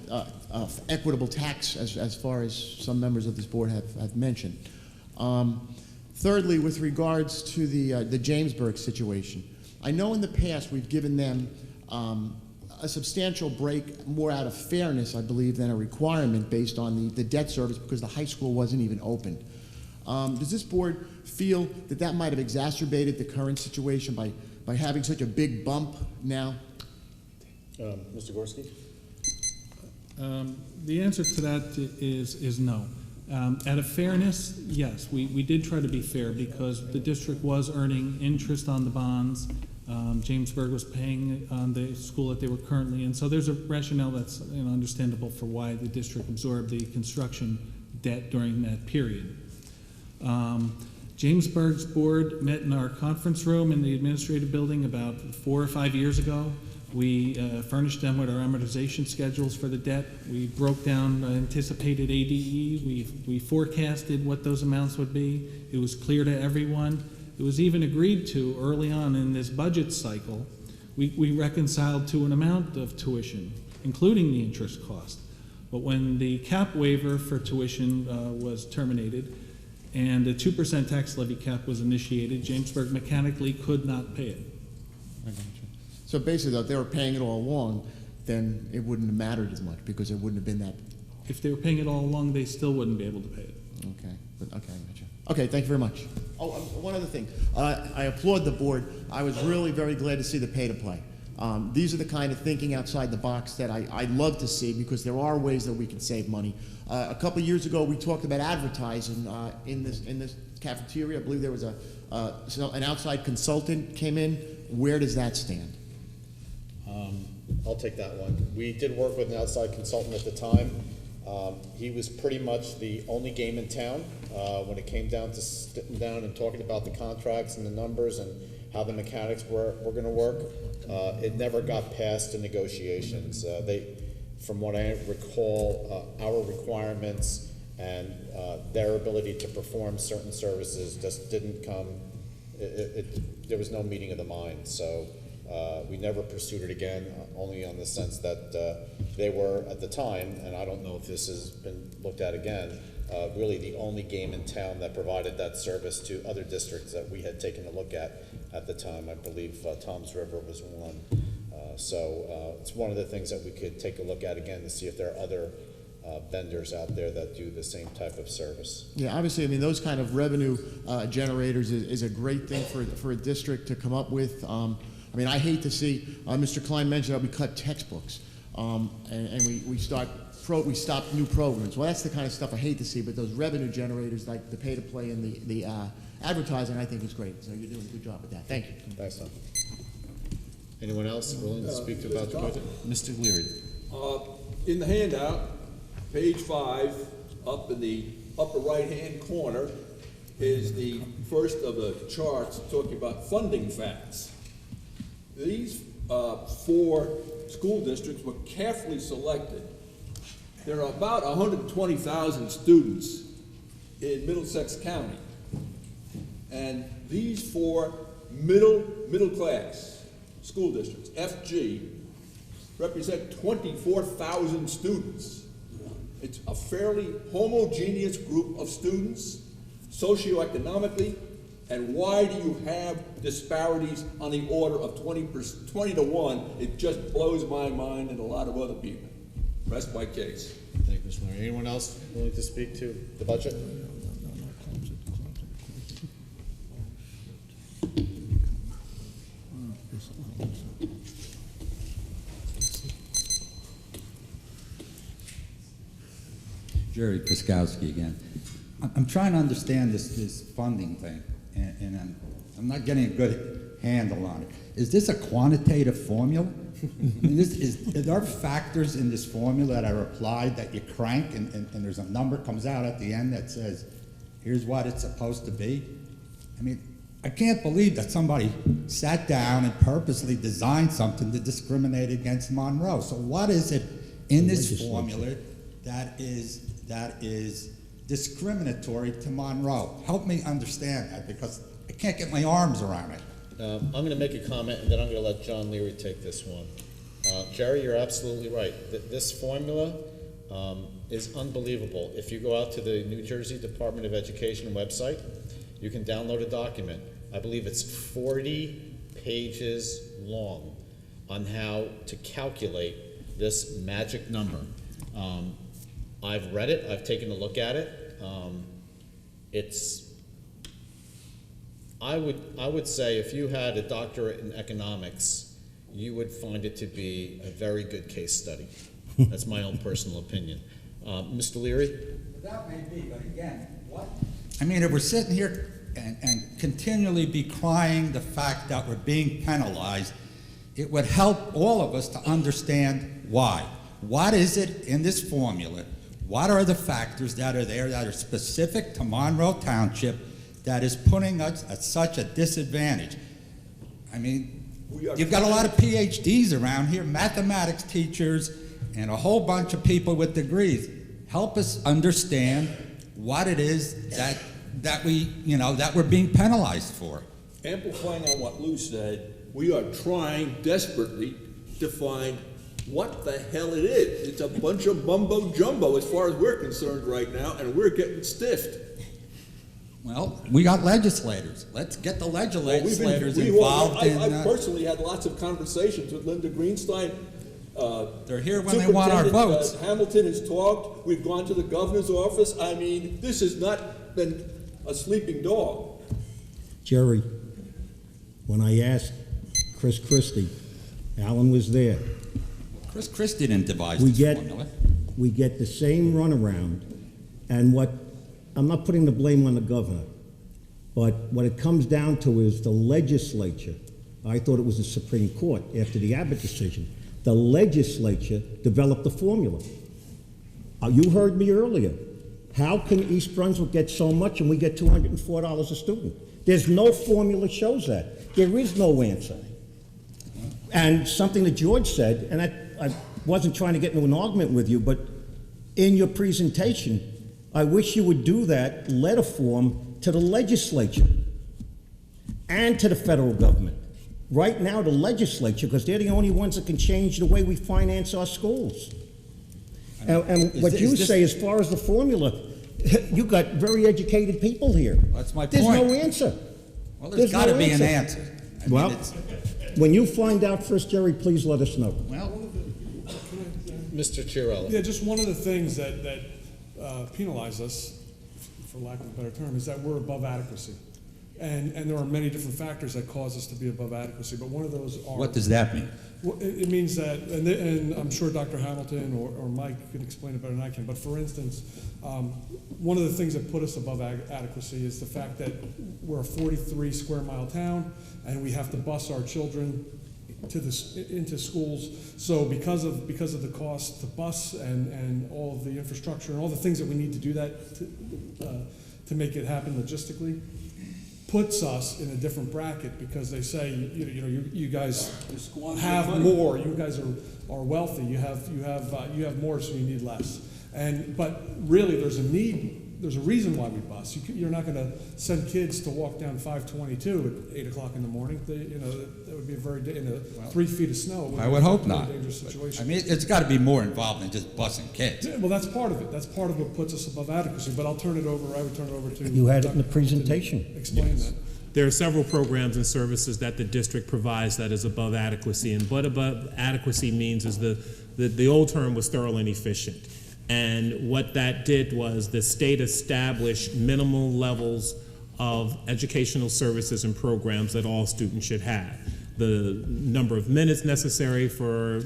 equitable tax, as far as some members of this board have mentioned. Thirdly, with regards to the Jamesburg situation, I know in the past we've given them a substantial break more out of fairness, I believe, than a requirement based on the debt service, because the high school wasn't even opened. Does this board feel that that might have exacerbated the current situation by having such a big bump now? Mr. Gorski? The answer to that is no. Out of fairness, yes, we did try to be fair, because the district was earning interest on the bonds. Jamesburg was paying on the school that they were currently in. So there's a rationale that's understandable for why the district absorbed the construction debt during that period. Jamesburg's board met in our conference room in the administrative building about 4 or 5 years ago. We furnished them with our amortization schedules for the debt. We broke down anticipated ADE. We forecasted what those amounts would be. It was clear to everyone. It was even agreed to early on in this budget cycle. We reconciled to an amount of tuition, including the interest cost. But when the cap waiver for tuition was terminated and a 2% tax levy cap was initiated, Jamesburg mechanically could not pay it. I got you. So basically, if they were paying it all along, then it wouldn't have mattered as much, because it wouldn't have been that. If they were paying it all along, they still wouldn't be able to pay it. Okay, okay, I got you. Okay, thank you very much. Oh, one other thing. I applaud the board. I was really very glad to see the pay-to-play. These are the kind of thinking outside the box that I love to see, because there are ways that we can save money. A couple years ago, we talked about advertising in this cafeteria. I believe there was an outside consultant came in. Where does that stand? I'll take that one. We did work with an outside consultant at the time. He was pretty much the only game in town when it came down to sitting down and talking about the contracts and the numbers and how the mechanics were going to work. It never got past the negotiations. From what I recall, our requirements and their ability to perform certain services just didn't come. There was no meeting of the mind. So we never pursued it again, only on the sense that they were at the time, and I don't know if this has been looked at again, really the only game in town that provided that service to other districts that we had taken a look at the time. I believe Tom's River was one. So it's one of the things that we could take a look at again to see if there are other vendors out there that do the same type of service. Yeah, obviously, I mean, those kind of revenue generators is a great thing for a district to come up with. I mean, I hate to see, Mr. Klein mentioned that we cut textbooks, and we stop new programs. Well, that's the kind of stuff I hate to see, but those revenue generators, like the pay-to-play and the advertising, I think is great. So you're doing a good job with that. Thank you. Thanks, Tom. Anyone else willing to speak about the budget? Mr. Leary. In the handout, page 5, up in the upper right-hand corner, is the first of the charts talking about funding facts. These 4 school districts were carefully selected. There are about 120,000 students in Middlesex County. And these 4 middle class school districts, FG, represent 24,000 students. It's a fairly homogeneous group of students, socioeconomically, and why do you have disparities on the order of 20 to 1? It just blows my mind and a lot of other people. Rest my case. Thank you, Mr. Leary. Anyone else willing to speak to the budget? Jerry Kraskowski again. I'm trying to understand this funding thing, and I'm not getting a good handle on it. Is this a quantitative formula? I mean, are there factors in this formula that are applied that you crank and there's a number comes out at the end that says, here's what it's supposed to be? I mean, I can't believe that somebody sat down and purposely designed something to discriminate against Monroe. So what is it in this formula that is discriminatory to Monroe? Help me understand that, because I can't get my arms around it. I'm going to make a comment, and then I'm going to let John Leary take this one. Jerry, you're absolutely right. This formula is unbelievable. If you go out to the New Jersey Department of Education website, you can download a document. I believe it's 40 pages long on how to calculate this magic number. I've read it. I've taken a look at it. I would say if you had a doctorate in economics, you would find it to be a very good case study. That's my own personal opinion. Mr. Leary? That may be, but again, what? I mean, if we're sitting here and continually be crying the fact that we're being penalized, it would help all of us to understand why. What is it in this formula? What are the factors that are there that are specific to Monroe Township that is putting us at such a disadvantage? I mean, you've got a lot of PhDs around here, mathematics teachers, and a whole bunch of people with degrees. Help us understand what it is that we're being penalized for. Amplifying on what Lou said, we are trying desperately to find what the hell it is. It's a bunch of mumbo jumbo as far as we're concerned right now, and we're getting stiffed. Well, we got legislators. Let's get the legislators involved. I've personally had lots of conversations with Linda Greenstein. They're here when they want our votes. Hamilton has talked. We've gone to the governor's office. I mean, this has not been a sleeping dog. Jerry, when I asked Chris Christie, Alan was there. Chris Christie didn't devise this formula. We get the same runaround, and I'm not putting the blame on the governor, but what it comes down to is the legislature. I thought it was the Supreme Court after the Abbott decision. The legislature developed the formula. You heard me earlier. How can East Brunswick get so much and we get $204 a student? There's no formula shows that. There is no answer. And something that George said, and I wasn't trying to get into an argument with you, but in your presentation, I wish you would do that letter form to the legislature and to the federal government. Right now, the legislature, because they're the only ones that can change the way we finance our schools. And what you say as far as the formula, you got very educated people here. That's my point. There's no answer. Well, there's got to be an answer. mean, Well, it's- when you find out first, Jerry, please let us know. Well, Mr. Chiarella. Yeah, just one of the things that penalize us, for lack of a better term, is that we're above adequacy. And there are many different factors that cause us to be above adequacy, but one of those are. what does that mean? Well, it means that, and I'm sure Dr. Hamilton or Mike could explain it better than I can, but for instance, one of the things that put us above adequacy is the fact that we're a 43 square mile town, and we have to bus our children into schools. So because of the cost to bus and all of the infrastructure and all the things that we need to do that to make it happen logistically, puts us in a different bracket, because they say, you guys have more, you guys are wealthy, you have more, so you need less. But really, there's a reason why we bus. You're not going to send kids to walk down 522 at 8 o'clock in the morning. That would be in 3 feet of snow. I would hope be a not. dangerous situation. I mean, it's got to be more involved than just busing kids. Yeah, well, that's part of it. That's part of what puts us above adequacy. But I would turn it over to. You had it in the Dr. presentation. Explain that. There are several programs and services that the district provides that is above adequacy, and what above adequacy means is the old term was thorough and efficient. And what that did was the state established minimal levels of educational services and programs that all students should have. The number of minutes necessary for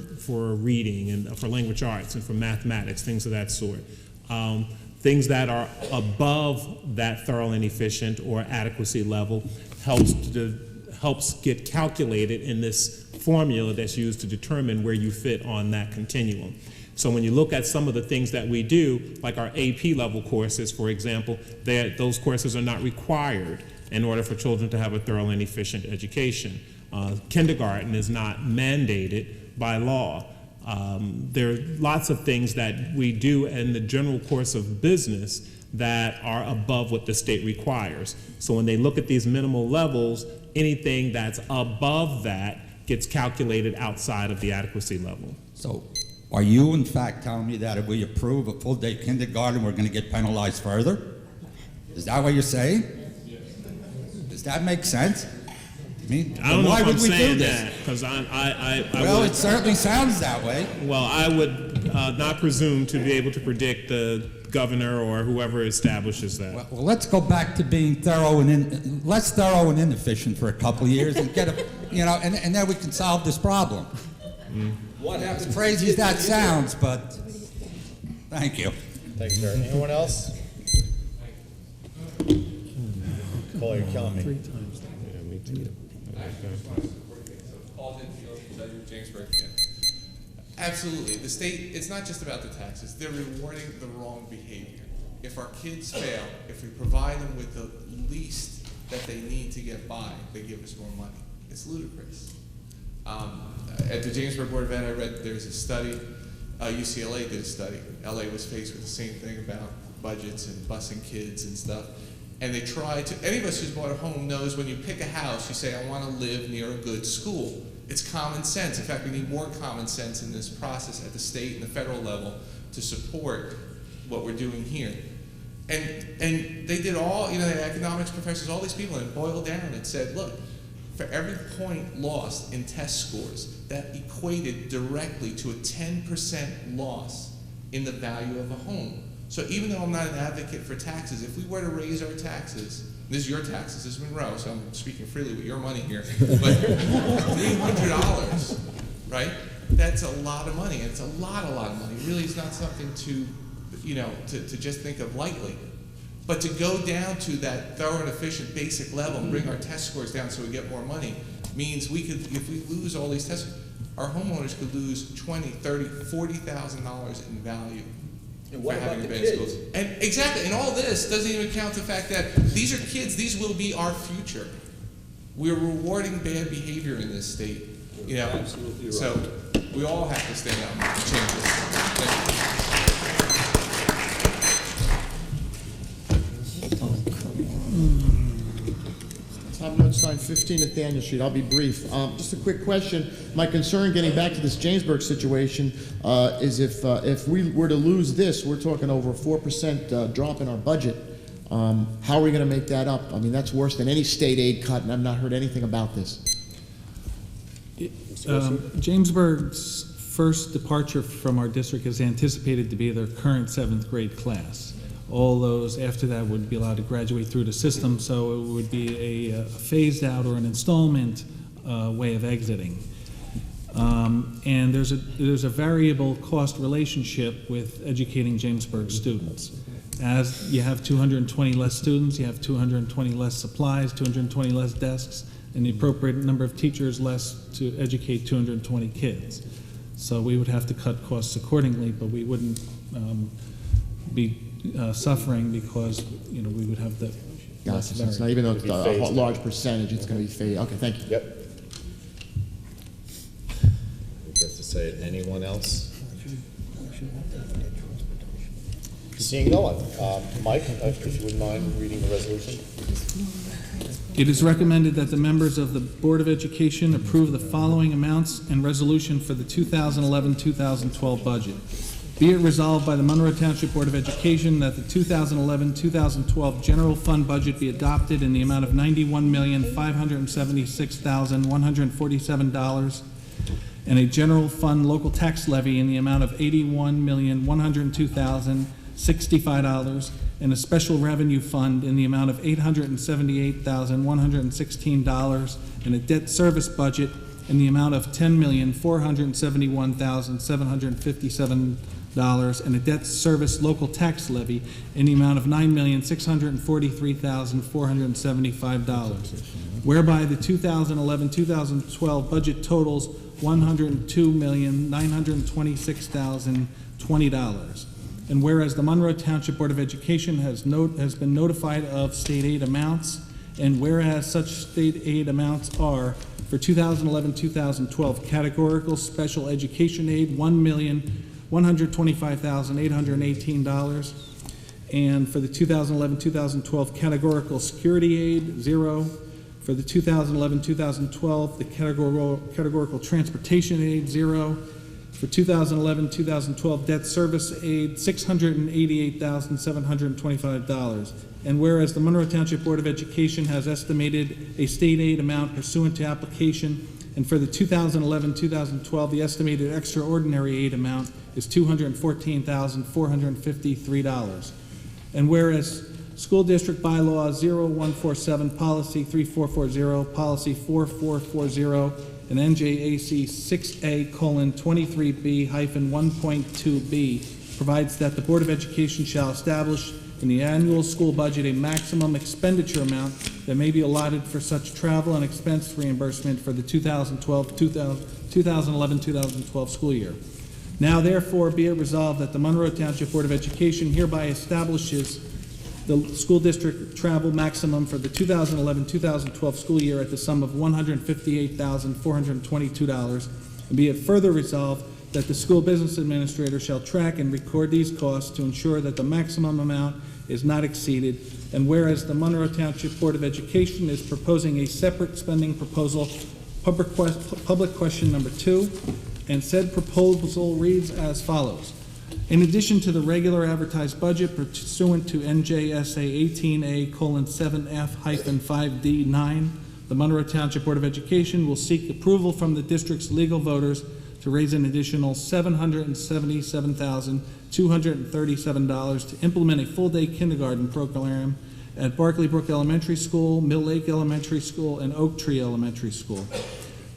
reading and for language arts and for mathematics, things of that sort. Things that are above that thorough and efficient or adequacy level helps get calculated in this formula that's used to determine where you fit on that continuum. So when you look at some of the things that we do, like our AP level courses, for example, those courses are not required in order for children to have a thorough and efficient education. Kindergarten is not mandated by law. There are lots of things that we do in the general course of business that are above what the state requires. So when they look at these minimal levels, anything that's above that gets calculated outside of the adequacy level. So are you in fact telling me that if we approve a full-day kindergarten, we're going to get penalized further? Is that what you're saying? Does that make sense? I mean, I don't know why if would I'm we do saying this? that, because I Well, would, it certainly sounds that way. well, I would not presume to be able to predict the governor or whoever establishes that. Well, let's go back to being thorough and less thorough and inefficient for a couple of years and get and then we can solve this problem. What happens? As crazy as that sounds, but thank you. Thank you, Jerry. Anyone else? Cole, you're killing me. Absolutely. The state, it's not just about the taxes. They're rewarding the wrong behavior. If our kids fail, if we provide them with the least that they need to get by, they give us more money. It's ludicrous. At the Jamesburg Board of Ed, I read there's a study, UCLA did a study. LA was faced with the same thing about budgets and busing kids and stuff. And they tried to, any of us who's bought a home knows when you pick a house, you say, I want to live near a good school. It's common sense. In fact, we need more common sense in this process at the state and the federal level to support what we're doing here. And they did all, the economics professors, all these people, and it boiled down and said, look, for every point lost in test scores, that equated directly to a 10% loss in the value of a home. So even though I'm not an advocate for taxes, if we were to raise our taxes, this is your taxes, this is Monroe, so I'm speaking freely with your money here, but $300, right? That's a lot of money, and it's a lot of money. It really is not something to, to just think of lightly. But to go down to that thorough and efficient basic level and bring our test scores down so we get more money means we could, if we lose all these tests, our homeowners could lose $20,000, $30,000, $40,000 in value. And what for about having the bad kids? schools. And exactly, and all this doesn't even count the fact that these are kids, these will be our future. We're rewarding bad behavior in this state, Absolutely right. So we all have to stand up and change this. Thank you. Tom Notstein, 15 Nathaniel Street. I'll be brief. Just a quick question. My concern, getting back to this Jamesburg situation, is if we were to lose this, we're talking over a 4% drop in our budget. How are we going to make that up? I mean, that's worse than any state aid cut, and I've not heard anything about this. Jamesburg's first departure from our district is anticipated to be their current 7th grade class. All those after that would be allowed to graduate through the system, so it would be a phased out or an installment way of exiting. And there's a variable cost relationship with educating Jamesburg students. As you have 220 less students, you have 220 less supplies, 220 less desks, and the appropriate number of teachers less to educate 220 kids. So we would have to cut costs accordingly, but we wouldn't be suffering because, you know, we would have the less Gotcha. So it's not, even though it's a large percentage, it's going to be phased. Okay, thank you. Yep. Regret to say it. Anyone else? Seeing no one. Mike, if you wouldn't mind reading the resolution. It is recommended that the members of the Board of Education approve the following amounts and resolution for the 2011-2012 budget. Be it resolved by the Monroe Township Board of Education that the 2011-2012 general fund budget be adopted in the amount of $91,576,147 and a general fund local tax levy in the amount of $81,102,065 and a special revenue fund in the amount of $878,116 and a debt service budget in the amount of $10,471,757 and a debt service local tax levy in the amount of $9,643,475. Whereby the 2011-2012 budget totals $102,926,020. And whereas the Monroe Township Board of Education has been notified of state aid amounts, and whereas such state aid amounts are for 2011-2012 categorical special education aid, $1,125,818, and for the 2011-2012 categorical security aid, 0. For the 2011-2012, the categorical transportation aid, 0. For 2011-2012 debt service aid, $688,725. And whereas the Monroe Township Board of Education has estimated a state aid amount pursuant to application, and for the 2011-2012, the estimated extraordinary aid amount is $214,453. And whereas School District Bylaw 0147, Policy 3440, Policy 4440, and NJAC 6A:23B-1.2b provides that the Board of Education shall establish in the annual school budget a maximum expenditure amount that may be allotted for such travel and expense reimbursement for the 2011-2012 school year. Now therefore be it resolved that the Monroe Township Board of Education hereby establishes the school district travel maximum for the 2011-2012 school year at the sum of $158,422, and be it further resolved that the school business administrator shall track and record these costs to ensure that the maximum amount is not exceeded, and whereas the Monroe Township Board of Education is proposing a separate spending proposal, public question number 2, and said proposal reads as follows. In addition to the regular advertised budget pursuant to NJSA 18A:7F-5D9, the Monroe Township Board of Education will seek approval from the district's legal voters to raise an additional $777,237 to implement a full-day kindergarten program at Barclay Brook Elementary School, Mill Lake Elementary School, and Oak Tree Elementary School.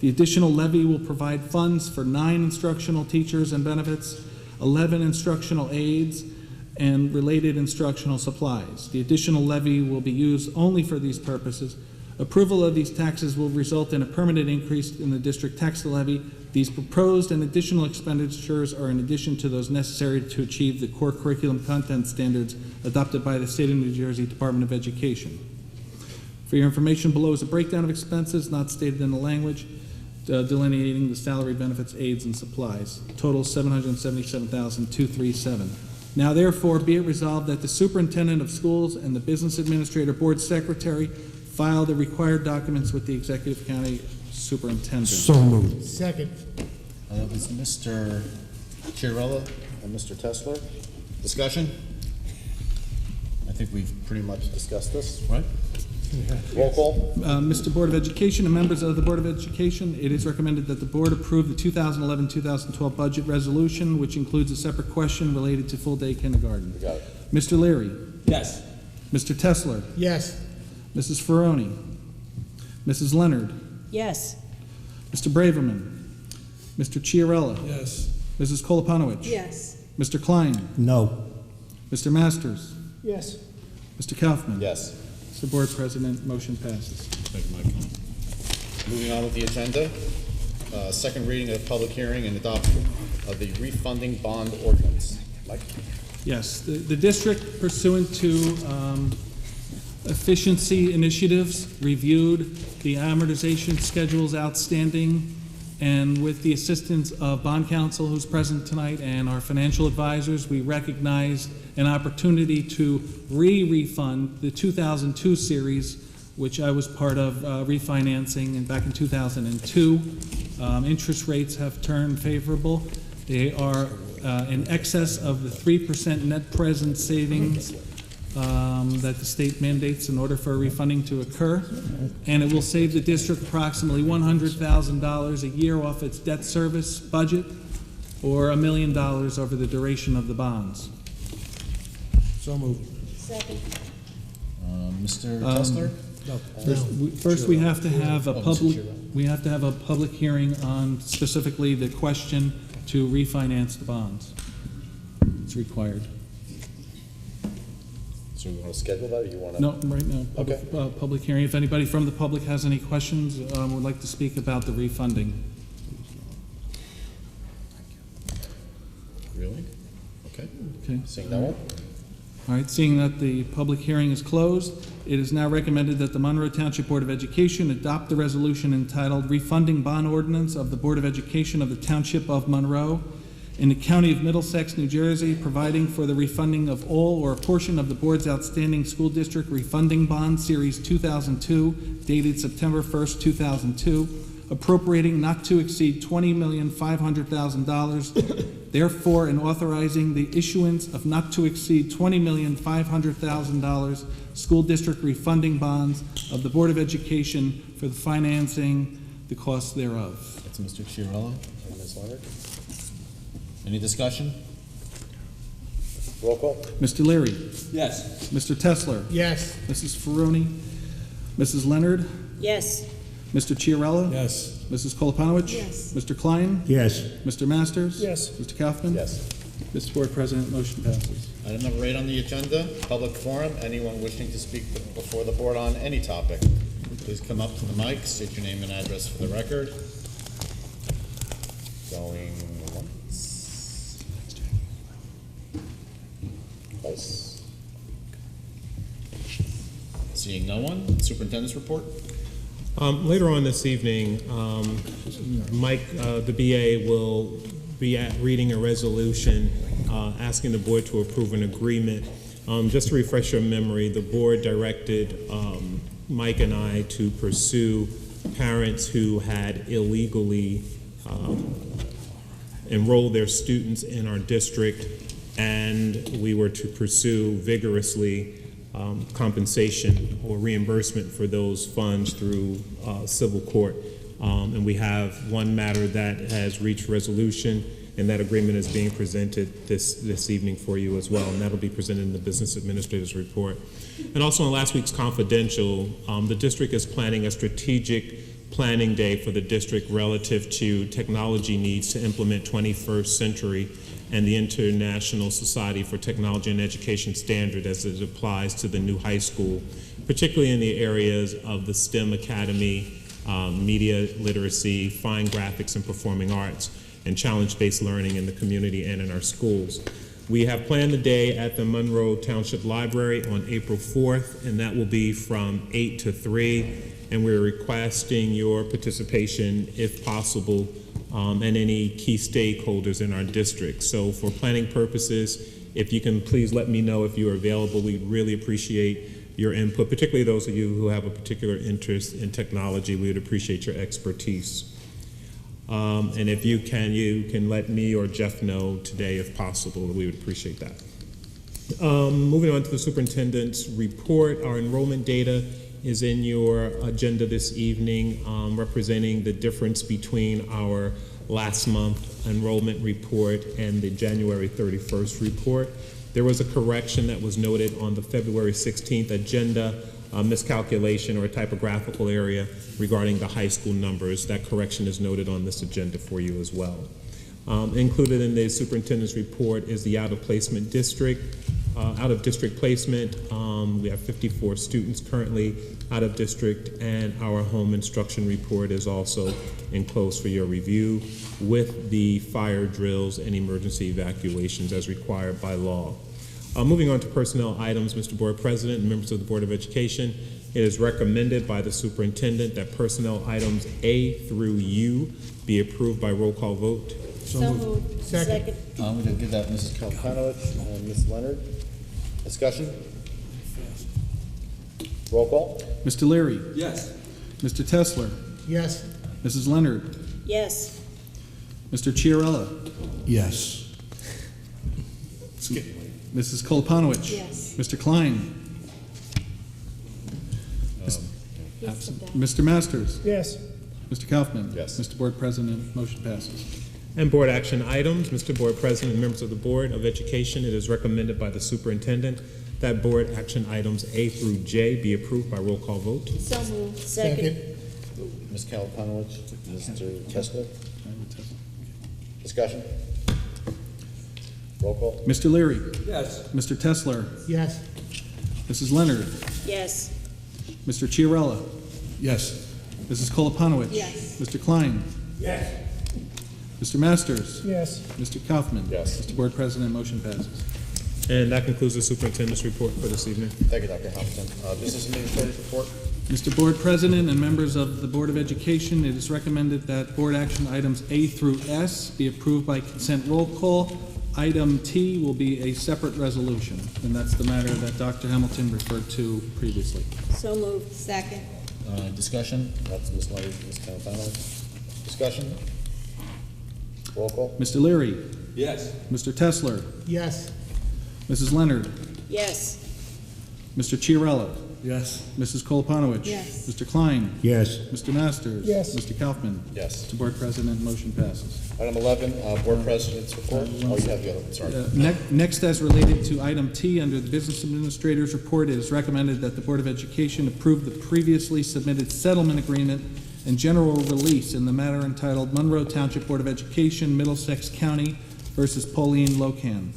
The additional levy will provide funds for 9 instructional teachers and benefits, 11 instructional aides, and related instructional supplies. The additional levy will be used only for these purposes. Approval of these taxes will result in a permanent increase in the district tax levy. These proposed and additional expenditures are in addition to those necessary to achieve the core curriculum content standards adopted by the State of New Jersey Department of Education. For your information, below is a breakdown of expenses not stated in the language, delineating the salary, benefits, aids, and supplies. Total $777,237. Now therefore be it resolved that the superintendent of schools and the business administrator board secretary file the required documents with the executive county superintendent. So moved. Second. That was Mr. Chiarella and Mr. Tesler. Discussion? I think we've pretty much discussed this, right? Roll call. Mr. Board of Education and members of the Board of Education, it is recommended that the board approve the 2011-2012 budget resolution, which includes a separate question related to full-day kindergarten. We got it. Mr. Leary. Yes. Mr. Tesler. Yes. Mrs. Ferroni. Mrs. Leonard. Yes. Mr. Braverman. Mr. Chiarella. Yes. Mrs. Koloponowicz. Yes. Mr. Klein. No. Mr. Masters. Yes. Mr. Kaufman. Yes. Mr. Board President, motion passes. Thank you, Mike. Moving on with the agenda, second reading of public hearing and adoption of the refunding bond ordinance. Mike? Yes, the district pursuant to efficiency initiatives reviewed the amortization schedules outstanding, and with the assistance of bond counsel who's present tonight and our financial advisors, we recognized an opportunity to refund the 2002 series, which I was part of refinancing back in 2002. Interest rates have turned favorable. They are in excess of the 3% net present savings that the state mandates in order for refunding to occur. And it will save the district approximately $100,000 a year off its debt service budget, or $1 million over the duration of the bonds. So moved. Second. Mr. Tesler? First, we have to have a public hearing on specifically the question to refinance the bonds. It's required. So you want to schedule that, or you want to? No, right now. Okay. Public hearing. If anybody from the public has any questions, would like to speak about the refunding. Really? Okay. Okay. Seeing no one? All right, seeing that the public hearing is closed, it is now recommended that the Monroe Township Board of Education adopt the resolution entitled Refunding Bond Ordinance of the Board of Education of the Township of Monroe in the County of Middlesex, New Jersey, providing for the refunding of all or a portion of the board's outstanding school district refunding bond series 2002, dated September 1st, 2002, appropriating not to exceed $20,500,000, therefore, and authorizing the issuance of not to exceed $20,500,000 school district refunding bonds of the Board of Education for the financing the costs thereof. That's Mr. Chiarella and Ms. Leonard. Any discussion? Roll call. Mr. Leary. Yes. Mr. Tesler. Yes. Mrs. Ferroni. Mrs. Leonard. Yes. Mr. Chiarella. Yes. Mrs. Koloponowicz. Yes. Mr. Klein. Yes. Mr. Masters. Yes. Mr. Kaufman. Yes. Mr. Board President, motion passes. Item number 8 on the agenda, public forum. Anyone wishing to speak before the board on any topic, please come up to the mic, state your name and address for the record. Going once. Twice. Seeing no one, superintendent's report. Later on this evening, Mike, the BA, will be reading a resolution asking the board to approve an agreement. Just to refresh your memory, the board directed Mike and I to pursue parents who had illegally enrolled their students in our district, and we were to pursue vigorously compensation or reimbursement for those funds through civil court. And we have one matter that has reached resolution, and that agreement is being presented this evening for you as well, and that'll be presented in the business administrator's report. And also in last week's confidential, the district is planning a strategic planning day for the district relative to technology needs to implement 21st century and the International Society for Technology and Education standard as it applies to the new high school, particularly in the areas of the STEM Academy, media literacy, fine graphics and performing arts, and challenge-based learning in the community and in our schools. We have planned the day at the Monroe Township Library on April 4th, and that will be from 8 to 3, and we're requesting your participation, if possible, and any key stakeholders in our district. So for planning purposes, if you can please let me know if you are available, we'd really appreciate your input, particularly those of you who have a particular interest in technology. We would appreciate your expertise. And if you can let me or Jeff know today if possible. We would appreciate that. Moving on to the superintendent's report, our enrollment data is in your agenda this evening, representing the difference between our last month enrollment report and the January 31st report. There was a correction that was noted on the February 16th agenda, miscalculation or a typographical area regarding the high school numbers. That correction is noted on this agenda for you as well. Included in the superintendent's report is the out-of-district placement. We have 54 students currently out of district, and our home instruction report is also enclosed for your review with the fire drills and emergency evacuations as required by law. Moving on to personnel items, Mr. Board President and members of the Board of Education, it is recommended by the superintendent that personnel items A through U be approved by roll call vote. So moved. Second. I'm going to give that Mrs. Kalpanowicz and Ms. Leonard. Discussion? Roll call? Mr. Leary? Yes. Mr. Tesler? Yes. Mrs. Leonard? Yes. Mr. Chiarella? Yes. Mrs. Koloponowicz? Yes. Mr. Klein? Absent. Mr. Masters? Yes. Mr. Kaufman? Yes. Mr. Board President, motion passes. And board action items, Mr. Board President and members of the Board of Education, it is recommended by the superintendent that board action items A through J be approved by roll call vote. So moved. Second. Ms. Kalpanowicz, Mr. Tesler. Discussion? Roll call? Mr. Leary? Yes. Mr. Tesler? Yes. Mrs. Leonard? Yes. Mr. Chiarella? Yes. Mrs. Koloponowicz? Yes. Mr. Klein? Yes. Mr. Masters? Yes. Mr. Kaufman? Yes. Mr. Board President, motion passes. And that concludes the superintendent's report for this evening. Thank you, Dr. Hamilton. Business Administrator's report? Mr. Board President and members of the Board of Education, it is recommended that board action items A through S be approved by consent roll call. Item T will be a separate resolution, and that's the matter that Dr. Hamilton referred to previously. So moved. Second. Discussion? That's Ms. Leonard, Ms. Kalpanowicz. Discussion? Roll call? Mr. Leary? Yes. Mr. Tesler? Yes. Mrs. Leonard? Yes. Mr. Chiarella? Yes. Mrs. Koloponowicz? Yes. Mr. Klein? Yes. Mr. Masters? Yes. Mr. Kaufman? Yes. Mr. Board President, motion passes. Item 11, Board President's report. Oh, you have the other one, sorry. Next, as related to item T under the Business Administrator's report, it is recommended that the Board of Education approve the previously submitted settlement agreement and general release in the matter entitled Monroe Township Board of Education, Middlesex County versus Pauline Locan.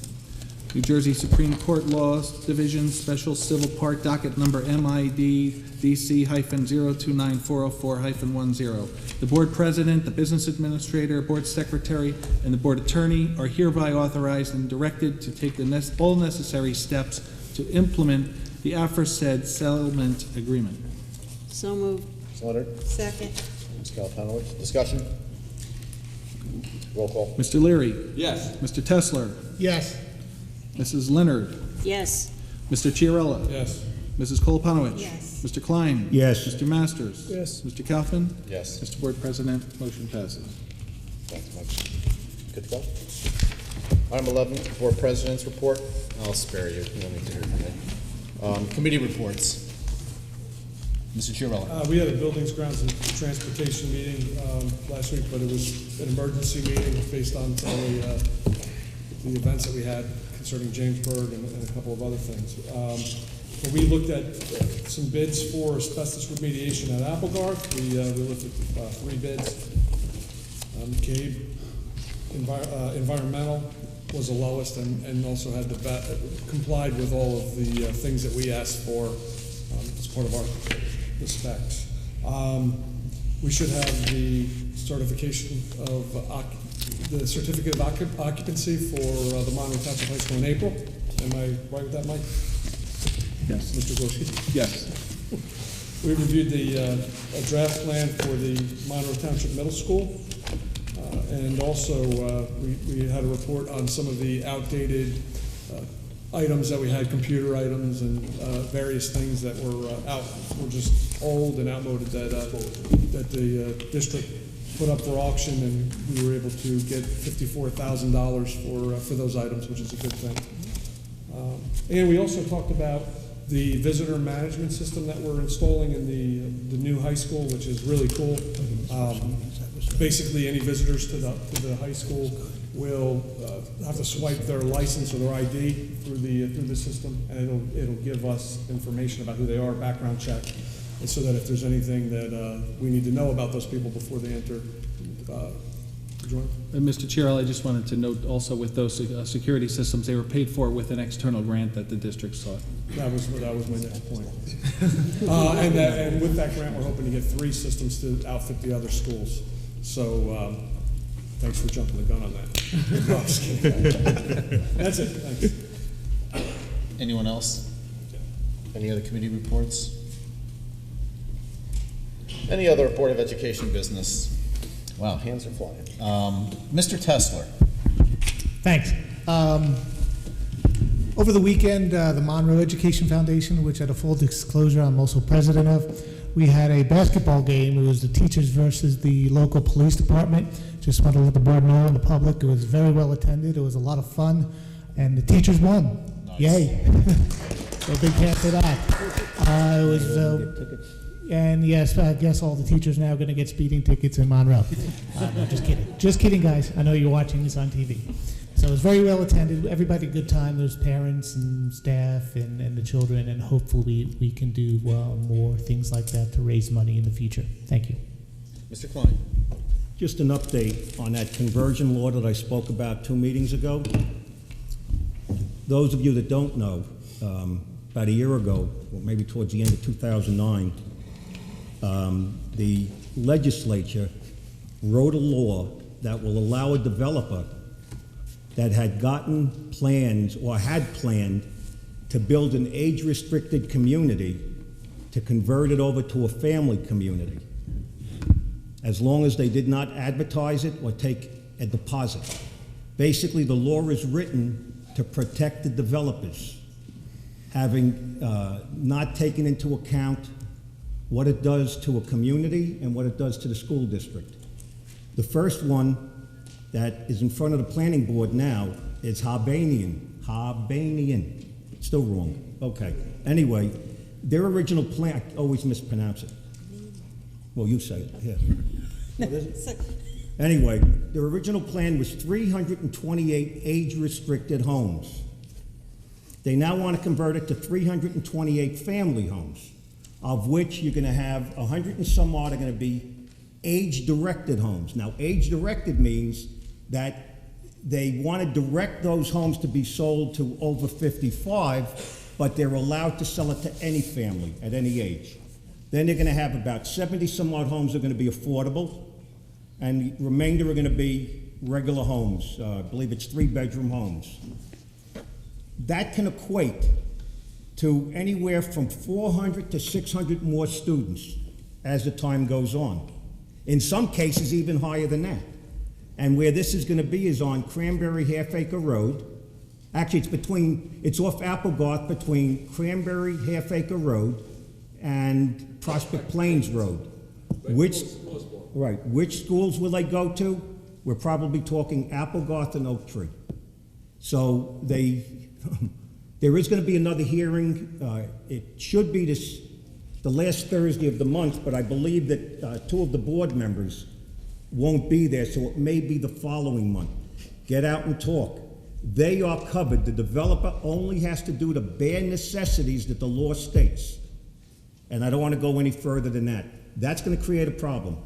New Jersey Supreme Court Laws Division, Special Civil Part, docket number MID-DC-029404-10. The Board President, the Business Administrator, Board Secretary, and the Board Attorney are hereby authorized and directed to take all necessary steps to implement the aforesaid settlement agreement. So moved. Ms. Leonard, Second. Ms. Kalpanowicz. Discussion? Roll call? Mr. Leary? Yes. Mr. Tesler? Yes. Mrs. Leonard? Yes. Mr. Chiarella? Yes. Mrs. Koloponowicz? Yes. Mr. Klein? Yes. Mr. Masters? Yes. Mr. Kaufman? Yes. Mr. Board President, motion passes. Thanks much. Good to go. Item 11, Board President's report. I'll spare you. You don't need to hear from me. Committee reports. Mr. Chiarella. We had a Buildings, Grounds, and Transportation meeting last week, but it was an emergency meeting based on some of the events that we had concerning Jamesburg and a couple of other things. But we looked at some bids for asbestos remediation at Applegarth. We looked at 3 bids. McCabe Environmental was the lowest and also had complied with all of the things that we asked for as part of the specs. We should have the certification of the certificate of occupancy for the Monroe Township High School in April. Am I right with that, Mike? Yes. Mr. Gorski? Yes. We reviewed a draft plan for the Monroe Township Middle School. And also, we had a report on some of the outdated items that we had, computer items and various things that were just old and outmoded that the district put up for auction, and we were able to get $54,000 for those items, which is a good thing. And we also talked about the visitor management system that we're installing in the new high school, which is really cool. Basically, any visitors to the high school will have to swipe their license or their ID through the system, and it'll give us information about who they are, background check, and so that if there's anything that we need to know about those people before they enter, join. And Mr. Chair, I just wanted to note also with those security systems, they were paid for with an external grant that the district sought. That was my next point. And with that grant, we're hoping to get 3 systems to outfit the other schools. So thanks for jumping the gun on that. No, I'm just kidding. That's it. Thanks. Anyone else? Any other committee reports? Any other Board of Education business? Wow, hands are flying. Mr. Tessler. Thanks. Over the weekend, the Monroe Education Foundation, which at a full disclosure I'm also president of, we had a basketball game. It was the teachers versus the local police department. Just want to let the board know and the public, it was very well attended. It was a lot of fun, and the teachers won. Nice. Yay. So big hand for that. It was, and yes, I guess all the teachers now are going to get speeding tickets in Monroe. No, just kidding. Just kidding, guys. I know you're watching this on TV. So it was very well attended. Everybody had a good time. There's parents and staff and the children, and hopefully we can do more things like that to raise money in the future. Thank you. Mr. Klein. Just an update on that conversion law that I spoke about 2 meetings ago. Those of you that don't know, about a year ago, or maybe towards the end of 2009, the legislature wrote a law that will allow a developer that had gotten plans or had planned to build an age-restricted community to convert it over to a family community, as long as they did not advertise it or take a deposit. Basically, the law is written to protect the developers, having not taken into account what it does to a community and what it does to the school district. The first one that is in front of the planning board now is Harbanian. Still wrong. Okay. Anyway, their original plan, I always mispronounce it. Well, you say it, yeah. What is it? Anyway, their original plan was 328 age-restricted homes. They now want to convert it to 328 family homes, of which you're going to have 100 and some odd are going to be age-directed homes. Now, age-directed means that they want to direct those homes to be sold to over 55, but they're allowed to sell it to any family at any age. Then they're going to have about 70 some odd homes that are going to be affordable, and the remainder are going to be regular homes. I believe it's 3-bedroom homes. That can equate to anywhere from 400 to 600 more students as the time goes on. In some cases, even higher than that. And where this is going to be is on Cranberry Half-Acre Road. Actually, it's off Applegarth between Cranberry Half-Acre Road and Prospect Plains Road. Which schools will they go to? We're probably talking Applegarth and Oak Tree. So there is going to be another hearing. It should be the last Thursday of the month, but I believe that 2 of the board members won't be there, so it may be the following month. Get out and talk. They are covered. The developer only has to do the bare necessities that the law states. And I don't want to go any further than that. That's going to create a problem.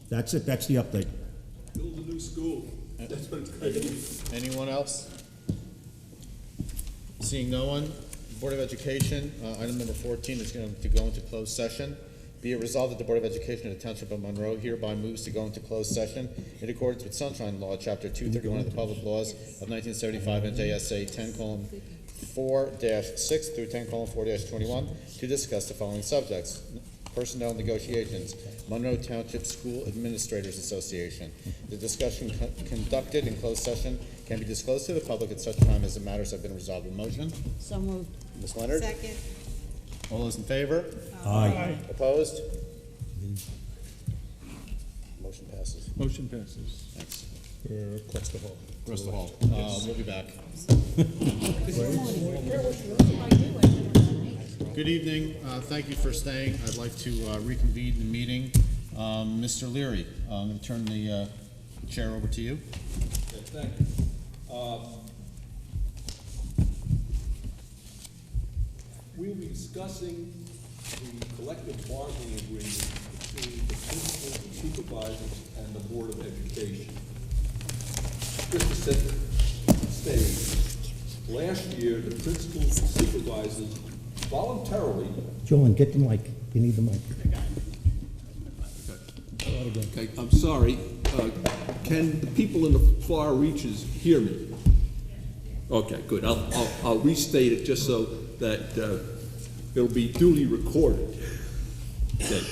That's it. That's the update. Build a new school. That's what it's going to be. Anyone else? Seeing no one, Board of Education, item number 14 is going to go into closed session. Be it resolved that the Board of Education of the Township of Monroe hereby moves to go into closed session in accordance with Sunshine Law, Chapter 231 of the Public Laws of 1975, NJSA 10:4-6 through 10:4-21 to discuss the following subjects: personnel negotiations, Monroe Township School Administrators Association. The discussion conducted in closed session can be disclosed to the public at such time as the matters have been resolved. In motion? So moved. Ms. Leonard? Second. All those in favor? Aye. Opposed? Motion passes. Motion passes. Thanks. Across the hall. Across the hall. We'll be back. Good evening. Thank you for staying. I'd like to reconvene the meeting. Mr. Leary, I'm going to turn the chair over to you. Okay, thank you. We will be discussing the collective bargaining agreement between the principals and supervisors and the Board of Education. Just to set the stage, last year, the principals and supervisors voluntarily. Joan, get the mic. You need the mic. Okay, I'm sorry. Can the people in the far reaches hear me? Okay, good. I'll restate it just so that it'll be duly recorded. Okay.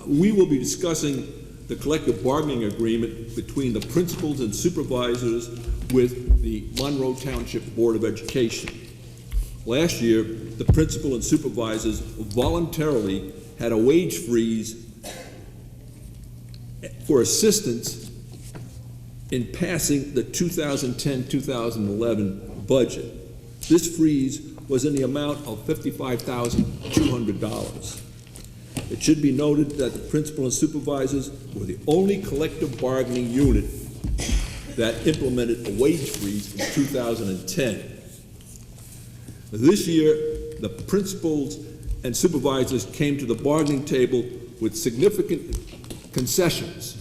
We will be discussing the collective bargaining agreement between the principals and supervisors with the Monroe Township Board of Education. Last year, the principal and supervisors voluntarily had a wage freeze for assistance in passing the 2010-2011 budget. This freeze was in the amount of $55,200. It should be noted that the principal and supervisors were the only collective bargaining unit that implemented a wage freeze in 2010. This year, the principals and supervisors came to the bargaining table with significant concessions,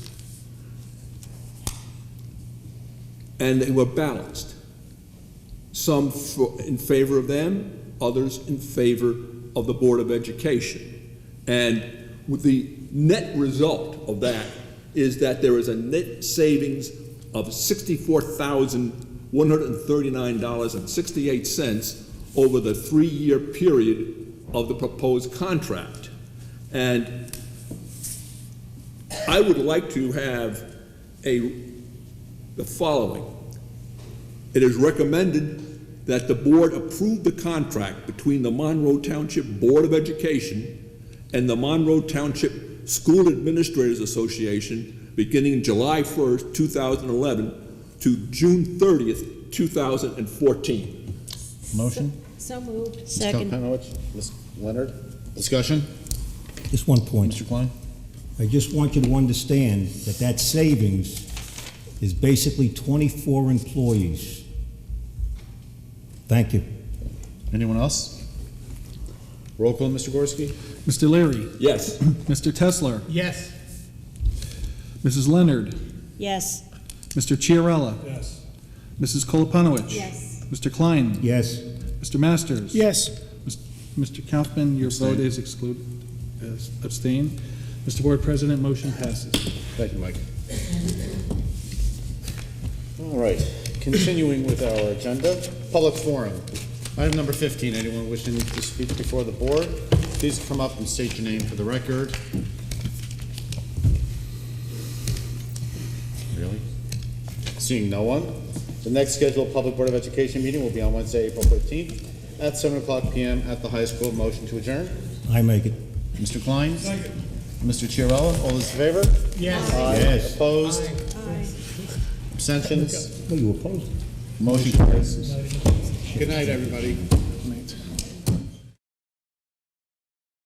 and they were balanced. Some in favor of them, others in favor of the Board of Education. And with the net result of that is that there is a net savings of $64,139.68 over the 3-year period of the proposed contract. And I would like to have the following. It is recommended that the board approve the contract between the Monroe Township Board of Education and the Monroe Township School Administrators Association beginning July 1st, 2011 to June 30th, 2014. Motion? So moved. Ms. Second. Konowich, Ms. Leonard, discussion? Just one point. Mr. Klein? I just want you to understand that that savings is basically 24 employees. Thank you. Anyone else? Roll call, Mr. Gorski? Mr. Leary? Yes. Mr. Tesler? Yes. Mrs. Leonard? Yes. Mr. Chiarella? Yes. Mrs. Koloponowicz? Yes. Mr. Klein? Yes. Mr. Masters? Yes. Mr. Kaufman, your vote is excluded, abstain. Mr. Board President, motion passes. Thank you, Mike. All right, continuing with our agenda, public forum. Item number 15, anyone wishing to speak before the board, please come up and state your name for the record. Really? Seeing no one, the next scheduled Public Board of Education meeting will be on Wednesday, April 15th at 7:00 p.m. at the high school. Motion to adjourn. I make it. Mr. Klein? Second. Mr. Chiarella, all those in favor? Yes. Aye. Yes. Opposed? Abstentions? Well, you opposed. Motion carries. Good night, everybody.